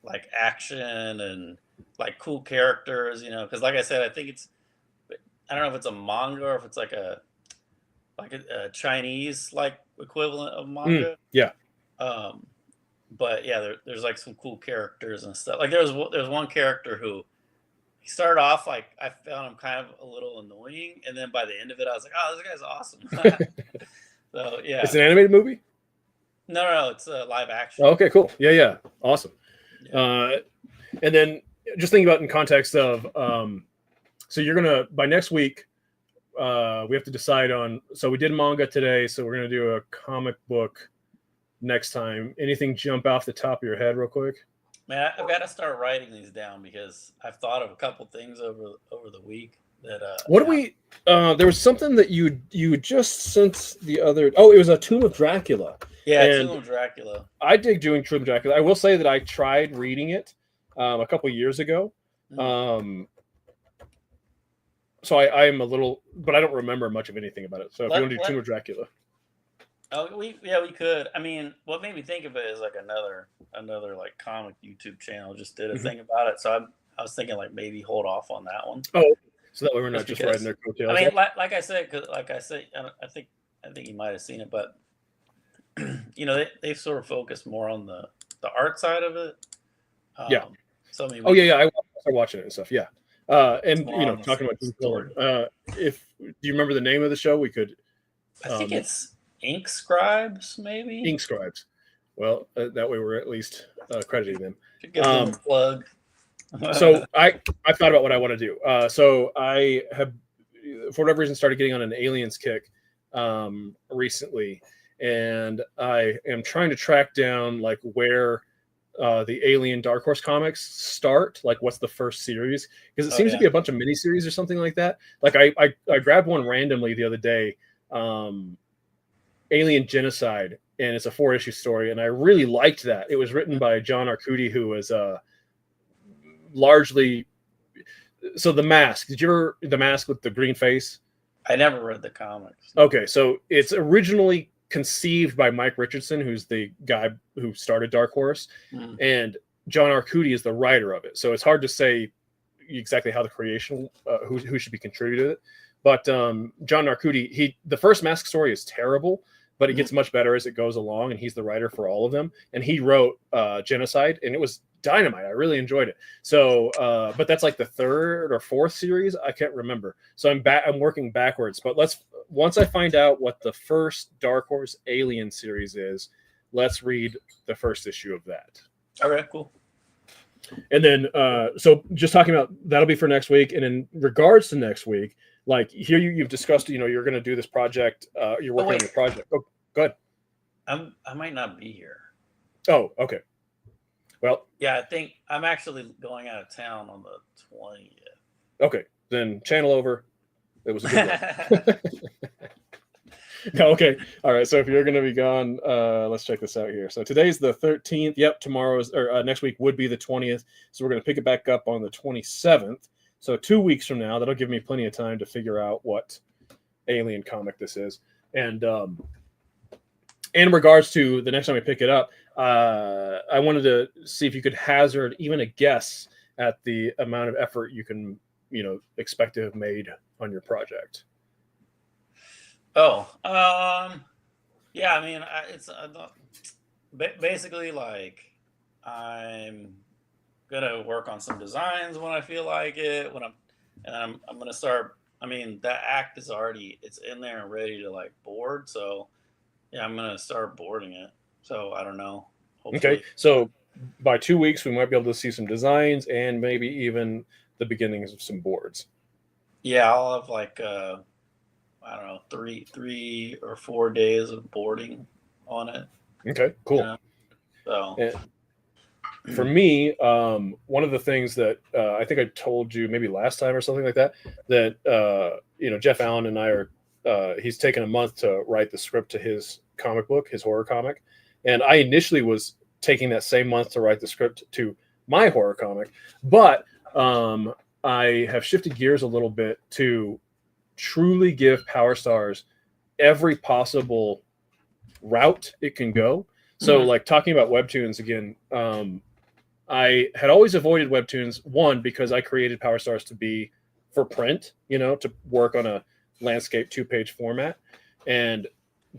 like action and like cool characters, you know. Because like I said, I think it's, I don't know if it's a manga or if it's like a Chinese like equivalent of manga. Yeah. Um, but yeah, there's like some cool characters and stuff. Like there's one character who, he started off like I found him kind of a little annoying, and then by the end of it, I was like, oh, this guy's awesome. So It's yeah, an animated movie. no, it's a live action. Oh, okay, cool. Yeah, awesome. Yeah. And then just thinking about in context of, so you're gonna by next week, we have to decide on. So we did manga today, so we're gonna do a comic book next time. Anything jump off the top of your head, real quick? Man, I've got to start writing these down because I've thought of a couple things over the week that What do yeah. we? There was something that you just sent the other. Oh, it was a Tomb of Dracula. Yeah, And Tomb of Dracula. I dig doing Tomb of Dracula. I will say that I tried reading it a couple years ago. So I am a little, but I don't remember much of anything about it. So if you want to do Tomb of Dracula, oh, we could. I mean, what made me think of it is like another like comic YouTube channel just did a thing about it. So I was thinking like maybe hold off on that one. Oh, so that way we're not just because, riding their coattails. I mean, like I said, I think you might have seen it, but you know, they sort of focus more on the art side of it. Yeah. So I mean, Oh yeah, I started watching it and stuff. Yeah. And you know, talking about story. If do you remember the name of the show? We could. I think it's Ink Scribes, maybe. Ink Scribes. Well, that way we're at least crediting them. Give them a plug. So I thought about what I want to do. So I have, for whatever reason, started getting on an Aliens kick recently, and I am trying to track down like where the Alien Dark Horse comics start. Like, what's the first series? Because it seems to be a bunch of miniseries or something like that. Like I grabbed one randomly the other day. alien genocide, and it's a 4-issue story, and I really liked that. It was written by John Arcudi, who was largely The Mask. Did you ever The Mask with the green face? I never read the comics. Okay, so it's originally conceived by Mike Richardson, who's the guy who started Dark Horse, and John Arcudi is the writer of it. So it's hard to say exactly how the creation, who should be contributed to it. But John Arcudi, the first Mask story is terrible, but it gets much better as it goes along, and he's the writer for all of them. And he wrote Genocide, and it was dynamite. I really enjoyed it. So, but that's like the 3rd or 4th series. I can't remember. So I'm working backwards. But once I find out what the first Dark Horse Alien series is, let's read the first issue of that. Okay, cool. And then, so just talking about that'll be for next week. And in regards to next week, like here you've discussed, you're going to do this project. You're working on your project. Oh, go ahead. I might not be here. Oh, okay. Well, yeah, I think I'm actually going out of town on the 20th. Okay, then channel over. It was a good one. Okay, all right. So if you're going to be gone, let's check this out here. So today's the 13th. Yep, tomorrow's or next week would be the 20th. So we're going to pick it back up on the 27th. So 2 weeks from now, that'll give me plenty of time to figure out what alien comic this is. And in regards to the next time we pick it up, I wanted to see if you could hazard even a guess at the amount of effort you can, expect to have made on your project. Oh, yeah. I mean, it's basically like I'm gonna work on some designs when I feel like it. I'm gonna start. I mean, that act is it's in there and ready to like board. So yeah, I'm gonna start boarding it. So I don't know. Hopefully. Okay, so by 2 weeks we might be able to see some designs and maybe even the beginnings of some boards. Yeah, I'll have like I don't know, 3 or 4 days of boarding on it. Okay, cool. So and for me, one of the things that I think I told you maybe last time or something like that, Jeff Allen and I are, he's taken a month to write the script to his comic book, his horror comic. And I initially was taking that same month to write the script to my horror comic, but I have shifted gears a little bit to truly give Powerstars every possible route it can go. So like talking about Webtoons again, I had always avoided Webtoons, one, because I created Powerstars to be for print, to work on a landscape 2-page format. And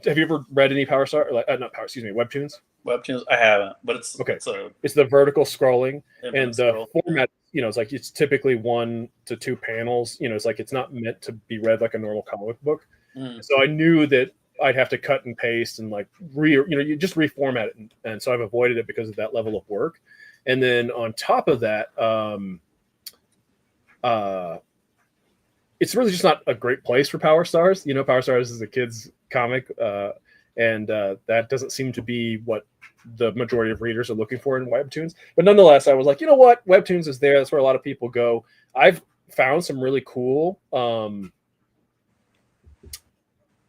have you ever read any Webtoons? Webtoons, I haven't, but it's okay. It's the vertical scrolling, and the format, it's like it's typically 1 to 2 panels. It's like it's not meant to be read like a normal comic book. So I knew that I'd have to cut and paste and like you just reformat it, and so I've avoided it because of that level of work. And then on top of that, it's really just not a great place for Powerstars. Powerstars is a kid's comic, and that doesn't seem to be what the majority of readers are looking for in Webtoons. But nonetheless, I was like, you know what? Webtoons is there. That's where a lot of people go. I've found some really cool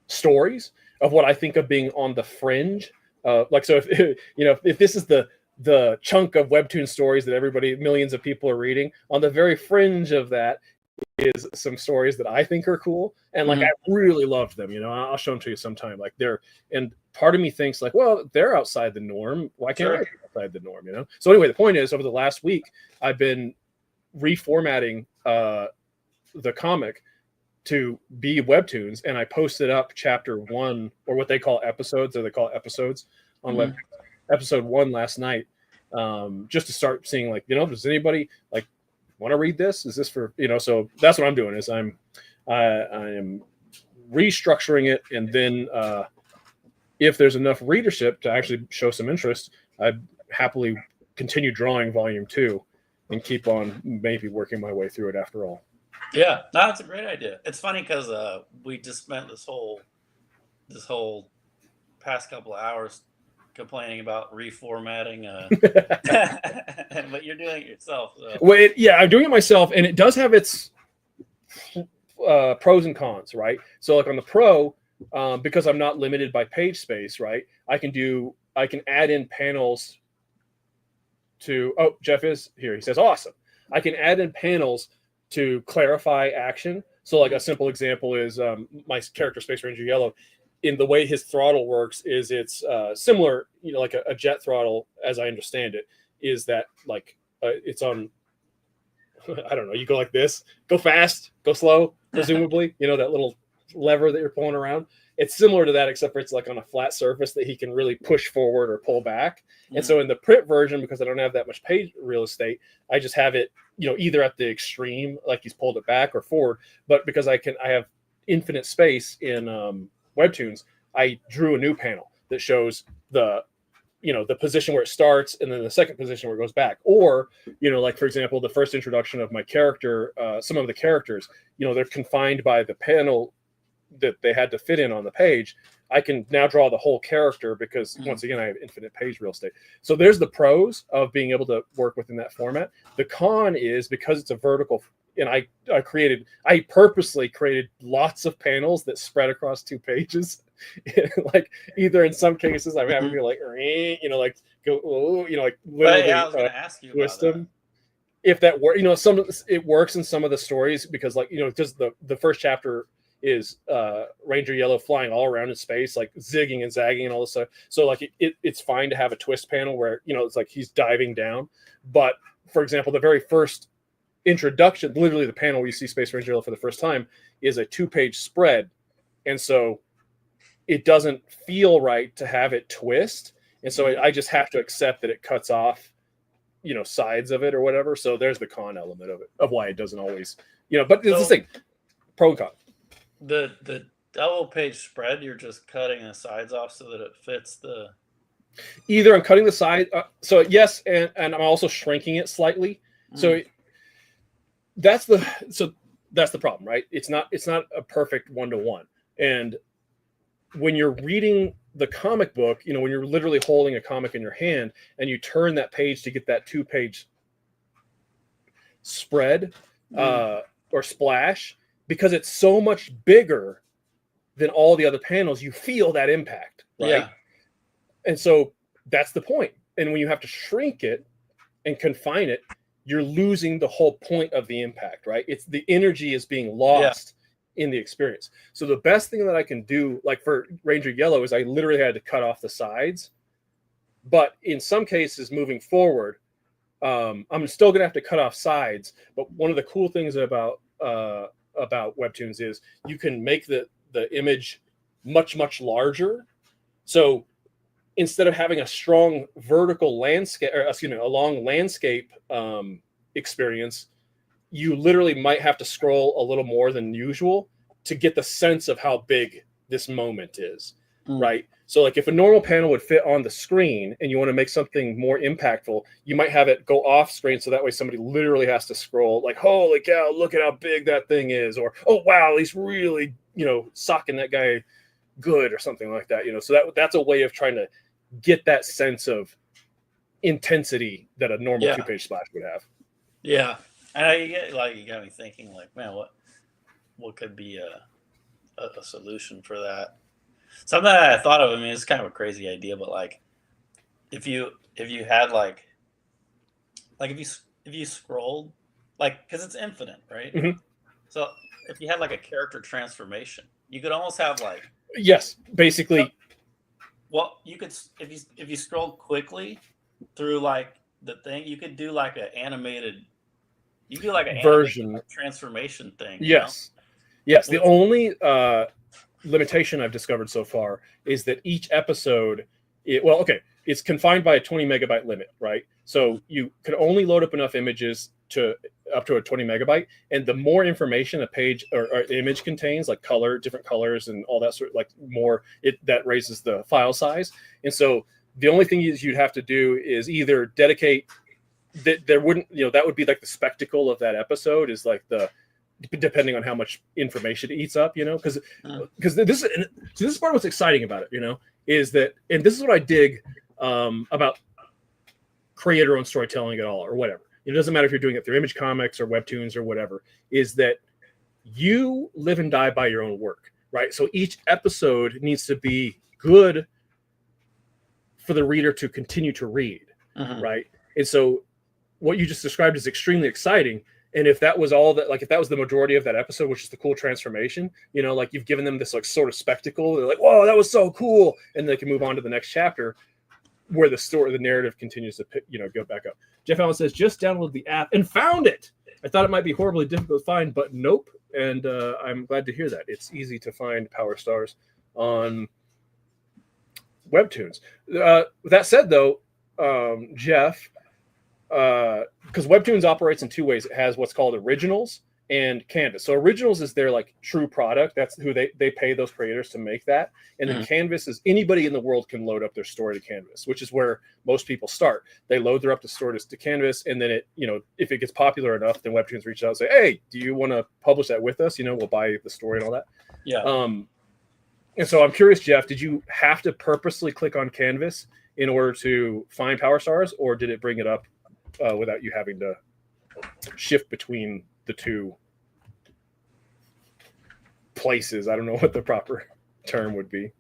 stories of what I think of being on the fringe. So if this is the chunk of Webtoon stories that millions of people are reading, on the very fringe of that is some stories that I think are cool, and like I really loved them. I'll show them to you sometime. Like and part of me thinks like, well, they're outside the norm. Why can't I be outside the norm? So anyway, the point is, over the last week, I've been reformatting the comic to be Webtoons, and I posted up chapter 1, or what they call episodes, on Webtoons. Episode 1 last night, just to start seeing like, does anybody like want to read this? Is this for, so that's what I'm doing is I am restructuring it. And then if there's enough readership to actually show some interest, I'd happily continue drawing volume 2 and keep on maybe working my way through it after all. Yeah, no, it's a great idea. It's funny because we just spent this whole past couple of hours complaining about reformatting, but you're doing it yourself. So. Well, I'm doing it myself, and it does have its pros and cons, right? So, like on the pro, because I'm not limited by page space, right? I can add in panels to, oh, Jeff is here. He says, awesome. I can add in panels to clarify action. So like a simple example is my character Space Ranger Yellow. In the way his throttle works is it's similar, like a jet throttle, as I understand it, is that like it's on, I don't know, you go like this, go fast, go slow, presumably, that little lever that you're pulling around. It's similar to that, except for it's like on a flat surface that he can really push forward or pull back. Mm-hmm. And so in the print version, because I don't have that much page real estate, I just have it, either at the extreme, like he's pulled it back, or forward. But because I have infinite space in Webtoons, I drew a new panel that shows the position where it starts and then the second position where it goes back. Or, like, for example, the first introduction of my character, some of the characters, they're confined by the panel that they had to fit in on the page. I can now draw the whole character because once again, I have infinite page real estate. So there's the pros of being able to work within that format. The con is because it's a vertical, and I purposely created lots of panels that spread across 2 pages. Like either in some cases I'm having to like go, like literally I was going to ask you twist about them. If that works, it works in some of the stories because like, just the first chapter is Ranger Yellow flying all around in space, like zigging and zagging and all this stuff. So like it's fine to have a twist panel where, it's like he's diving down. But for example, the very first introduction, literally the panel where you see Space Ranger Yellow for the first time, is a 2-page spread. And so it doesn't feel right to have it twist. And so I just have to accept that it cuts off, sides of it or whatever. So there's the con element of it, of why it doesn't always, but it's the thing, pro and con. The double page spread, you're just cutting the sides off so that it fits the. Either I'm cutting the side, so yes, and I'm also shrinking it slightly. So that's the problem, right? It's not a perfect 1-to-1. And when you're reading the comic book, when you're literally holding a comic in your hand and you turn that page to get that 2-page spread or splash, because it's so much bigger than all the other panels, you feel that impact, right? Yeah. And so that's the point. And when you have to shrink it and confine it, you're losing the whole point of the impact, right? It's the energy is being lost in the experience. So the best thing that I can do, like for Ranger Yellow, is I literally had to cut off the sides. But in some cases moving forward, I'm still going to have to cut off sides. But one of the cool things about Webtoons is you can make the image much, much larger. So instead of having a strong vertical landscape, or a long landscape experience, you literally might have to scroll a little more than usual to get the sense of how big this moment is, right? So like if a normal panel would fit on the screen and you want to make something more impactful, you might have it go off screen so that way somebody literally has to scroll like, holy cow, look at how big that thing is, or oh wow, he's really socking that guy good, or something like that. So that's a way of trying to get that sense of intensity that a normal 2-page splash would have. Yeah. And you got me thinking, like, man, what could be a solution for that? Something that I thought of. I mean, it's kind of a crazy idea, but like, if you had like if you scrolled, like, because it's infinite, right? Mm-hmm. So if you had like a character transformation, you could almost have like basically. Well, you could if you scroll quickly through like the thing, you could do like an animated. You do like an version transformation thing. Yes. The only limitation I've discovered so far is that each episode, it's confined by a 20 megabyte limit, right? So you could only load up enough images to up to a 20 megabyte, and the more information a page or image contains, like different colors and all that sort of, like more, that raises the file size. And so the only thing you'd have to do is either dedicate that there wouldn't, that would be like the spectacle of that episode, is like depending on how much information it eats up, because this is part of what's exciting about it, is that, and this is what I dig about creator-owned storytelling at all, or whatever. It doesn't matter if you're doing it through Image Comics or Webtoons or whatever, is that you live and die by your own work. right? So each episode needs to be good for the reader to continue to read, right? And so what you just described is extremely exciting. And if that was all that, like if that was the majority of that episode, which is the cool transformation, you know, like you've given them this like sort of spectacle, they're like, whoa, that was so cool. And they can move on to the next chapter where the narrative continues to, you know, go back up. Jeff Allen says, just download the app and found it. I thought it might be horribly difficult to find, but nope. And I'm glad to hear that. It's easy to find Powerstars on Webtoons. That said, though, Jeff, because Webtoons operates in two ways. It has what's called originals and Canvas. So originals is their like true product. That's who they pay those creators to make that. And then Canvas is anybody in the world can load up their story to Canvas, which is where most people start. They load their up the story to Canvas, and then it, you know, if it gets popular enough, then Webtoons reach out and say, hey, do you want to publish that with us? You know, we'll buy the story and all that. Yeah. And so I'm curious, Jeff, did you have to purposely click on Canvas in order to find Powerstars, or did it bring it up without you having to shift between the two places? I don't know what the proper term would be.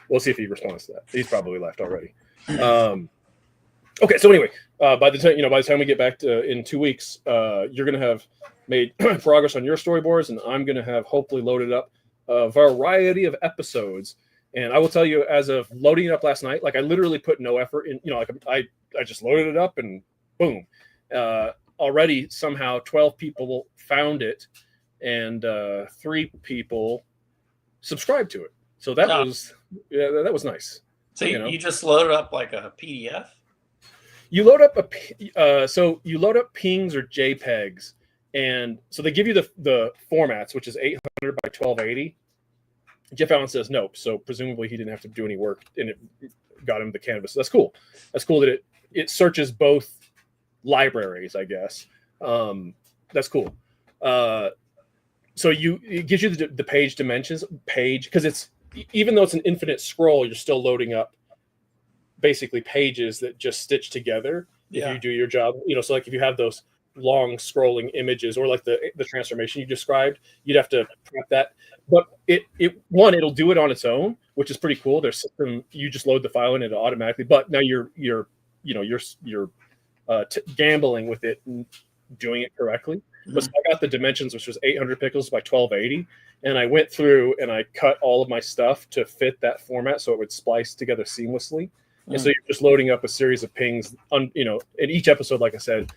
We'll see if he responds to that. He's probably left already. Okay, so anyway, by the time we get back to in 2 weeks, you're going to have made progress on your storyboards, and I'm going to have hopefully loaded up a variety of episodes. And I will tell you, as of loading it up last night, like I literally put no effort in. You know, like I just loaded it up and boom. Already somehow 12 people found it, and 3 people subscribed to it. So that was nice. So you just loaded up like a PDF? You load up you load up pings or JPEGs, and so they give you the formats, which is 800 by 1280. Jeff Allen says nope, so presumably he didn't have to do any work, and it got him the canvas. So that's cool. That's cool that it searches both libraries, I guess. That's cool. So it gives you the page dimensions because it's, even though it's an infinite scroll, you're still loading up basically pages that just stitch together if you do your job. You know, so like if you have those long scrolling images, or like the transformation you described, you'd have to prep that. But it'll do it on its own, which is pretty cool. There's system, you just load the file in it automatically. But now you're gambling with it and doing it correctly. But so I got the dimensions, which was 800 pixels by 1280, and I went through and I cut all of my stuff to fit that format so it would splice together seamlessly. And so you're just loading up a series of pings, and each episode, like I said,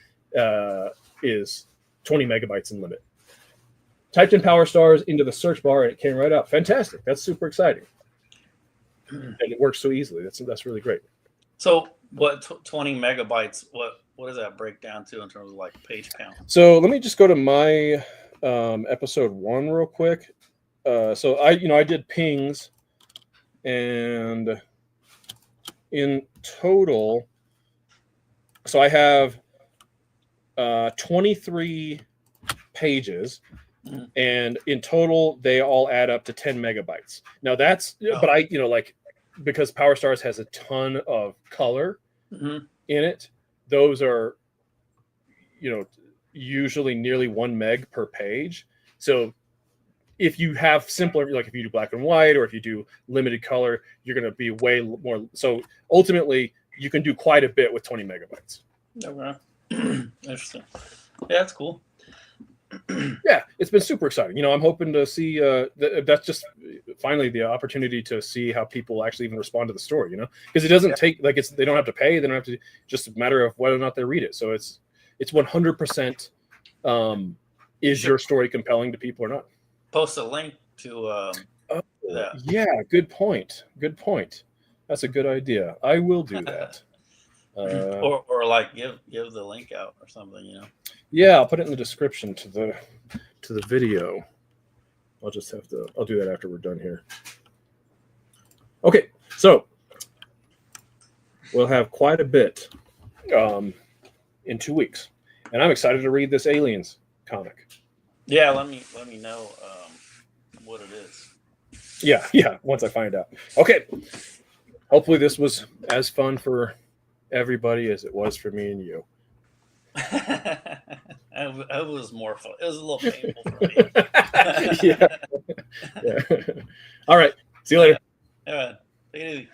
is 20 megabytes in limit. Typed in Powerstars into the search bar and it came right up. Fantastic. That's super exciting. And it works so easily. That's really great. So what 20 megabytes, what does that break down to in terms of like page count? So let me just go to my episode 1 real quick. So I did pings, and in total, so I have 23 pages, and in total they all add up to 10 megabytes. Now that's, but because Powerstars has a ton of color in it, those are, usually nearly 1 meg per page. So if you have simpler, like if you do black and white, or if you do limited color, you're going to be way more. So ultimately, you can do quite a bit with 20 megabytes. Okay. Interesting. Yeah, that's cool. Yeah, it's been super exciting. I'm hoping to see that's just finally the opportunity to see how people actually even respond to the story, because it doesn't take, like, they don't have to pay. They don't have to, just a matter of whether or not they read it. So it's 100% is your story compelling to people or not? Post a link to that. Yeah, good point. That's a good idea. I will do that. Or like give the link out or something, Yeah, I'll put it in the description to the video. I'll do that after we're done here. Okay, so we'll have quite a bit in 2 weeks, and I'm excited to read this Aliens comic. Yeah, let me know what it is. Yeah, once I find out. Okay, hopefully this was as fun for everybody as it was for me and you. I hope it was more fun. It was a little painful for me. Yeah. All right. See you later. All right. Take it easy.